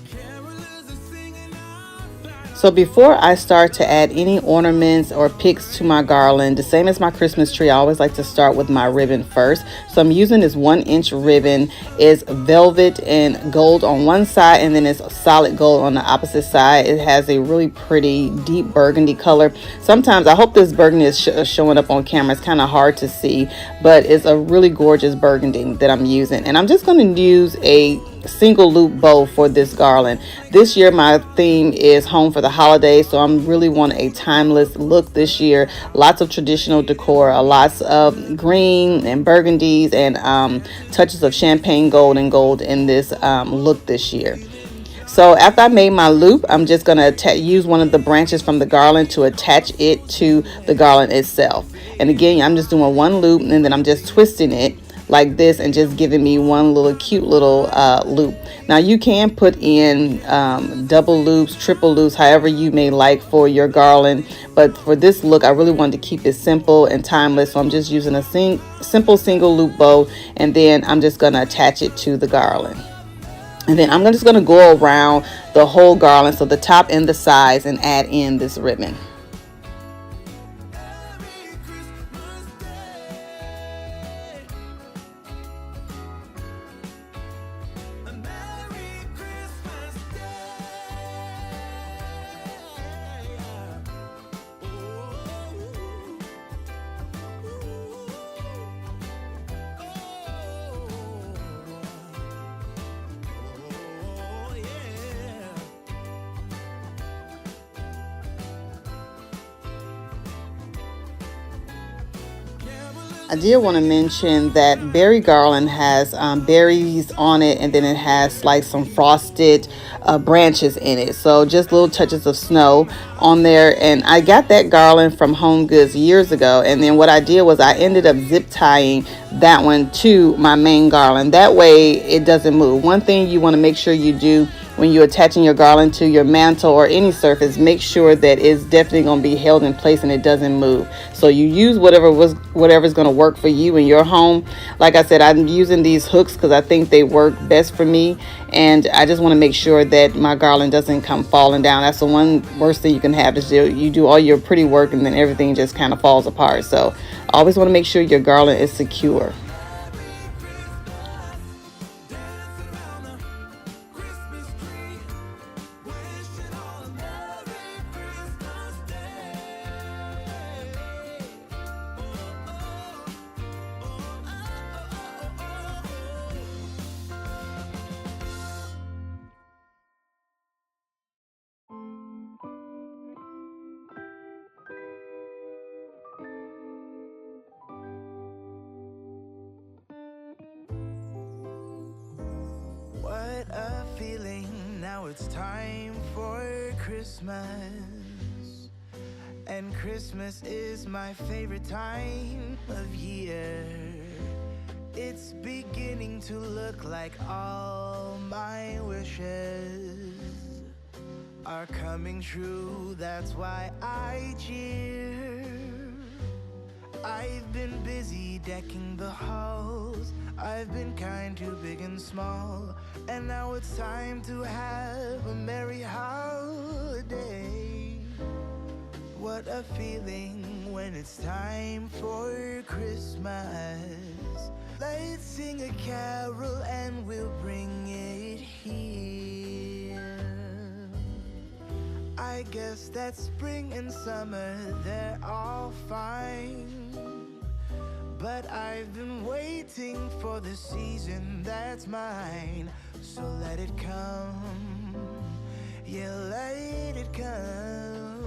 Carolers are singing outside. So before I start to add any ornaments or picks to my garland, the same as my Christmas tree, I always like to start with my ribbon first. So I'm using this 1-inch ribbon. It's velvet and gold on one side, and then it's solid gold on the opposite side. It has a really pretty deep burgundy color. Sometimes I hope this burgundy is showing up on camera. It's kind of hard to see, but it's a really gorgeous burgundy that I'm using. And I'm just going to use a single loop bow for this garland. This year my theme is home for the holidays, so I'm really want a timeless look this year. Lots of traditional decor, lots of green and burgundies, and touches of champagne gold and gold in this look this year. So after I made my loop, I'm just going to use one of the branches from the garland to attach it to the garland itself. And again, I'm just doing one loop, and then I'm just twisting it like this and just giving me one little cute little loop. Now you can put in double loops, triple loops, however you may like for your garland, but for this look I really wanted to keep it simple and timeless, so I'm just using a simple single loop bow, and then I'm just going to attach it to the garland. And then I'm just going to go around the whole garland, so the top and the sides, and add in this ribbon. I did want to mention that berry garland has berries on it, and then it has like some frosted branches in it. So just little touches of snow on there. And I got that garland from Home Goods years ago. And then what I did was I ended up zip tying that one to my main garland. That way it doesn't move. One thing you want to make sure you do when you're attaching your garland to your mantle or any surface, make sure that it's definitely going to be held in place and it doesn't move. So you use whatever's going to work for you in your home. Like I said, I'm using these hooks because I think they work best for me, and I just want to make sure that my garland doesn't come falling down. That's the one worst thing you can have, is you do all your pretty work and then everything just kind of falls apart. So always want to make sure your garland is secure. What a feeling, now it's time for Christmas. And Christmas is my favorite time of year. It's beginning to look like all my wishes are coming true, that's why I cheer. I've been busy decking the halls, I've been kind to big and small, and now it's time to have a merry holiday. What a feeling when it's time for Christmas. Let's sing a carol and we'll bring it here. I guess that spring and summer, they're all fine, but I've been waiting for the season that's mine. So let it come, yeah, let it come.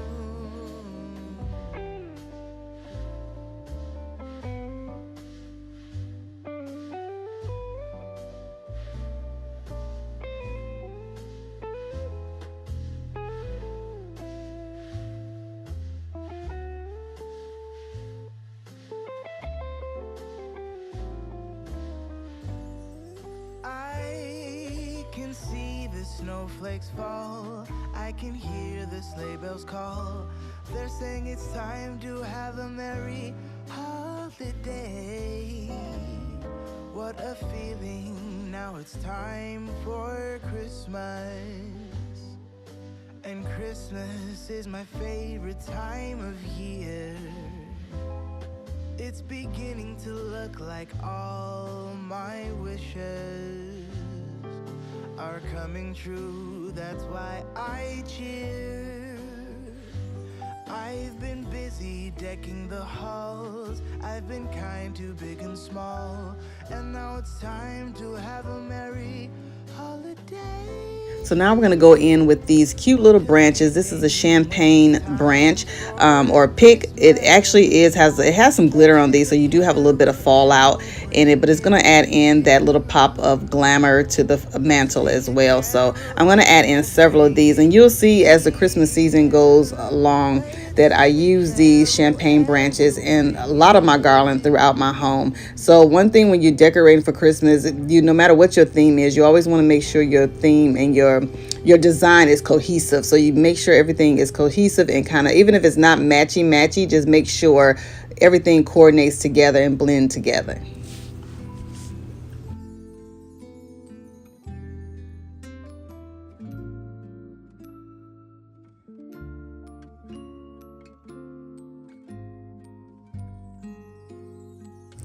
snowflakes fall. I can hear the sleigh bells call. They're saying it's time to have a merry holiday. What a feeling, now it's time for Christmas. And Christmas is my favorite time of year. It's beginning to look like all my wishes are coming true. That's why I cheer. I've been busy decking the halls. I've been kind to big and small. And now it's time to have a merry holiday. So now we're going to go in with these cute little branches. This is a champagne branch or pick. It actually has some glitter on these, so you do have a little bit of fallout in it, but it's going to add in that little pop of glamour to the mantle as well. So I'm going to add in several of these, and you'll see as the Christmas season goes along that I use these champagne branches in a lot of my garland throughout my home. So one thing when you're decorating for Christmas, no matter what your theme is, you always want to make sure your theme and your design is cohesive. So you make sure everything is cohesive and kind of, even if it's not matchy, just make sure everything coordinates together and blend together.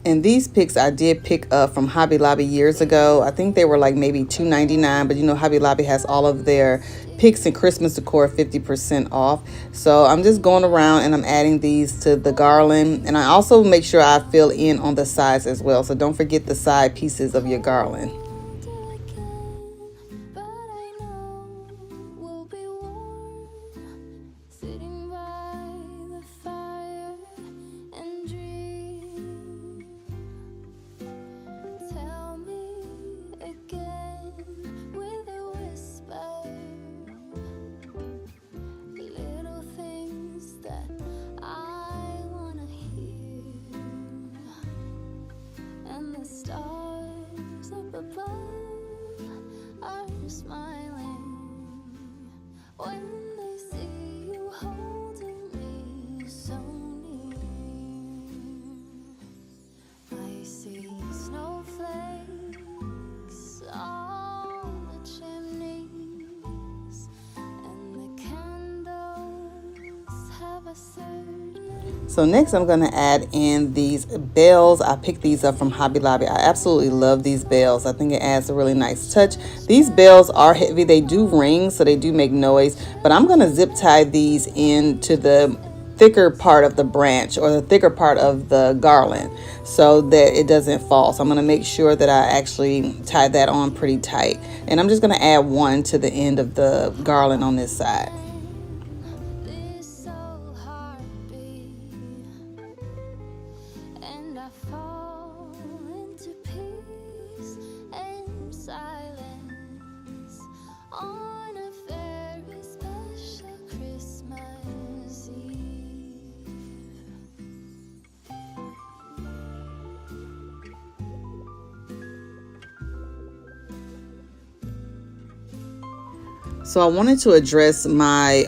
And these picks I did pick up from Hobby Lobby years ago. I think they were like maybe $2.99, but you know Hobby Lobby has all of their picks and Christmas decor 50% off. So I'm just going around and I'm adding these to the garland. And I also make sure I fill in on the sides as well. So don't forget the side pieces of your garland. Till I can, but I know we'll be warm, sitting by the fire and dream. Tell me again with a whisper, little things that I wanna hear, and the stars up above are smiling when they see you holding me so near. I see snowflakes on the chimneys, and the candles have a certain. So next I'm going to add in these bells. I picked these up from Hobby Lobby. I absolutely love these bells. I think it adds a really nice touch. These bells are heavy. They do ring, so they do make noise. But I'm going to zip tie these into the thicker part of the branch or the thicker part of the garland so that it doesn't fall. So I'm going to make sure that I actually tie that on pretty tight. And I'm just going to add one to the end of the garland on this side. This soul heartbeat, and I fall into peace and silence on a very special Christmas Eve. So I wanted to address my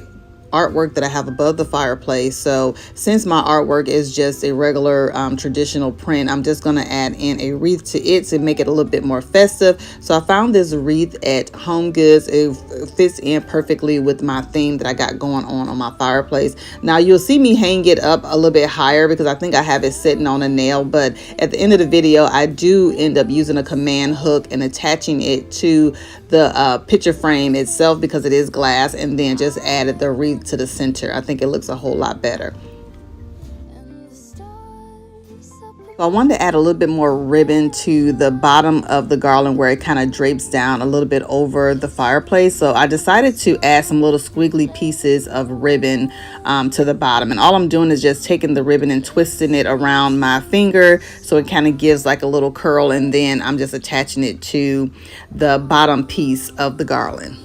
artwork that I have above the fireplace. So since my artwork is just a regular traditional print, I'm just going to add in a wreath to it to make it a little bit more festive. So I found this wreath at Home Goods. It fits in perfectly with my theme that I got going on my fireplace. Now you'll see me hang it up a little bit higher because I think I have it sitting on a nail, but at the end of the video I do end up using a command hook and attaching it to the picture frame itself because it is glass, and then just added the wreath to the center. I think it looks a whole lot better. And the stars up So I wanted to add a little bit more ribbon to the bottom of the garland where it kind of drapes down a little bit over the fireplace. So I decided to add some little squiggly pieces of ribbon to the bottom. And all I'm doing is just taking the ribbon and twisting it around my finger so it kind of gives like a little curl. And then I'm just attaching it to the bottom piece of the garland.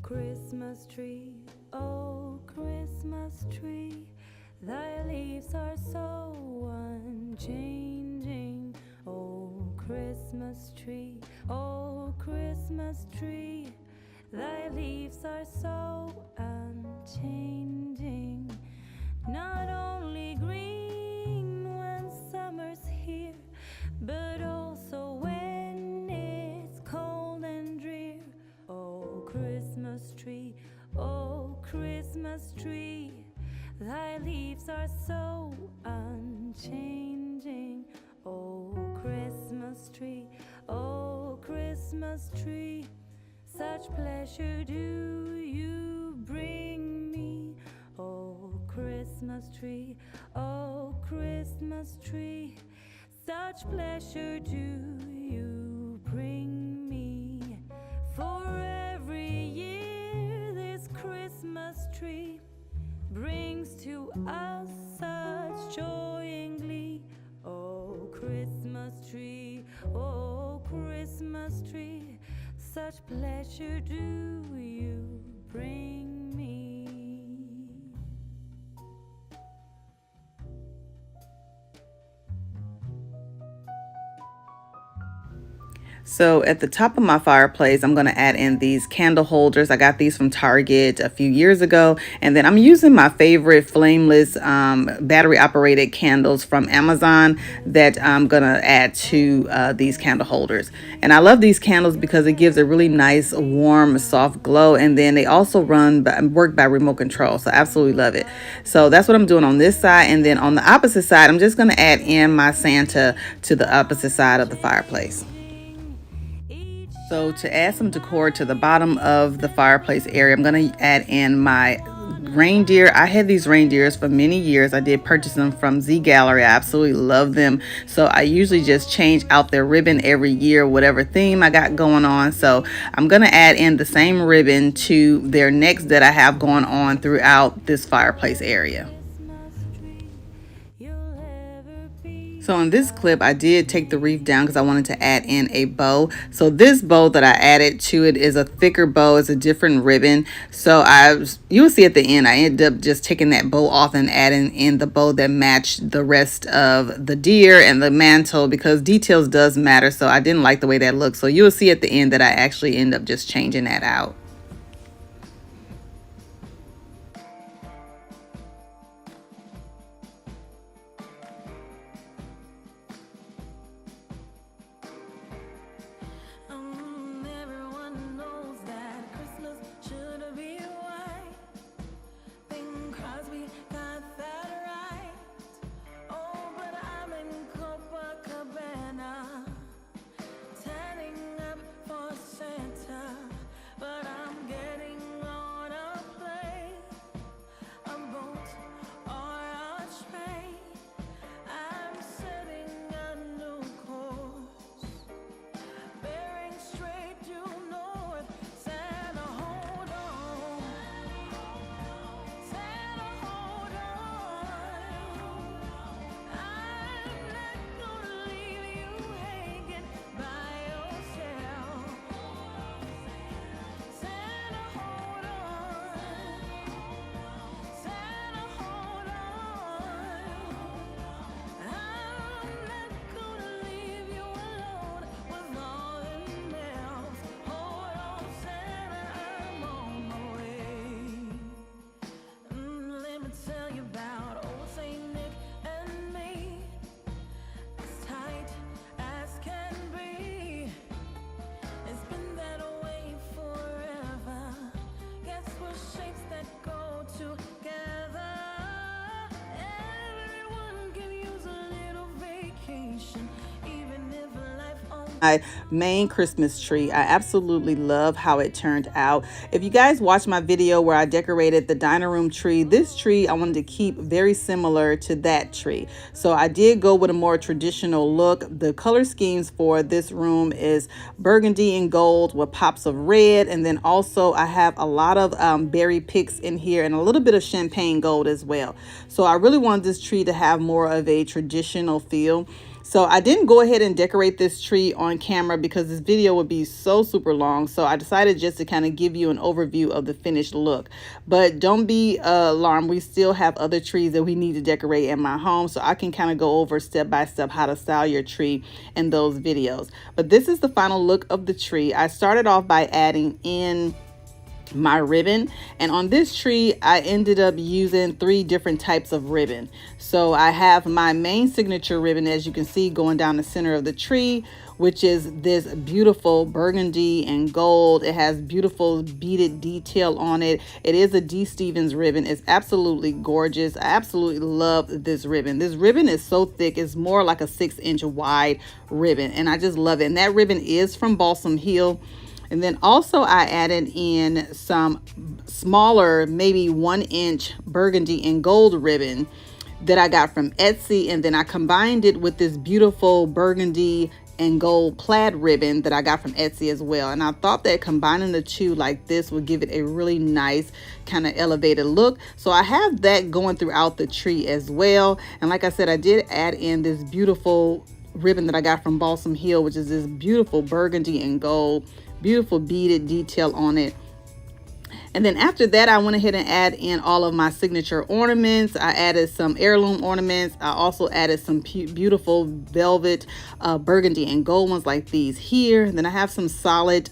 Christmas tree, oh Christmas tree, thy leaves are so unchanging. Oh Christmas tree, oh Christmas tree, thy leaves are so unchanging. Not only green when summer's here, but also when it's cold and drear. Oh Christmas tree, oh Christmas tree, thy leaves are so unchanging. Oh Christmas tree, oh Christmas tree, such pleasure do you bring me. Oh Christmas tree, oh Christmas tree, such pleasure do you bring me. For every year this Christmas tree brings to us such joy and glee. Oh Christmas tree, oh Christmas tree, such pleasure do you bring me. So at the top of my fireplace, I'm going to add in these candle holders. I got these from Target a few years ago. And then I'm using my favorite flameless battery operated candles from Amazon that I'm going to add to these candle holders. And I love these candles because it gives a really nice, warm, soft glow. And then they also work by remote control. So I absolutely love it. So that's what I'm doing on this side. And then on the opposite side, I'm just going to add in my Santa to the opposite side of the fireplace. So to add some decor to the bottom of the fireplace area, I'm going to add in my reindeer. I had these reindeers for many years. I did purchase them from Z Gallery. I absolutely love them. So I usually just change out their ribbon every year, whatever theme I got going on. So I'm going to add in the same ribbon to their necks that I have going on throughout this fireplace area. So in this clip, I did take the wreath down because I wanted to add in a bow. So this bow that I added to it is a thicker bow. It's a different ribbon. So you will see at the end, I ended up just taking that bow off and adding in the bow that matched the rest of the deer and the mantle, because details does matter. So I didn't like the way that looked. So you will see at the end that I actually end up just changing that out. Everyone knows that Christmas should be white. Bing Crosby got that right. Oh, but I'm in Copacabana, tanning up for Santa. But I'm getting on a plane, a boat, or a train. I'm setting a new course, bearing straight due north. Santa, hold on. Santa, hold on. I'm not gonna leave you hanging by yourself. Santa, hold on. Santa, hold on. I'm not gonna leave you alone with all them bells. Hold on, Santa, I'm on my way. Let me tell you about old Saint Nick and me, as tight as can be. It's been that way forever. Guess we're shapes that go together. Everyone can use a little vacation, even if life only My main Christmas tree. I absolutely love how it turned out. If you guys watched my video where I decorated the dining room tree, this tree I wanted to keep very similar to that tree. So I did go with a more traditional look. The color schemes for this room is burgundy and gold with pops of red. And then also I have a lot of berry picks in here and a little bit of champagne gold as well. So I really wanted this tree to have more of a traditional feel. So I didn't go ahead and decorate this tree on camera because this video would be so super long. So I decided just to kind of give you an overview of the finished look. But don't be alarmed. We still have other trees that we need to decorate in my home. So I can kind of go over step by step how to style your tree in those videos. But this is the final look of the tree. I started off by adding in my ribbon, and on this tree I ended up using 3 different types of ribbon. So I have my main signature ribbon, as you can see, going down the center of the tree, which is this beautiful burgundy and gold. It has beautiful beaded detail on it. It is a D. Stevens ribbon. It's absolutely gorgeous. I absolutely love this ribbon. This ribbon is so thick. It's more like a 6-inch wide ribbon, and I just love it. And that ribbon is from Balsam Hill. And then also I added in some smaller, maybe 1-inch burgundy and gold ribbon that I got from Etsy. And then I combined it with this beautiful burgundy and gold plaid ribbon that I got from Etsy as well. And I thought that combining the two like this would give it a really nice kind of elevated look. So I have that going throughout the tree as well. And like I said, I did add in this beautiful ribbon that I got from Balsam Hill, which is this beautiful burgundy and gold, beautiful beaded detail on it. And then after that, I went ahead and add in all of my signature ornaments. I added some heirloom ornaments. I also added some beautiful velvet burgundy and gold ones like these here. And then I have some solid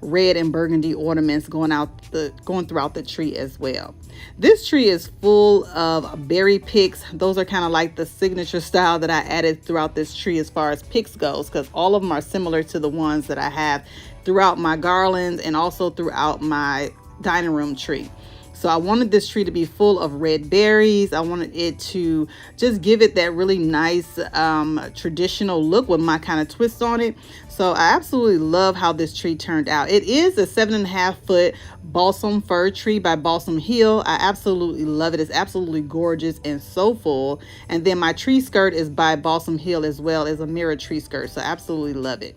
red and burgundy ornaments going throughout the tree as well. This tree is full of berry picks. Those are kind of like the signature style that I added throughout this tree as far as picks goes, because all of them are similar to the ones that I have throughout my garlands and also throughout my dining room tree. So I wanted this tree to be full of red berries. I wanted it to just give it that really nice traditional look with my kind of twist on it. So I absolutely love how this tree turned out. It is a 7.5-foot balsam fir tree by Balsam Hill. I absolutely love it. It's absolutely gorgeous and so full. And then my tree skirt is by Balsam Hill as well, as a mirror tree skirt. So I absolutely love it.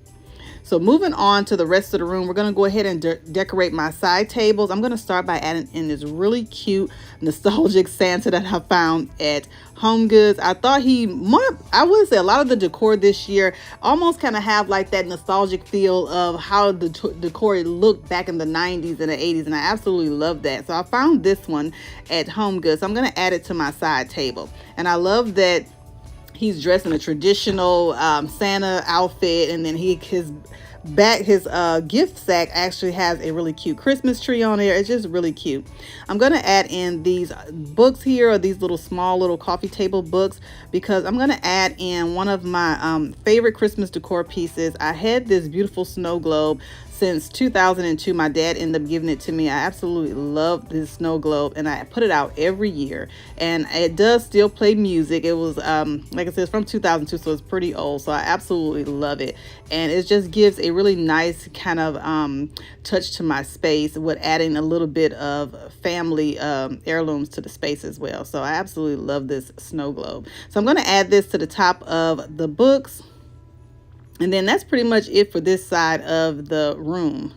So moving on to the rest of the room, we're going to go ahead and decorate my side tables. I'm going to start by adding in this really cute nostalgic Santa that I found at Home Goods. I thought I would say a lot of the decor this year almost kind of have like that nostalgic feel of how the decor looked back in the 90s and the 80s, and I absolutely love that. So I found this one at Home Goods. So I'm going to add it to my side table, and I love that he's dressed in a traditional Santa outfit, and then his gift sack actually has a really cute Christmas tree on there. It's just really cute. I'm going to add in these books here, or these small little coffee table books, because I'm going to add in one of my favorite Christmas decor pieces. I had this beautiful snow globe since 2002. My dad ended up giving it to me. I absolutely love this snow globe, and I put it out every year, and it does still play music. It was like I said, it's from 2002, so it's pretty old. So I absolutely love it, and it just gives a really nice kind of touch to my space with adding a little bit of family heirlooms to the space as well. So I absolutely love this snow globe. So I'm going to add this to the top of the books. And then that's pretty much it for this side of the room.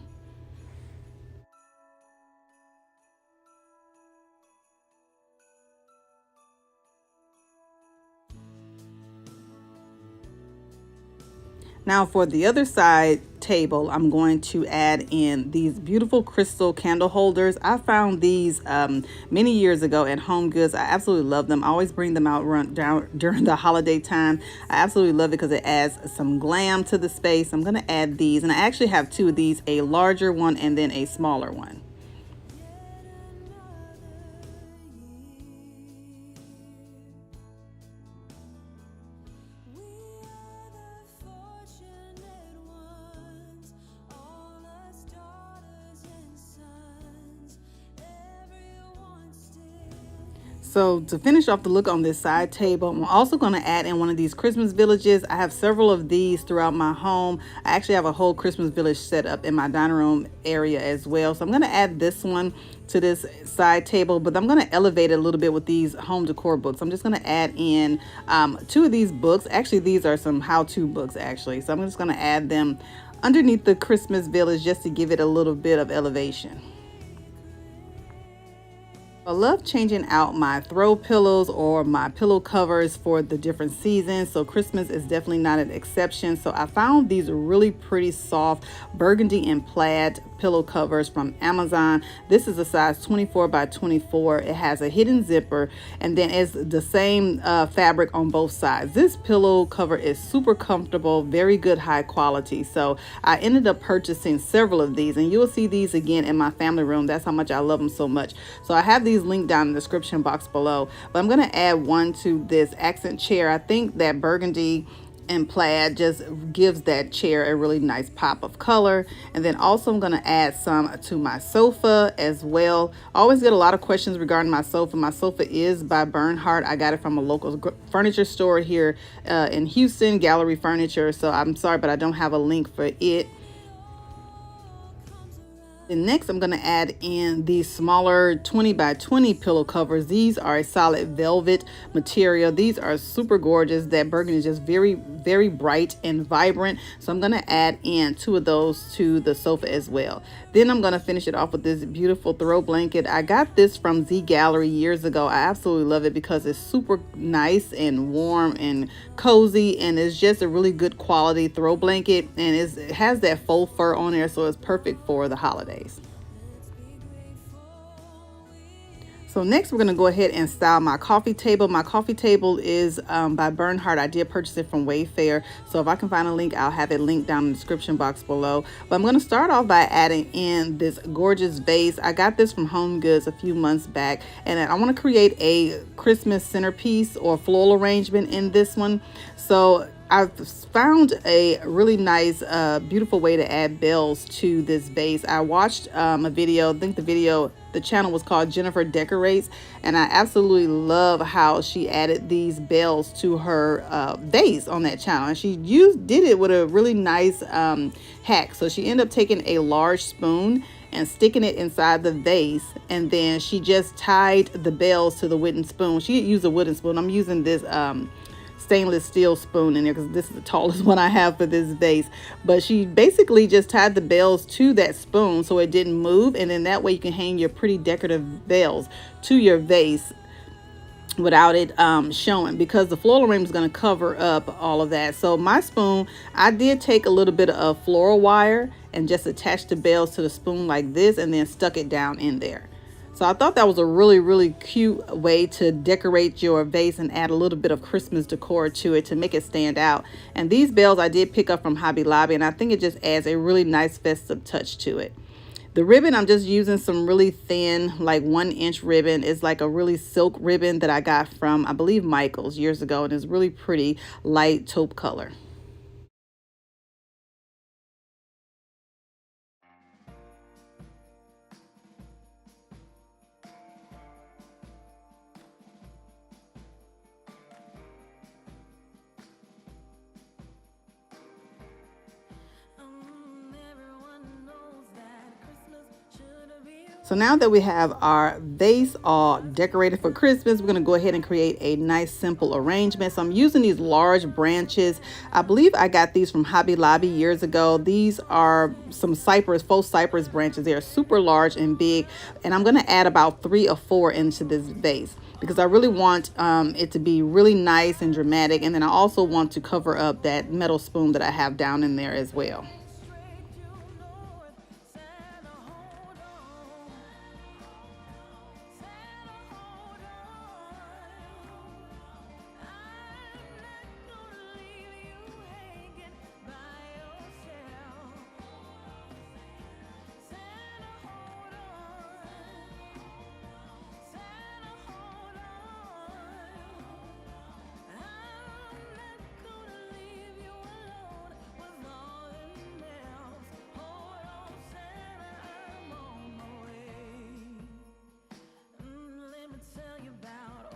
Now for the other side table, I'm going to add in these beautiful crystal candle holders. I found these many years ago at Home Goods. I absolutely love them. I always bring them out during the holiday time. I absolutely love it because it adds some glam to the space. I'm going to add these, and I actually have 2 of these, a larger one and then a smaller one. So to finish off the look on this side table, I'm also going to add in one of these Christmas villages. I have several of these throughout my home. I actually have a whole Christmas village set up in my dining room area as well. So I'm going to add this one to this side table, but I'm going to elevate it a little bit with these home decor books. I'm just going to add in 2 of these books. Actually, these are some how-to books actually. So I'm just going to add them underneath the Christmas village just to give it a little bit of elevation. I love changing out my throw pillows or my pillow covers for the different seasons. So Christmas is definitely not an exception. So I found these really pretty soft burgundy and plaid pillow covers from Amazon. This is a size 24 by 24. It has a hidden zipper and then it's the same fabric on both sides. This pillow cover is super comfortable, very good high quality. So I ended up purchasing several of these and you'll see these again in my family room. That's how much I love them so much. So I have these linked down in the description box below, but I'm going to add one to this accent chair. I think that burgundy and plaid just gives that chair a really nice pop of color. And then also I'm going to add some to my sofa as well. I always get a lot of questions regarding my sofa. My sofa is by Bernhardt. I got it from a local furniture store here in Houston, Gallery Furniture. So I'm sorry, but I don't have a link for it. And next I'm going to add in these smaller 20 by 20 pillow covers. These are a solid velvet material. These are super gorgeous. That burgundy is just very, very bright and vibrant. So I'm going to add in 2 of those to the sofa as well. Then I'm going to finish it off with this beautiful throw blanket. I got this from Z Gallery years ago. I absolutely love it because it's super nice and warm and cozy, and it's just a really good quality throw blanket, and it has that faux fur on there, so it's perfect for the holidays. So next we're going to go ahead and style my coffee table. My coffee table is by Bernhardt. I did purchase it from Wayfair. So if I can find a link, I'll have it linked down in the description box below. But I'm going to start off by adding in this gorgeous vase. I got this from Home Goods a few months back. And I want to create a Christmas centerpiece or floral arrangement in this one. So I've found a really nice, beautiful way to add bells to this vase. I watched a video, I think the channel was called Jennifer Decorates, and I absolutely love how she added these bells to her vase on that channel. And she did it with a really nice hack. So she ended up taking a large spoon and sticking it inside the vase, and then she just tied the bells to the wooden spoon. She used a wooden spoon. I'm using this stainless steel spoon in there because this is the tallest one I have for this vase. But she basically just tied the bells to that spoon so it didn't move, and then that way you can hang your pretty decorative bells to your vase without it showing, because the floral arrangement is going to cover up all of that. So my spoon, I did take a little bit of floral wire and just attached the bells to the spoon like this and then stuck it down in there. So I thought that was a really, really cute way to decorate your vase and add a little bit of Christmas decor to it to make it stand out. And these bells I did pick up from Hobby Lobby, and I think it just adds a really nice festive touch to it. The ribbon, I'm just using some really thin, like 1-inch ribbon. It's like a really silk ribbon that I got from, I believe, Michael's years ago, and it's really pretty light taupe color. So now that we have our vase all decorated for Christmas, we're going to go ahead and create a nice simple arrangement. So I'm using these large branches. I believe I got these from Hobby Lobby years ago. These are some faux cypress branches. They are super large and big, and I'm going to add about 3 or 4 into this vase because I really want it to be really nice and dramatic. And then I also want to cover up that metal spoon that I have down in there as well.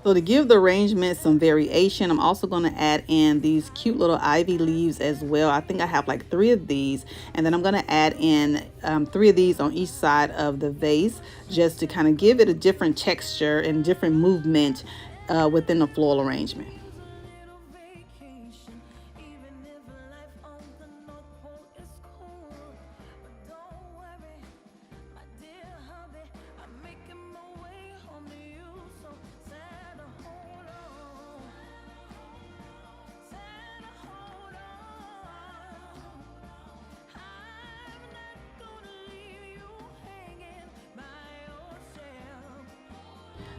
So to give the arrangement some variation, I'm also going to add in these cute little ivy leaves as well. I think I have like 3 of these, and then I'm going to add in 3 of these on each side of the vase just to kind of give it a different texture and different movement within the floral arrangement.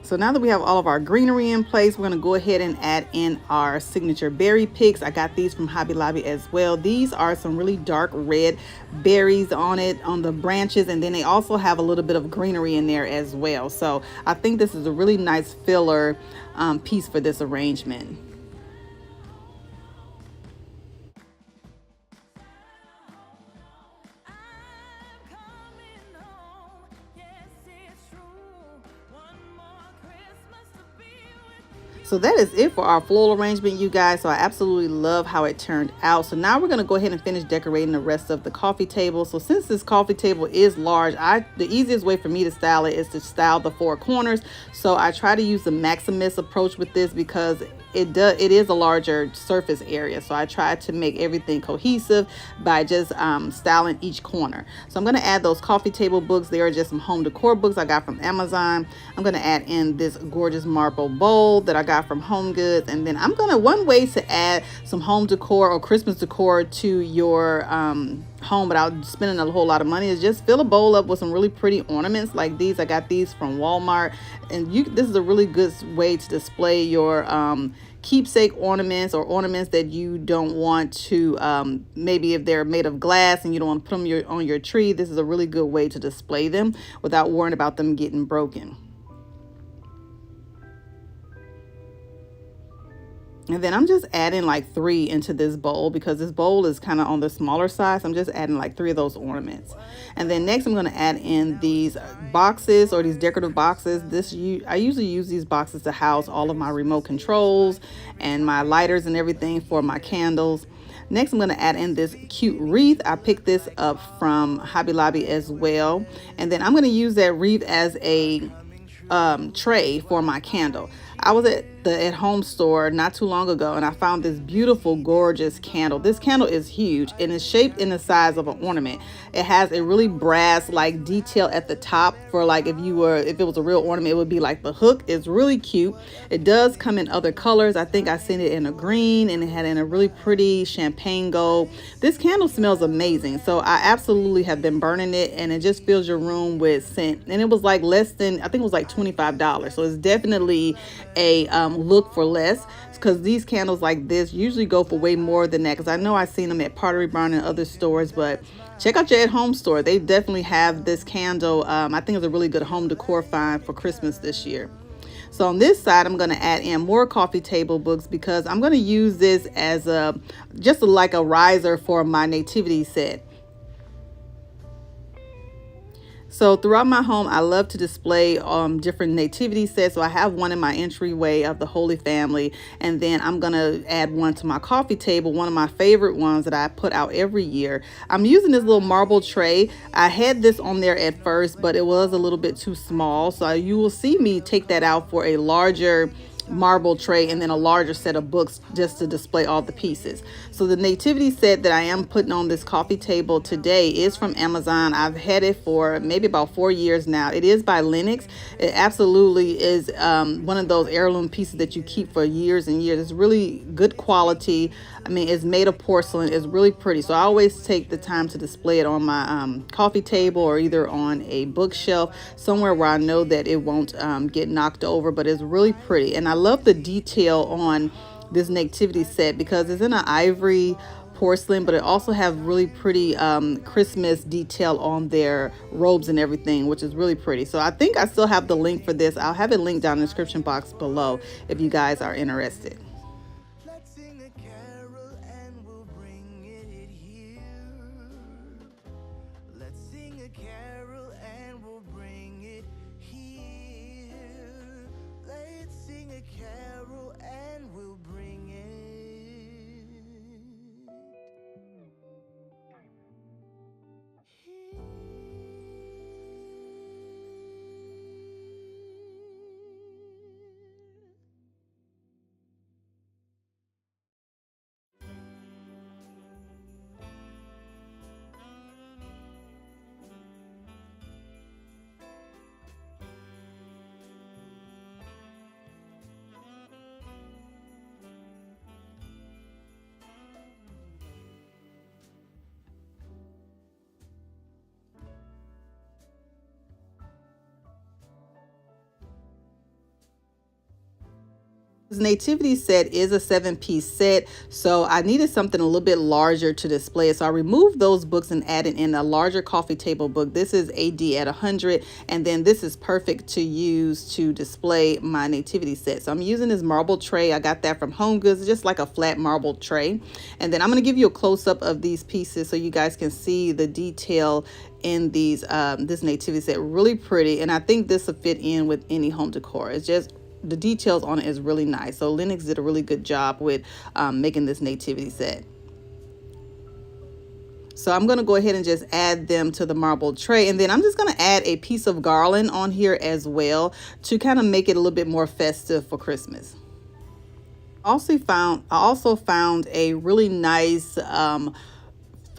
So now that we have all of our greenery in place, we're going to go ahead and add in our signature berry picks. I got these from Hobby Lobby as well. These are some really dark red berries on it, on the branches, and then they also have a little bit of greenery in there as well. So I think this is a really nice filler piece for this arrangement. So that is it for our floral arrangement, you guys. So I absolutely love how it turned out. So now we're going to go ahead and finish decorating the rest of the coffee table. So since this coffee table is large, the easiest way for me to style it is to style the four corners. So I try to use the maximus approach with this because it is a larger surface area. So I try to make everything cohesive by just styling each corner. So I'm going to add those coffee table books. They are just some home decor books I got from Amazon. I'm going to add in this gorgeous marble bowl that I got from Home Goods. And then one way to add some home decor or Christmas decor to your home without spending a whole lot of money is just fill a bowl up with some really pretty ornaments like these. I got these from Walmart, and this is a really good way to display your keepsake ornaments or ornaments that you don't want to maybe if they're made of glass and you don't want to put them on your tree. This is a really good way to display them without worrying about them getting broken. And then I'm just adding like 3 into this bowl because this bowl is kind of on the smaller side. So I'm just adding like 3 of those ornaments. And then next I'm going to add in these boxes or these decorative boxes. I usually use these boxes to house all of my remote controls and my lighters and everything for my candles. Next, I'm going to add in this cute wreath. I picked this up from Hobby Lobby as well. And then I'm going to use that wreath as a tray for my candle. I was at the at-home store not too long ago and I found this beautiful, gorgeous candle. This candle is huge and it's shaped in the size of an ornament. It has a really brass like detail at the top for like if it was a real ornament, it would be like the hook. It's really cute. It does come in other colors. I think I seen it in a green and it had in a really pretty champagne gold. This candle smells amazing. So I absolutely have been burning it and it just fills your room with scent. And it was like less than, I think it was like $25. So it's definitely a look for less, because these candles like this usually go for way more than that, because I know I've seen them at Pottery Barn and other stores. But check out your at-home store. They definitely have this candle. I think it's a really good home decor find for Christmas this year. So on this side, I'm going to add in more coffee table books because I'm going to use this as just like a riser for my nativity set. So throughout my home, I love to display different nativity sets. So I have one in my entryway of the Holy Family. And then I'm going to add one to my coffee table, one of my favorite ones that I put out every year. I'm using this little marble tray. I had this on there at first, but it was a little bit too small. So you will see me take that out for a larger marble tray and then a larger set of books just to display all the pieces. So the nativity set that I am putting on this coffee table today is from Amazon. I've had it for maybe about 4 years now. It is by Lennox. It absolutely is one of those heirloom pieces that you keep for years and years. It's really good quality. I mean, it's made of porcelain. It's really pretty. So I always take the time to display it on my coffee table or either on a bookshelf somewhere where I know that it won't get knocked over, but it's really pretty. And I love the detail on this nativity set because it's in an ivory porcelain, but it also have really pretty Christmas detail on their robes and everything, which is really pretty. So I think I still have the link for this. I'll have it linked down in the description box below if you guys are interested. Let's sing a carol and we'll bring it here. Let's sing a carol and we'll bring it here. Let's sing a carol and we'll bring it. This nativity set is a 7-piece set, so I needed something a little bit larger to display it. So I removed those books and added in a larger coffee table book. This is AD at 100, and then this is perfect to use to display my nativity set. So I'm using this marble tray. I got that from Home Goods, just like a flat marble tray. And then I'm going to give you a close-up of these pieces so you guys can see the detail in these this nativity set. Really pretty, and I think this will fit in with any home decor. It's just the details on it is really nice. So Lennox did a really good job with making this nativity set. So I'm going to go ahead and just add them to the marble tray, and then I'm just going to add a piece of garland on here as well to kind of make it a little bit more festive for Christmas. I also found a really nice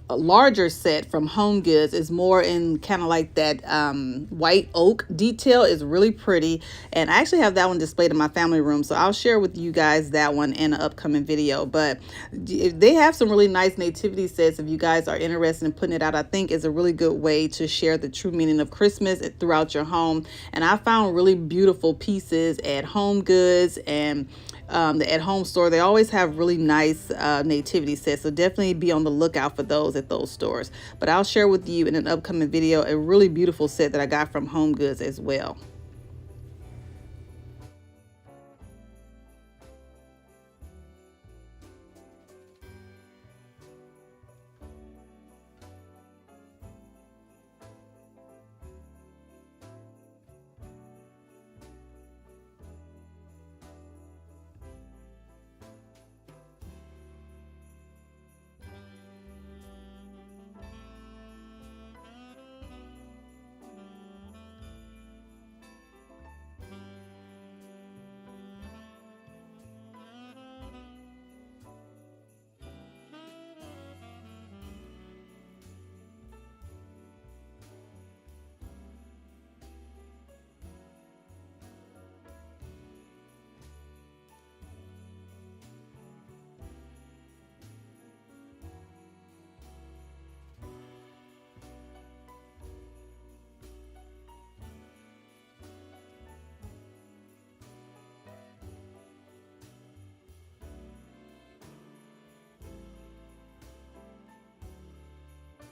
a larger set from Home Goods. Is more in kind of like that white oak detail. Is really pretty, and I actually have that one displayed in my family room, so I'll share with you guys that one in an upcoming video. But they have some really nice nativity sets. If you guys are interested in putting it out, I think is a really good way to share the true meaning of Christmas throughout your home. And I found really beautiful pieces at Home Goods and the at-home store. They always have really nice nativity sets, so definitely be on the lookout for those at those stores. But I'll share with you in an upcoming video a really beautiful set that I got from Home Goods as well.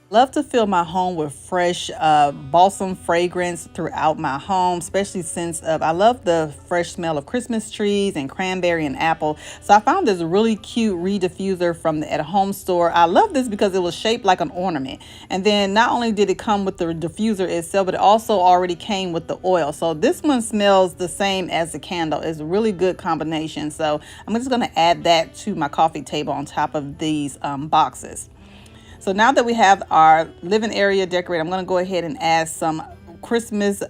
Love to fill my home with fresh balsam fragrance throughout my home, especially since I love the fresh smell of Christmas trees and cranberry and apple. So I found this really cute reed diffuser from the at-home store. I love this because it was shaped like an ornament. And then not only did it come with the diffuser itself, but it also already came with the oil. So this one smells the same as the candle. It's a really good combination. So I'm just going to add that to my coffee table on top of these boxes. So now that we have our living area decorated, I'm going to go ahead and add some Christmas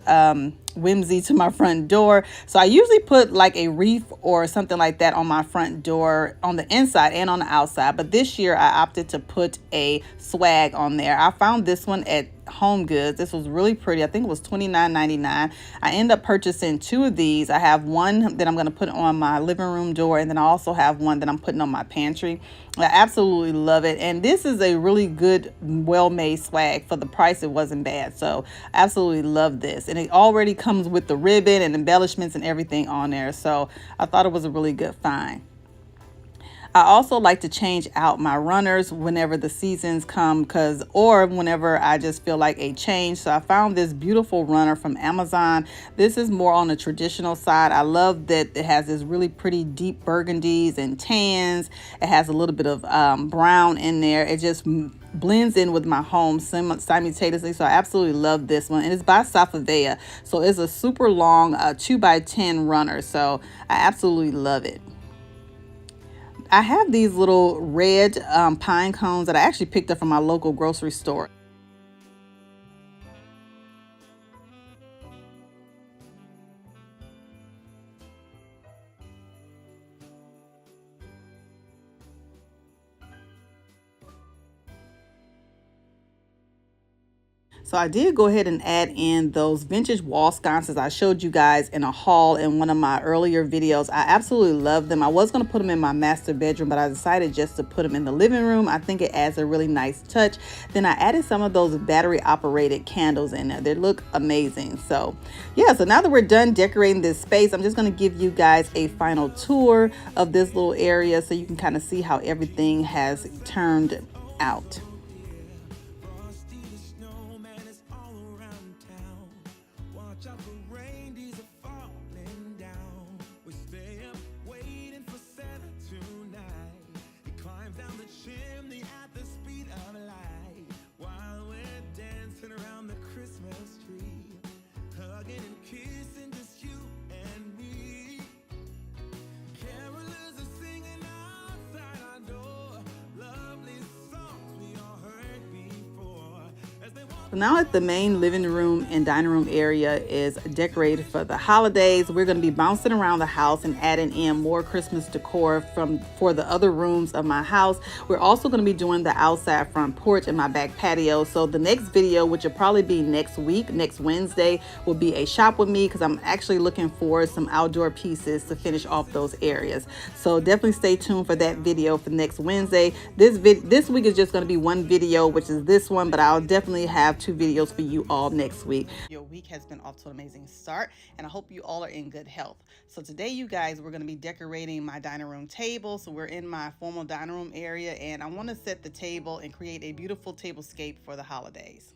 whimsy to my front door. So I usually put like a wreath or something like that on my front door on the inside and on the outside. But this year I opted to put a swag on there. I found this one at Home Goods. This was really pretty. I think it was $29.99. I ended up purchasing 2 of these. I have one that I'm going to put on my living room door, and then I also have one that I'm putting on my pantry. I absolutely love it, and this is a really good, well-made swag. For the price, it wasn't bad. So I absolutely love this, and it already comes with the ribbon and embellishments and everything on there. So I thought it was a really good find. I also like to change out my runners whenever the seasons come, or whenever I just feel like a change. So I found this beautiful runner from Amazon. This is more on the traditional side. I love that it has this really pretty deep burgundies and tans. It has a little bit of brown in there. It just blends in with my home simultaneously. So I absolutely love this one, and it's by Safavea. So it's a super long 2x10 runner. So I absolutely love it. I have these little red pine cones that I actually picked up from my local grocery store. So I did go ahead and add in those vintage wall sconces I showed you guys in a haul in one of my earlier videos. I absolutely love them. I was going to put them in my master bedroom, but I decided just to put them in the living room. I think it adds a really nice touch. Then I added some of those battery operated candles in there. They look amazing. So yeah, so now that we're done decorating this space, I'm just going to give you guys a final tour of this little area so you can kind of see how everything has turned out. Frosty the snowman is all around town. Watch out for reindeers are falling down. We stay up waiting for Santa tonight. He climbs down the chimney at the speed of light while we're dancing around the Christmas tree, hugging and kissing just you and me. Carolers are singing outside our door, lovely songs we all heard before as they walk. So now that the main living room and dining room area is decorated for the holidays, we're going to be bouncing around the house and adding in more Christmas decor for the other rooms of my house. We're also going to be doing the outside front porch and my back patio. So the next video, which will probably be next week, next Wednesday, will be a shop with me because I'm actually looking for some outdoor pieces to finish off those areas. So definitely stay tuned for that video for next Wednesday. This week is just going to be one video, which is this one, but I'll definitely have 2 videos for you all next week. Your week has been off to an amazing start, and I hope you all are in good health. So today, you guys, we're going to be decorating my dining room table. So we're in my formal dining room area, and I want to set the table and create a beautiful tablescape for the holidays.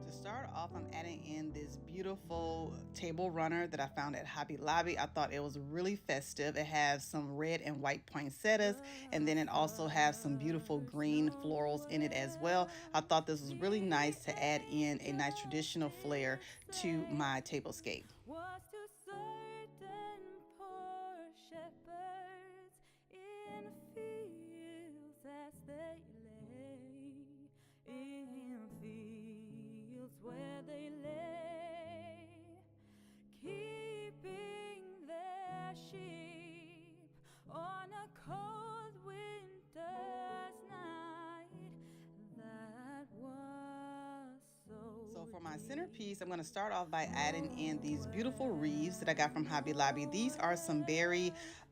To start off, I'm adding in this beautiful table runner that I found at Hobby Lobby. I thought it was really festive. It has some red and white poinsettias, and then it also has some beautiful green florals in it as well. I thought this was really nice to add in a nice traditional flair to my tablescape. Was to certain poor shepherds in fields as they lay, in fields where they lay, keeping their sheep on a cold winter's night. That was So for my centerpiece, I'm going to start off by adding in these beautiful wreaths that I got from Hobby Lobby. These are some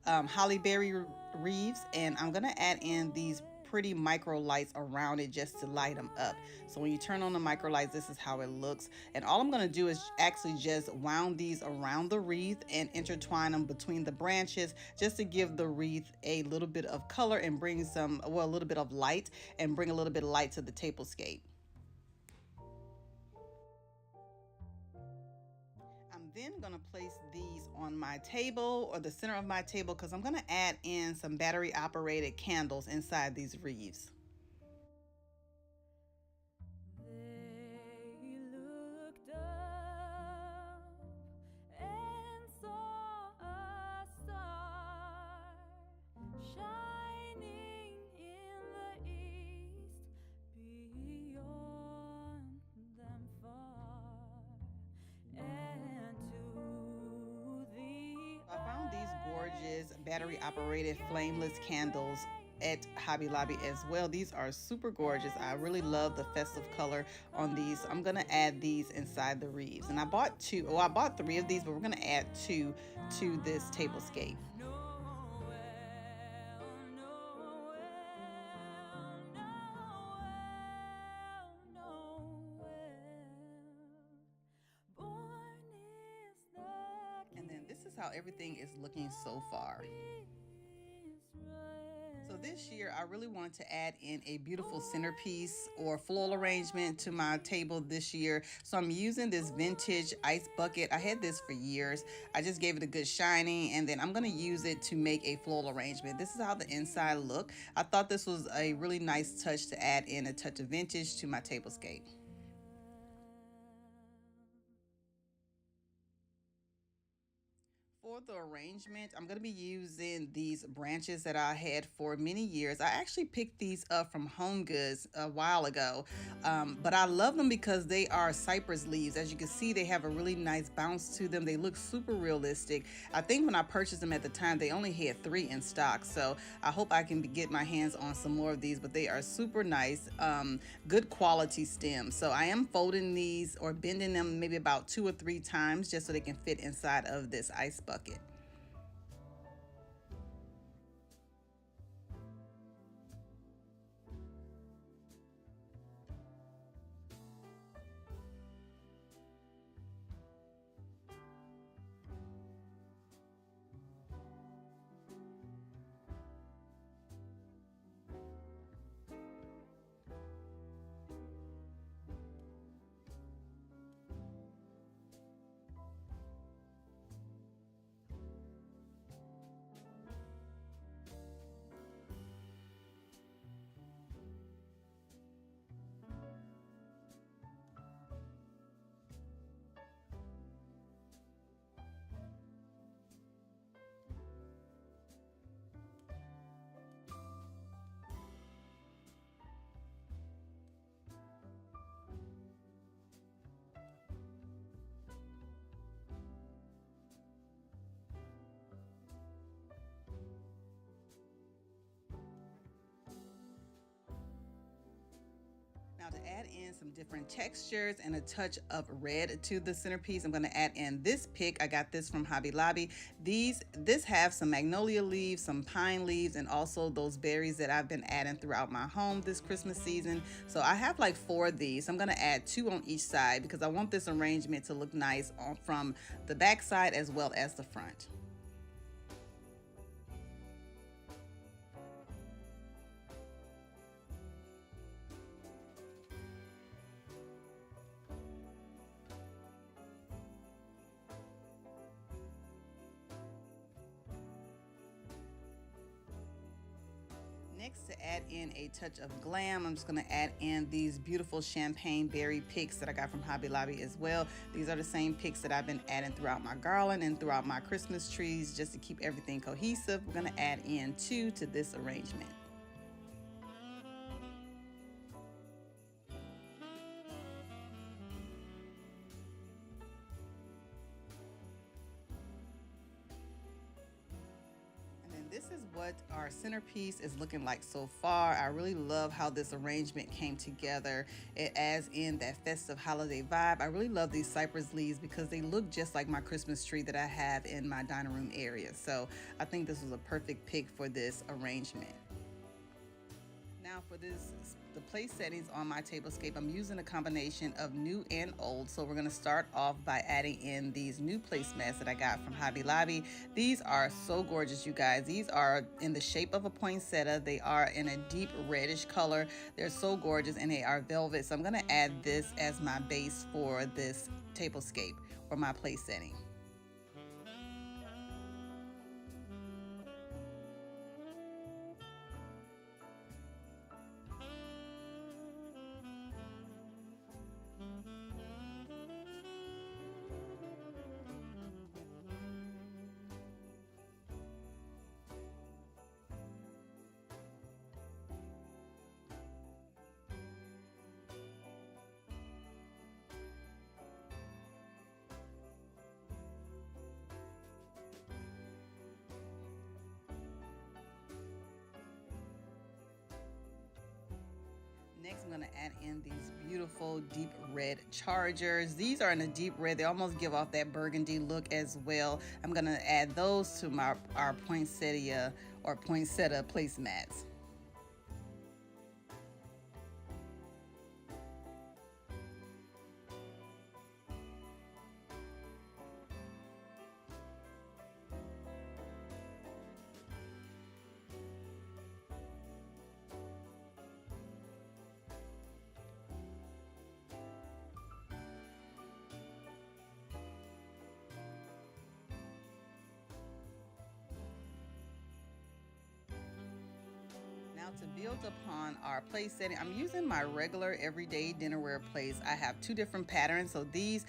holly berry wreaths, and I'm going to add in these pretty micro lights around it just to light them up. So when you turn on the micro lights, this is how it looks. And all I'm going to do is actually just wound these around the wreath and intertwine them between the branches just to give the wreath a little bit of color and bring a little bit of light and bring a little bit of light to the tablescape. I'm then going to place these on my table or the center of my table because I'm going to add in some battery operated candles inside these wreaths. They looked up and saw a star shining in the east, beyond them far, and to the I found these gorgeous battery operated flameless candles at Hobby Lobby as well. These are super gorgeous. I really love the festive color on these. I'm gonna add these inside the wreaths, and I bought 3 of these, but we're gonna add 2 to this tablescape. And then this is how everything is looking so far. So this year, I really wanted to add in a beautiful centerpiece or floral arrangement to my table this year. So I'm using this vintage ice bucket. I had this for years. I just gave it a good shining, and then I'm going to use it to make a floral arrangement. This is how the inside look. I thought this was a really nice touch to add in a touch of vintage to my tablescape. For the arrangement, I'm going to be using these branches that I had for many years. I actually picked these up from Home Goods a while ago, but I love them because they are cypress leaves. As you can see, they have a really nice bounce to them. They look super realistic. I think when I purchased them at the time, they only had 3 in stock, so I hope I can get my hands on some more of these, but they are super nice, good quality stems. So I am folding these or bending them maybe about 2 or 3 times just so they can fit inside of this ice bucket. Now, to add in some different textures and a touch of red to the centerpiece, I'm going to add in this pick. I got this from Hobby Lobby. This have some magnolia leaves, some pine leaves, and also those berries that I've been adding throughout my home this Christmas season. So I have like 4 of these. I'm going to add 2 on each side because I want this arrangement to look nice from the back side as well as the front. Next, to add in a touch of glam, I'm just going to add in these beautiful champagne berry picks that I got from Hobby Lobby as well. These are the same picks that I've been adding throughout my garland and throughout my Christmas trees just to keep everything cohesive. We're going to add in 2 to this arrangement. This is what our centerpiece is looking like so far. I really love how this arrangement came together. It adds in that festive holiday vibe. I really love these cypress leaves because they look just like my Christmas tree that I have in my dining room area. So I think this was a perfect pick for this arrangement. Now for the place settings on my tablescape, I'm using a combination of new and old. So we're going to start off by adding in these new placemats that I got from Hobby Lobby. These are so gorgeous, you guys. These are in the shape of a poinsettia. They are in a deep reddish color. They're so gorgeous and they are velvet. So I'm going to add this as my base for this tablescape or my place setting. Next, I'm going to add in these beautiful deep red chargers. These are in a deep red. They almost give off that burgundy look as well. I'm going to add those to our poinsettia or poinsettia placemats. Now to build upon our place setting, I'm using my regular everyday dinnerware place. I have 2 different patterns, so these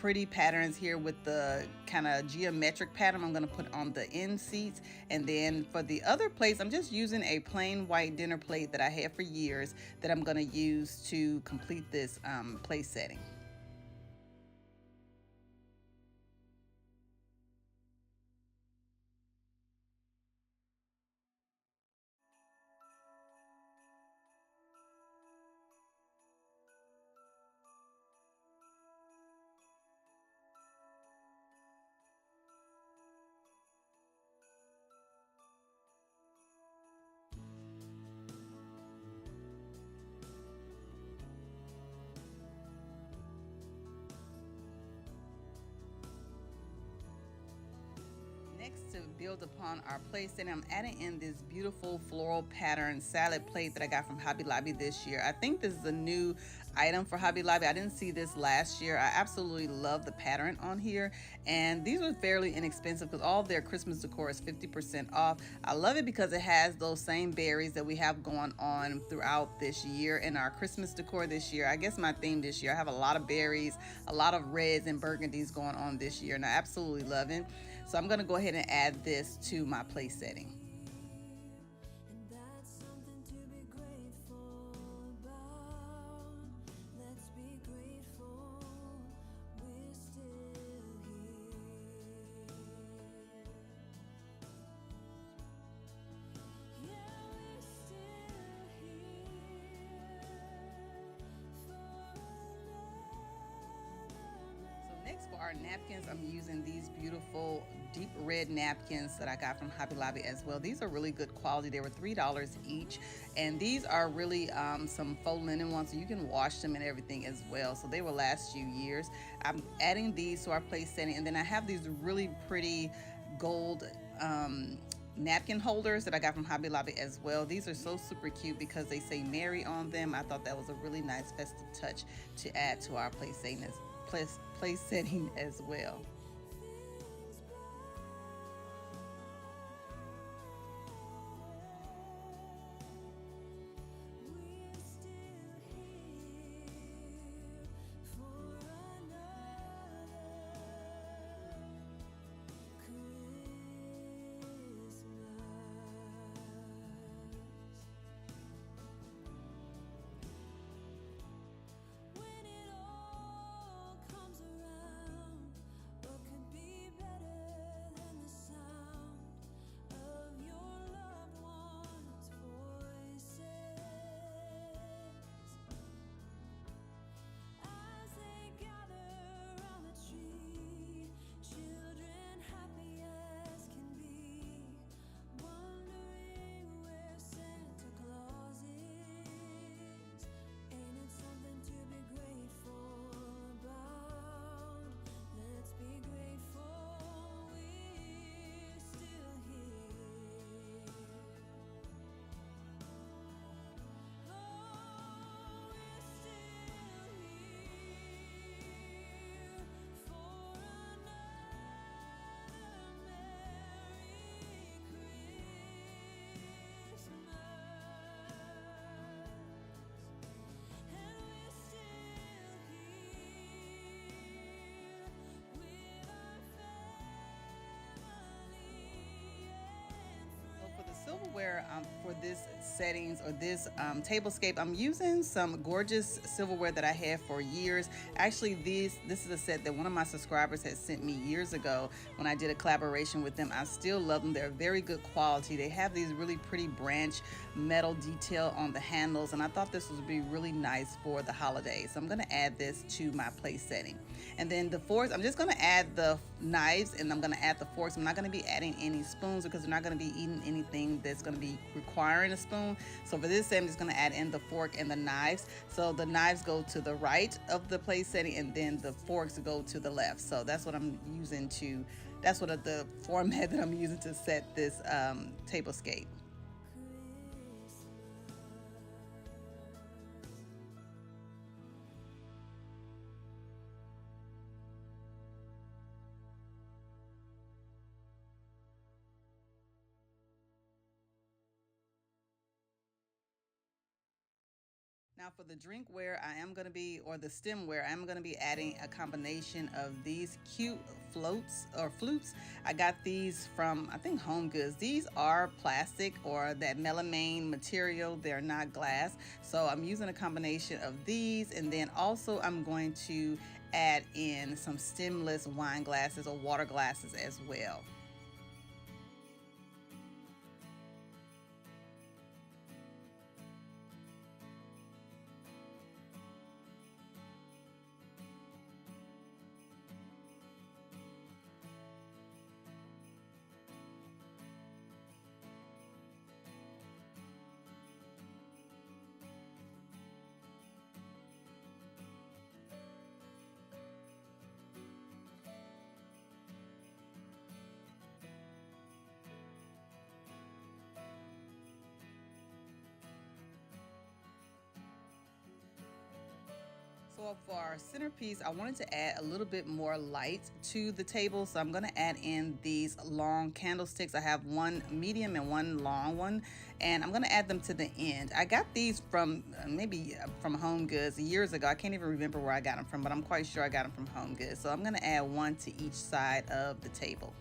pretty patterns here with the kind of geometric pattern I'm going to put on the end seats. And then for the other plates, I'm just using a plain white dinner plate that I had for years that I'm going to use to complete this place setting. Next, to build upon our place, and I'm adding in this beautiful floral pattern salad plate that I got from Hobby Lobby this year. I think this is a new item for Hobby Lobby. I didn't see this last year. I absolutely love the pattern on here, and these are fairly inexpensive because all of their Christmas decor is 50% off. I love it because it has those same berries that we have going on throughout this year in our Christmas decor this year. I guess my theme this year, I have a lot of berries, a lot of reds and burgundies going on this year, and I absolutely love it. So I'm going to go ahead and add this to my place setting. And that's something to be grateful about. Let's be grateful we're still here. Yeah, we're still here for another. So next, for our napkins, I'm using these beautiful deep red napkins that I got from Hobby Lobby as well. These are really good quality. They were $3 each, and these are really some faux linen ones, so you can wash them and everything as well, so they will last you years. I'm adding these to our place setting, and then I have these really pretty gold napkin holders that I got from Hobby Lobby as well. These are so super cute because they say Merry on them. I thought that was a really nice festive touch to add to our place setting as well. We're still here for another Christmas. When it all comes around, what could be better than the sound of your loved ones' voices as they gather around the tree, children happy as can be, wondering where Santa Claus is. Ain't it something to be grateful about? Let's be grateful we're still here. Oh, we're still here for another Merry Christmas. And we're still here with our family and So for the silverware for this settings or this tablescape, I'm using some gorgeous silverware that I had for years. Actually, this is a set that one of my subscribers had sent me years ago when I did a collaboration with them. I still love them. They're very good quality. They have these really pretty branch metal detail on the handles, and I thought this would be really nice for the holidays. So I'm going to add this to my place setting. And then the forks, I'm just going to add the knives and I'm going to add the forks. I'm not going to be adding any spoons because we're not going to be eating anything that's going to be requiring a spoon. So for this, I'm just going to add in the fork and the knives. So the knives go to the right of the place setting and then the forks go to the left. So that's what I'm using to, that's what the format that I'm using to set this tablescape. Now for the drinkware, or the stemware, I am going to be adding a combination of these cute floats or flutes. I got these from, I think, Home Goods. These are plastic or that melamine material. They're not glass. So I'm using a combination of these, and then also I'm going to add in some stemless wine glasses or water glasses as well. So for our centerpiece, I wanted to add a little bit more light to the table. So I'm going to add in these long candlesticks. I have one medium and one long one, and I'm going to add them to the end. I got these from maybe from Home Goods years ago. I can't even remember where I got them from, but I'm quite sure I got them from Home Goods. So I'm going to add one to each side of the table.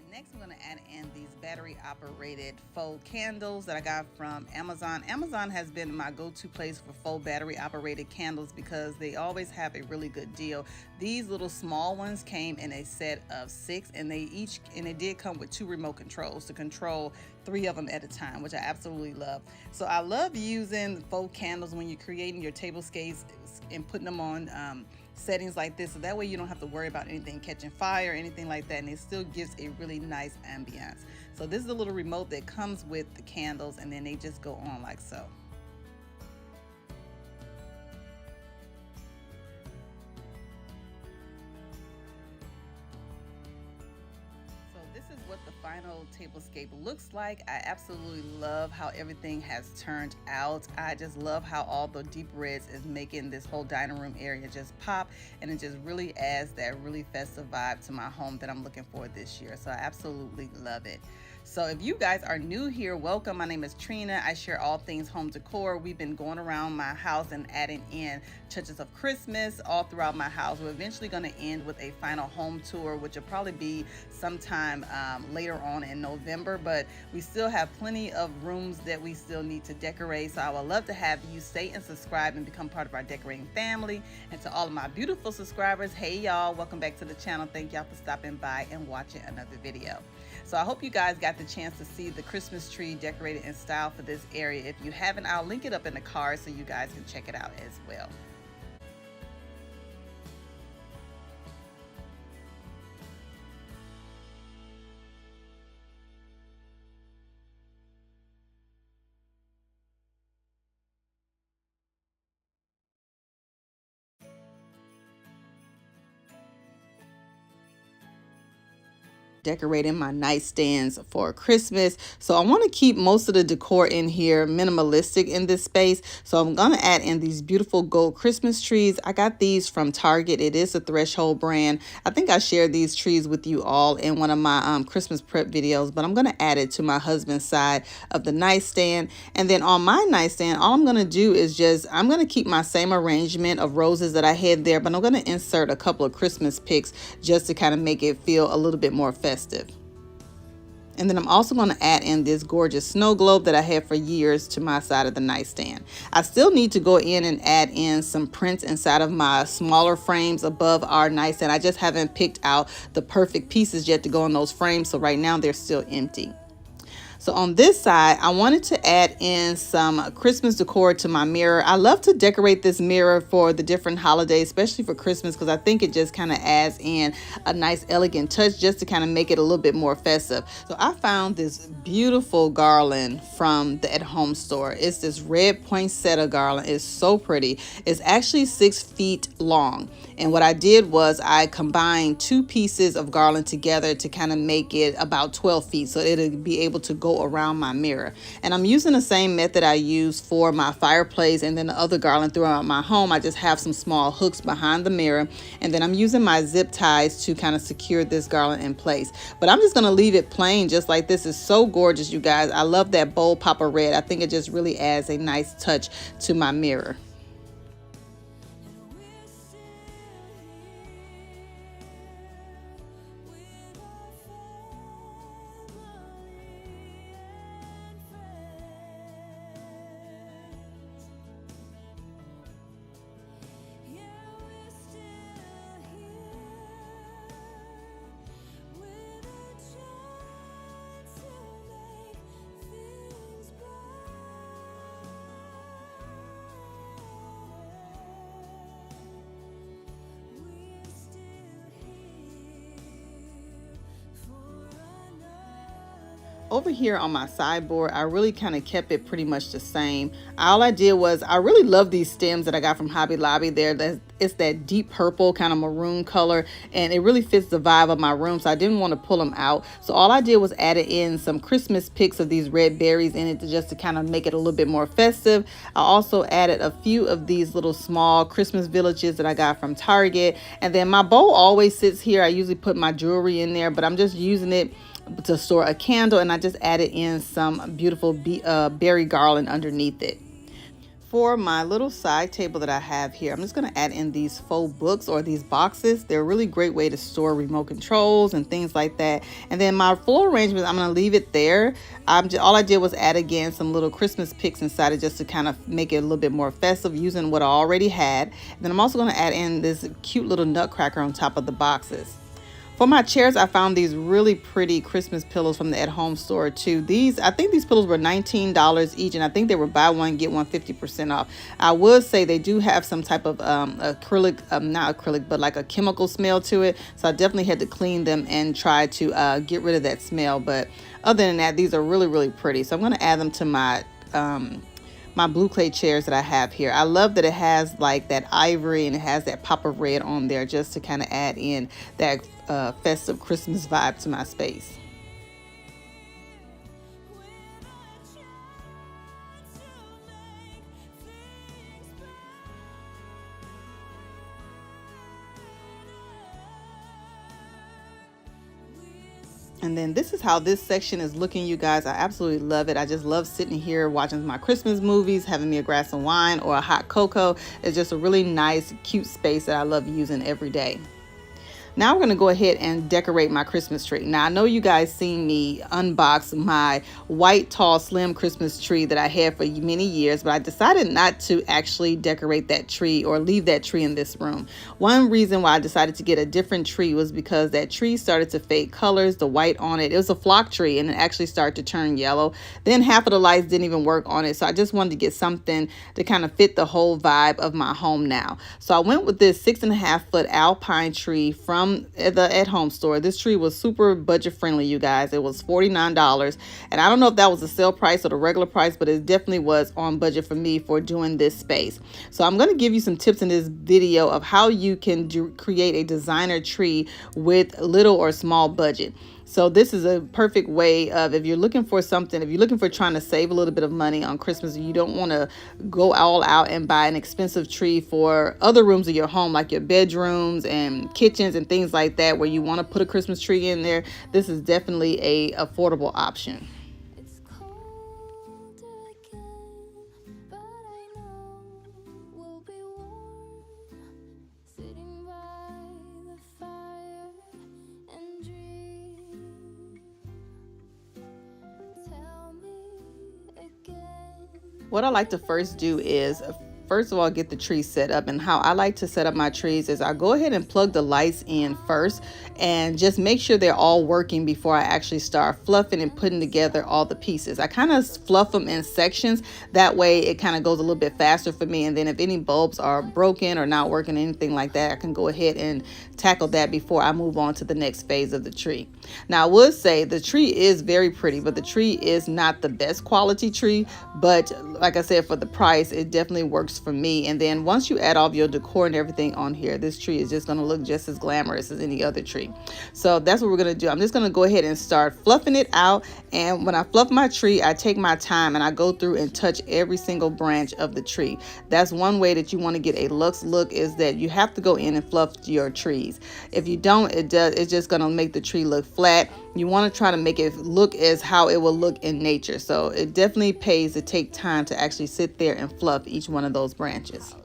Next, I'm going to add in these battery operated faux candles that I got from Amazon. Amazon has been my go-to place for faux battery operated candles because they always have a really good deal. These little small ones came in a set of 6, and they did come with 2 remote controls to control 3 of them at a time, which I absolutely love. So I love using faux candles when you're creating your tablescapes and putting them on settings like this, so that way you don't have to worry about anything catching fire or anything like that, and it still gives a really nice ambiance. So this is a little remote that comes with the candles, and then they just go on like so. This is what the final tablescape looks like. I absolutely love how everything has turned out. I just love how all the deep reds is making this whole dining room area just pop, and it just really adds that really festive vibe to my home that I'm looking for this year. So I absolutely love it. So if you guys are new here, welcome. My name is Trina. I share all things home decor. We've been going around my house and adding in touches of Christmas all throughout my house. We're eventually going to end with a final home tour, which will probably be sometime later on in November, but we still have plenty of rooms that we still need to decorate. So I would love to have you stay and subscribe and become part of our decorating family. And to all of my beautiful subscribers, hey y'all, welcome back to the channel. Thank y'all for stopping by and watching another video. So I hope you guys got the chance to see the Christmas tree decorated in style for this area. If you haven't, I'll link it up in the card so you guys can check it out as well. Decorating my nightstands for Christmas. So I want to keep most of the decor in here minimalistic in this space. So I'm going to add in these beautiful gold Christmas trees. I got these from Target. It is a Threshold brand. I think I shared these trees with you all in one of my Christmas prep videos, but I'm going to add it to my husband's side of the nightstand. And then on my nightstand, all I'm going to do is I'm going to keep my same arrangement of roses that I had there, but I'm going to insert a couple of Christmas picks just to kind of make it feel a little bit more festive. And then I'm also going to add in this gorgeous snow globe that I had for years to my side of the nightstand. I still need to go in and add in some prints inside of my smaller frames above our nightstand. I just haven't picked out the perfect pieces yet to go in those frames, so right now they're still empty. So on this side, I wanted to add in some Christmas decor to my mirror. I love to decorate this mirror for the different holidays, especially for Christmas, because I think it just kind of adds in a nice elegant touch just to kind of make it a little bit more festive. So I found this beautiful garland from the at-home store. It's this red poinsettia garland. It's so pretty. It's actually 6 feet long. And what I did was I combined 2 pieces of garland together to kind of make it about 12 feet. So it'll be able to go bow around my mirror. And I'm using the same method I use for my fireplace and then the other garland throughout my home. I just have some small hooks behind the mirror, and then I'm using my zip ties to kind of secure this garland in place. But I'm just going to leave it plain just like this. Is so gorgeous, you guys. I love that bold pop of red. I think it just really adds a nice touch to my mirror. Over here on my sideboard, I really kind of kept it pretty much the same. All I did was, I really love these stems that I got from Hobby Lobby. It's that deep purple kind of maroon color, and it really fits the vibe of my room, so I didn't want to pull them out. So all I did was add in some Christmas picks of these red berries in it just to kind of make it a little bit more festive. I also added a few of these little small Christmas villages that I got from Target. And then my bowl always sits here. I usually put my jewelry in there, but I'm just using it to store a candle, and I just added in some beautiful berry garland underneath it. For my little side table that I have here, I'm just going to add in these faux books or these boxes. They're a really great way to store remote controls and things like that. And then my floor arrangement, I'm going to leave it there. All I did was add again some little Christmas picks inside it just to kind of make it a little bit more festive using what I already had. And then I'm also going to add in this cute little nutcracker on top of the boxes. For my chairs, I found these really pretty Christmas pillows from the at-home store too. I think these pillows were $19 each, and I think they were buy one, get one 50% off. I would say they do have some type of acrylic, not acrylic, but like a chemical smell to it. So I definitely had to clean them and try to get rid of that smell. But other than that, these are really, really pretty. So I'm going to add them to my my blue clay chairs that I have here. I love that it has like that ivory and it has that pop of red on there just to kind of add in that festive Christmas vibe to my space. And then this is how this section is looking, you guys. I absolutely love it. I just love sitting here watching my Christmas movies, having me a glass of wine or a hot cocoa. It's just a really nice, cute space that I love using every day. Now we're going to go ahead and decorate my Christmas tree. Now I know you guys seen me unbox my white tall slim Christmas tree that I had for many years, but I decided not to actually decorate that tree or leave that tree in this room. One reason why I decided to get a different tree was because that tree started to fade colors, the white on it. It was a flock tree and it actually started to turn yellow. Then half of the lights didn't even work on it. So I just wanted to get something to kind of fit the whole vibe of my home now. So I went with this 6.5-foot alpine tree from the at-home store. This tree was super budget friendly, you guys. It was $49, and I don't know if that was the sale price or the regular price, but it definitely was on budget for me for doing this space. So I'm going to give you some tips in this video of how you can create a designer tree with little or small budget. So this is a perfect way of, if you're looking for something, if you're looking for trying to save a little bit of money on Christmas and you don't want to go all out and buy an expensive tree for other rooms of your home, like your bedrooms and kitchens and things like that, where you want to put a Christmas tree in there, this is definitely a affordable option. It's cold again, but I know we'll be warm, sitting by the fire and dream. Tell me again. What I like to first do is, first of all, get the tree set up. And how I like to set up my trees is I go ahead and plug the lights in first and just make sure they're all working before I actually start fluffing and putting together all the pieces. I kind of fluff them in sections. That way it kind of goes a little bit faster for me. And then if any bulbs are broken or not working, anything like that, I can go ahead and tackle that before I move on to the next phase of the tree. Now I would say the tree is very pretty, but the tree is not the best quality tree. But like I said, for the price, it definitely works works for me. And then once you add all of your decor and everything on here, this tree is just going to look just as glamorous as any other tree. So that's what we're going to do. I'm just going to go ahead and start fluffing it out. And when I fluff my tree, I take my time and I go through and touch every single branch of the tree. That's one way that you want to get a luxe look, is that you have to go in and fluff your trees. If you don't, it's just going to make the tree look flat. You want to try to make it look as how it will look in nature. So it definitely pays to take time to actually sit there and fluff each one of those branches.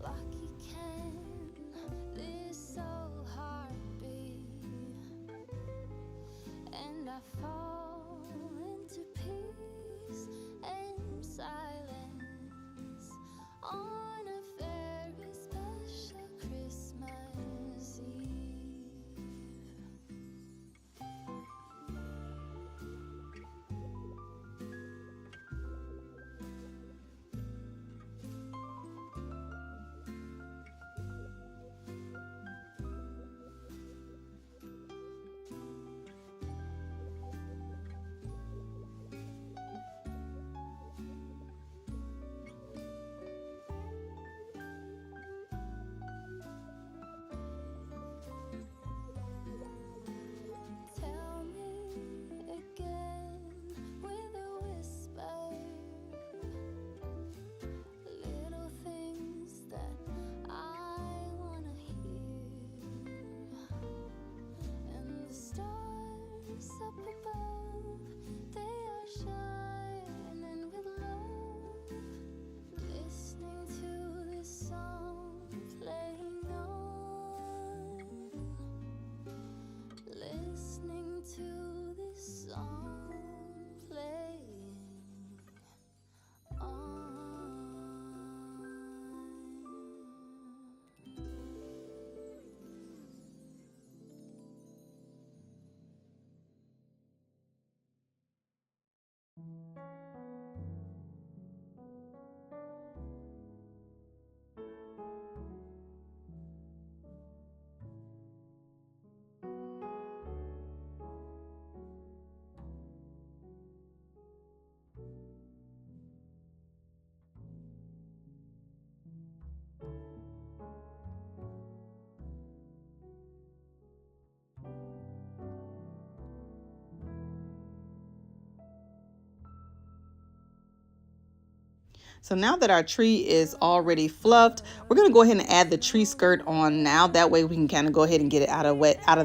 So now that our tree is already fluffed, we're going to go ahead and add the tree skirt on now. That way we can kind of go ahead and get it out of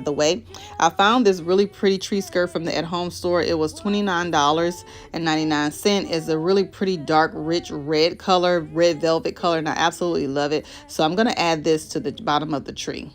the way. I found this really pretty tree skirt from the at-home store. It was $29.99. It's a really pretty dark, rich red color, red velvet color, and I absolutely love it. So I'm going to add this to the bottom of the tree.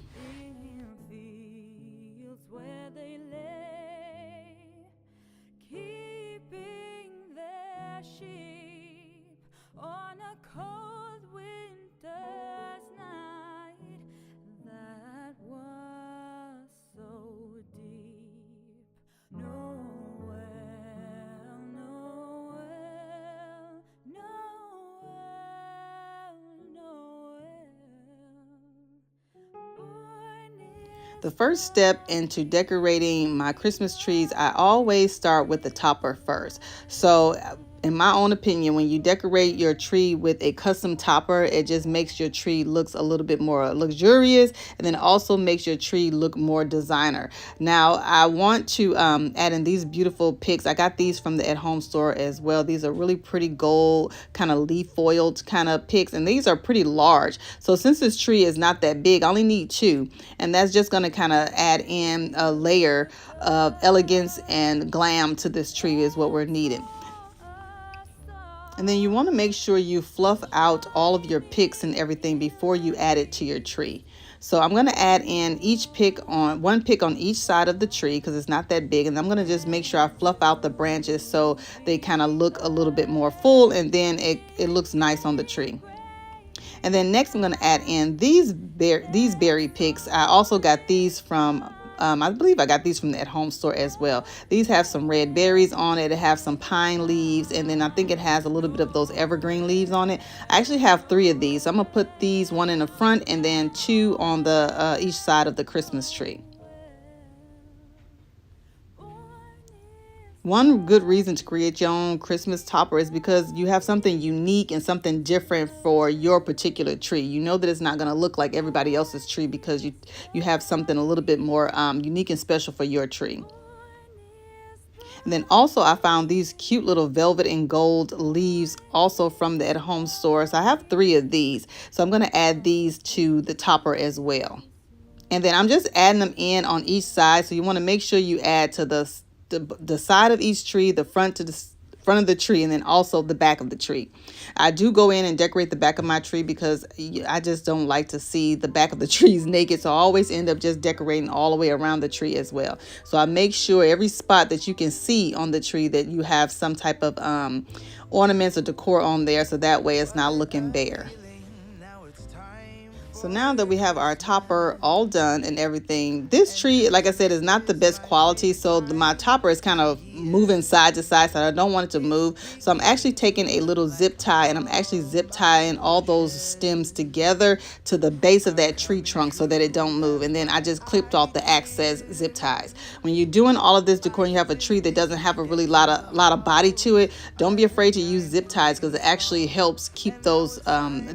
The first step into decorating my Christmas trees, I always start with the topper first. So in my own opinion, when you decorate your tree with a custom topper, it just makes your tree looks a little bit more luxurious, and then also makes your tree look more designer. Now, I want to add in these beautiful picks. I got these from the at-home store as well. These are really pretty gold, kind of leaf foiled kind of picks, and these are pretty large. So since this tree is not that big, I only need 2, and that's just going to kind of add in a layer of elegance and glam to this tree is what we're needing. And then you want to make sure you fluff out all of your picks and everything before you add it to your tree. So I'm going to add in one pick on each side of the tree because it's not that big. And I'm going to just make sure I fluff out the branches so they kind of look a little bit more full, and then it looks nice on the tree. And then next I'm going to add in these berry picks. I also got these from I believe I got these from the at-home store as well. These have some red berries on it. It has some pine leaves, and then I think it has a little bit of those evergreen leaves on it. I actually have 3 of these. So I'm gonna put these, 1 in the front and then 2 on the each side of the Christmas tree. One good reason to create your own Christmas topper is because you have something unique and something different for your particular tree. You know that it's not going to look like everybody else's tree because you have something a little bit more unique and special for your tree. And then also I found these cute little velvet and gold leaves also from the at home store. So I have 3 of these. So I'm going to add these to the topper as well. And then I'm just adding them in on each side. So you want to make sure you add to the side of each tree, the front to the front of the tree, and then also the back of the tree. I do go in and decorate the back of my tree because I just don't like to see the back of the trees naked. So I always end up just decorating all the way around the tree as well. So I make sure every spot that you can see on the tree that you have some type of ornaments or decor on there. So that way it's not looking bare. So now that we have our topper all done and everything, this tree, like I said, is not the best quality. So my topper is kind of moving side to side, so I don't want it to move. So I'm actually taking a little zip tie and I'm actually zip tying all those stems together to the base of that tree trunk so that it don't move. And then I just clipped off the excess zip ties. When you're doing all of this decor and you have a tree that doesn't have a really lot of body to it, don't be afraid to use zip ties because it actually helps keep those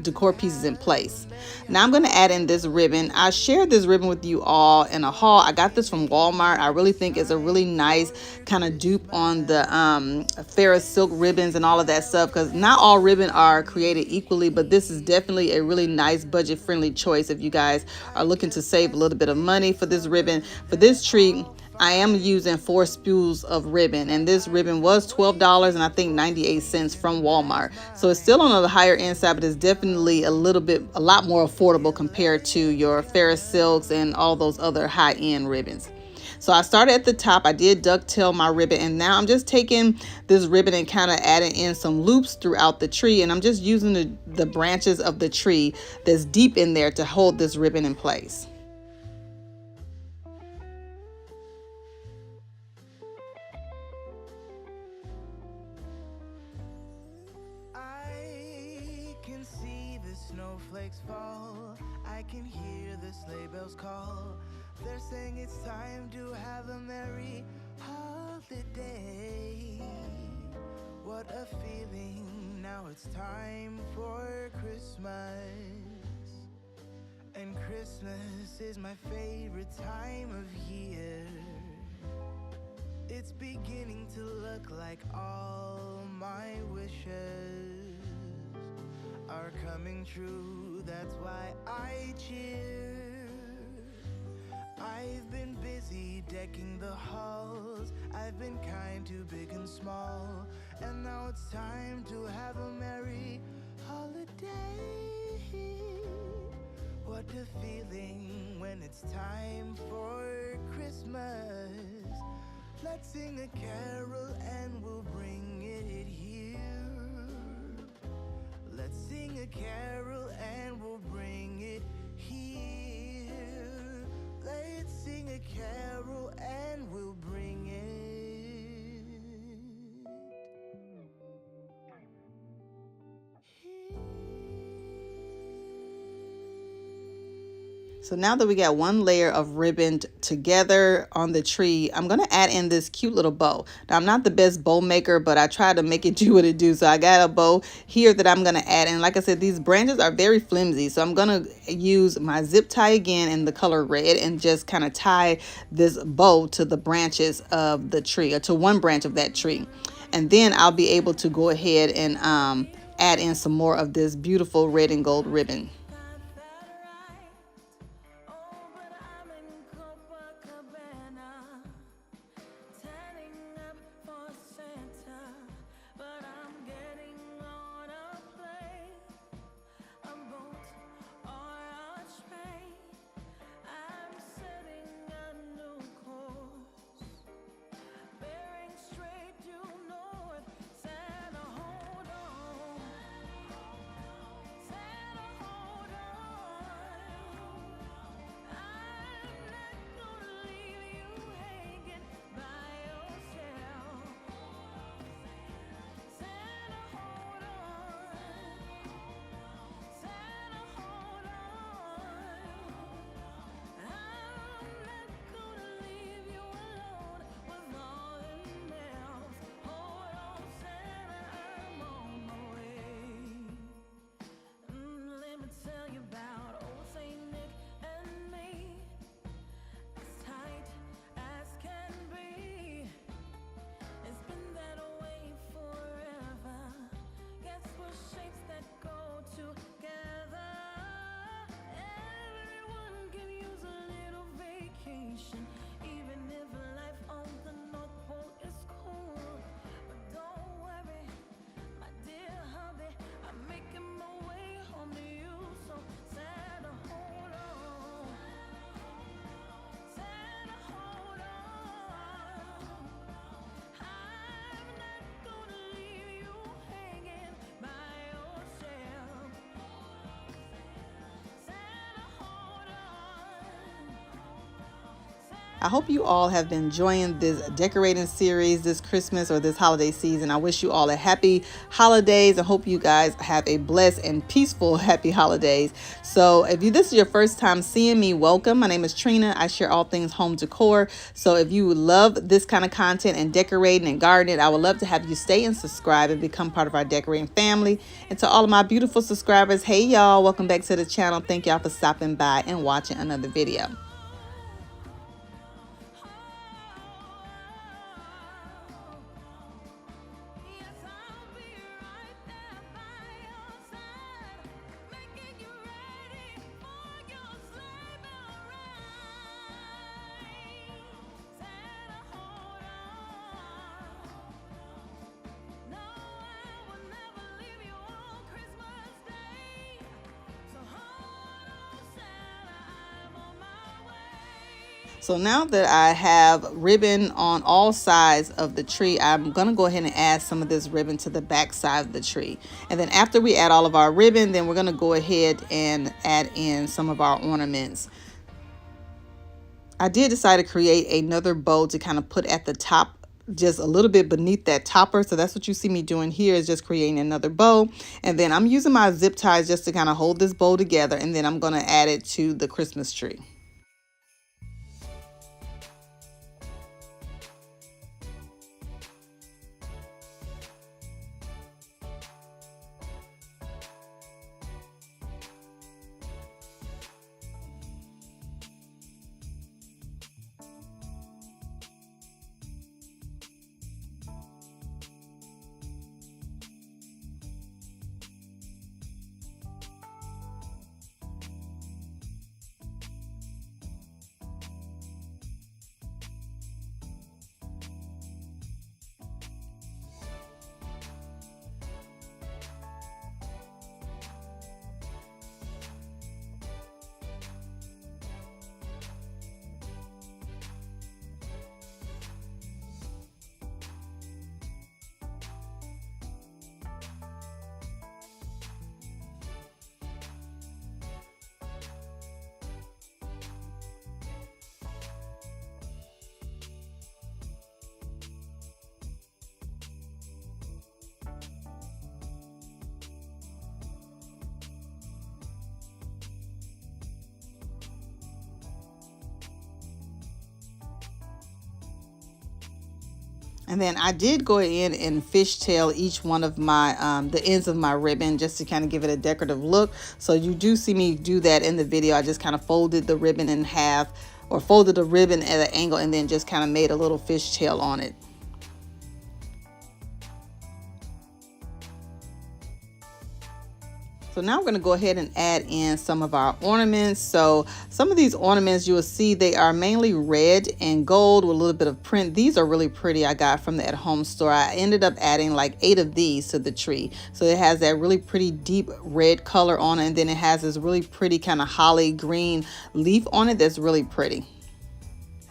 decor pieces in place. Now I'm going to add in this ribbon. I shared this ribbon with you all in a haul. I got this from Walmart. I really think it's a really nice kind of dupe on the Ferris silk ribbons and all of that stuff, because not all ribbon are created equally, but this is definitely a really nice budget friendly choice if you guys are looking to save a little bit of money for this ribbon. For this tree, I am using 4 spools of ribbon, and this ribbon was $12 and I think 98 cents from Walmart. So it's still on the higher end side, but it's definitely a lot more affordable compared to your Ferris silks and all those other high end ribbons. So I started at the top. I did ducktail my ribbon, and now I'm just taking this ribbon and kind of adding in some loops throughout the tree, and I'm just using the branches of the tree that's deep in there to hold this ribbon in place. Snowflakes fall, I can hear the sleigh bells call. They're saying it's time to have a merry holiday. What a feeling, now it's time for Christmas. And Christmas is my favorite time of year. It's beginning to look like all my wishes are coming true, that's why I cheer. I've been busy decking the halls, I've been kind to big and small, and now it's time to have a merry holiday. What a feeling when it's time for Christmas. Let's sing a carol and we'll bring it here. Let's sing a carol and we'll bring it here. Let's sing a carol and we'll bring it here. So now that we got one layer of ribbon together on the tree, I'm going to add in this cute little bow. Now, I'm not the best bow maker, but I try to make it do what it do. So I got a bow here that I'm going to add in. Like I said, these branches are very flimsy. So I'm going to use my zip tie again in the color red and just kind of tie this bow to the branches of the tree, or to one branch of that tree. And then I'll be able to go ahead and add in some more of this beautiful red and gold ribbon. I hope you all have been enjoying this decorating series this Christmas or this holiday season. I wish you all a happy holidays. I hope you guys have a blessed and peaceful happy holidays. So if this is your first time seeing me, welcome. My name is Trina. I share all things home decor. So if you love this kind of content and decorating and gardening, I would love to have you stay and subscribe and become part of our decorating family. And to all of my beautiful subscribers, hey y'all, welcome back to the channel. Thank y'all for stopping by and watching another video. So now that I have ribbon on all sides of the tree, I'm going to go ahead and add some of this ribbon to the back side of the tree. And then after we add all of our ribbon, then we're going to go ahead and add in some of our ornaments. I did decide to create another bow to kind of put at the top, just a little bit beneath that topper. So that's what you see me doing here, is just creating another bow. And then I'm using my zip ties just to kind of hold this bow together. And then I'm going to add it to the Christmas tree. And then I did go in and fishtail each one of my the ends of my ribbon just to kind of give it a decorative look. So you do see me do that in the video. I just kind of folded the ribbon in half, or folded the ribbon at an angle, and then just kind of made a little fishtail on it. So now we're going to go ahead and add in some of our ornaments. So some of these ornaments, you will see they are mainly red and gold with a little bit of print. These are really pretty. I got from the at-home store. I ended up adding like 8 of these to the tree. So it has that really pretty deep red color on it. And then it has this really pretty kind of holly green leaf on it that's really pretty.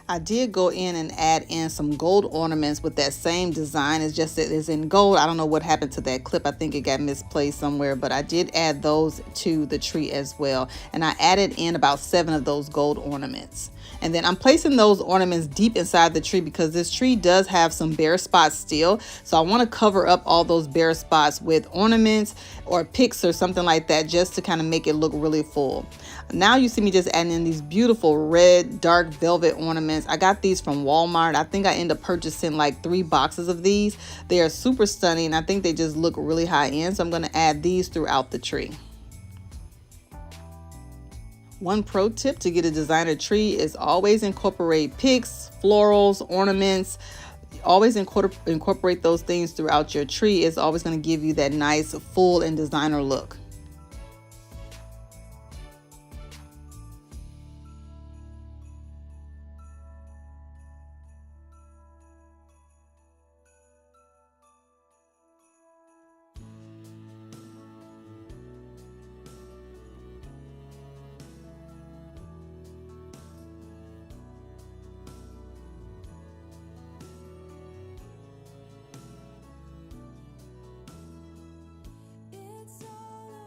I did go in and add in some gold ornaments with that same design. It's just that it's in gold. I don't know what happened to that clip. I think it got misplaced somewhere, but I did add those to the tree as well. And I added in about 7 of those gold ornaments. And then I'm placing those ornaments deep inside the tree because this tree does have some bare spots still. So I want to cover up all those bare spots with ornaments or picks or something like that, just to kind of make it look really full. Now you see me just adding in these beautiful red dark velvet ornaments. I got these from Walmart. I think I ended up purchasing like 3 boxes of these. They are super stunning. I think they just look really high end. So I'm going to add these throughout the tree. One pro tip to get a designer tree is always incorporate picks, florals, ornaments. Always incorporate those things throughout your tree. It's always going to give you that nice full and designer look. It's all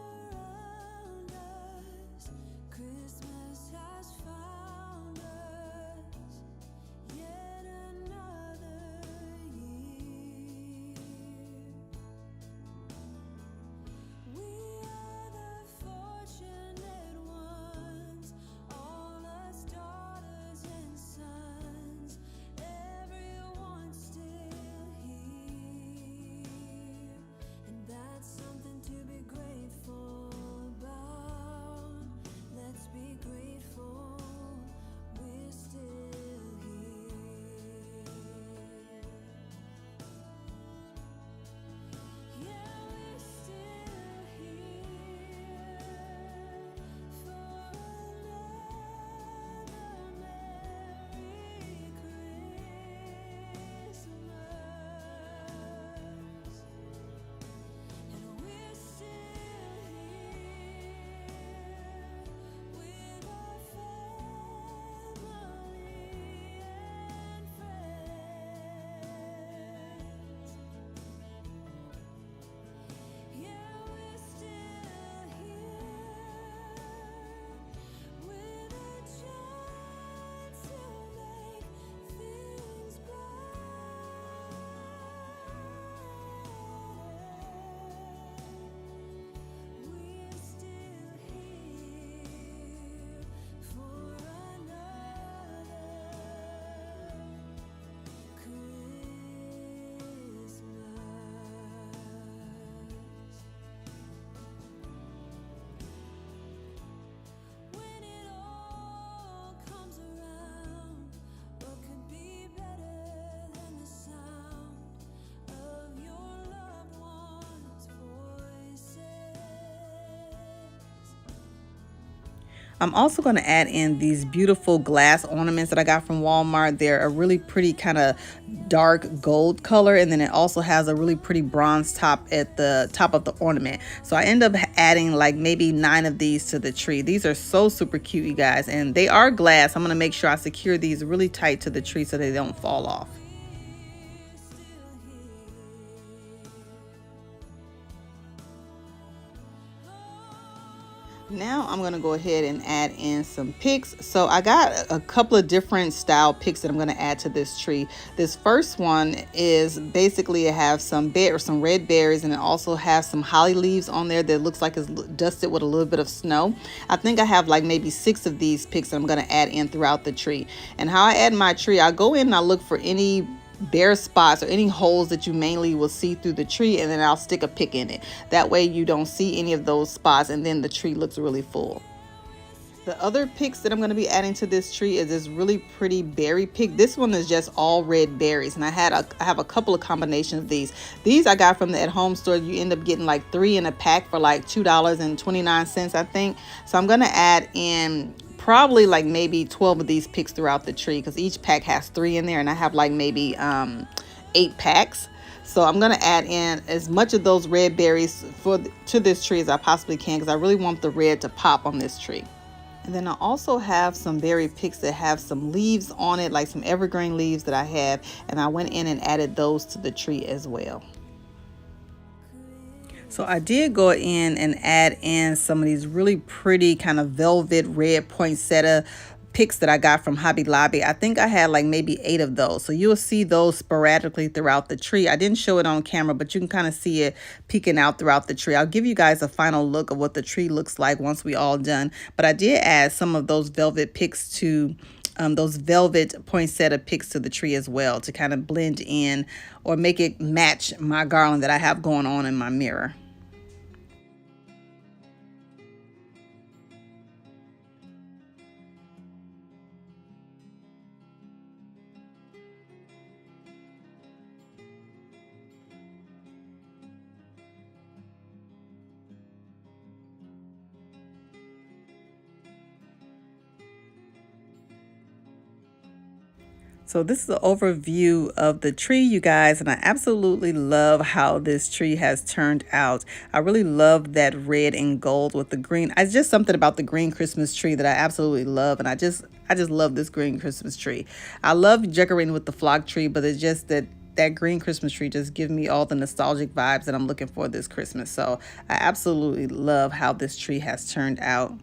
I'm also going to add in these beautiful glass ornaments that I got from Walmart. They're a really pretty kind of dark gold color, and then it also has a really pretty bronze top at the top of the ornament. So I end up adding like maybe 9 of these to the tree. These are so super cute, you guys, and they are glass. I'm going to make sure I secure these really tight to the tree so they don't fall off. Now I'm going to go ahead and add in some picks. So I got a couple of different style picks that I'm going to add to this tree. This first one is basically it has some red berries, and it also has some holly leaves on there that looks like it's dusted with a little bit of snow. I think I have like maybe 6 of these picks that I'm going to add in throughout the tree. And how I add my tree, I go in and I look for any bare spots or any holes that you mainly will see through the tree, and then I'll stick a pick in it. That way you don't see any of those spots, and then the tree looks really full. The other picks that I'm going to be adding to this tree is this really pretty berry pick. This one is just all red berries, and I have a couple of combinations of these. These I got from the at-home store. You end up getting like 3 in a pack for like $2.29, I think. So I'm going to add in probably like maybe 12 of these picks throughout the tree, because each pack has 3 in there, and I have like maybe 8 packs. So I'm going to add in as much of those red berries to this tree as I possibly can, because I really want the red to pop on this tree. And then I also have some berry picks that have some leaves on it, like some evergreen leaves that I have, and I went in and added those to the tree as well. So I did go in and add in some of these really pretty kind of velvet red poinsettia picks that I got from Hobby Lobby. I think I had like maybe 8 of those. So you'll see those sporadically throughout the tree. I didn't show it on camera, but you can kind of see it peeking out throughout the tree. I'll give you guys a final look of what the tree looks like once we all done. But I did add some of those velvet picks to those velvet poinsettia picks to the tree as well, to kind of blend in or make it match my garland that I have going on in my mirror. So this is an overview of the tree, you guys, and I absolutely love how this tree has turned out. I really love that red and gold with the green. It's just something about the green Christmas tree that I absolutely love, and I just love this green Christmas tree. I love decorating with the flock tree, but it's just that green Christmas tree just gives me all the nostalgic vibes that I'm looking for this Christmas. So I absolutely love how this tree has turned out.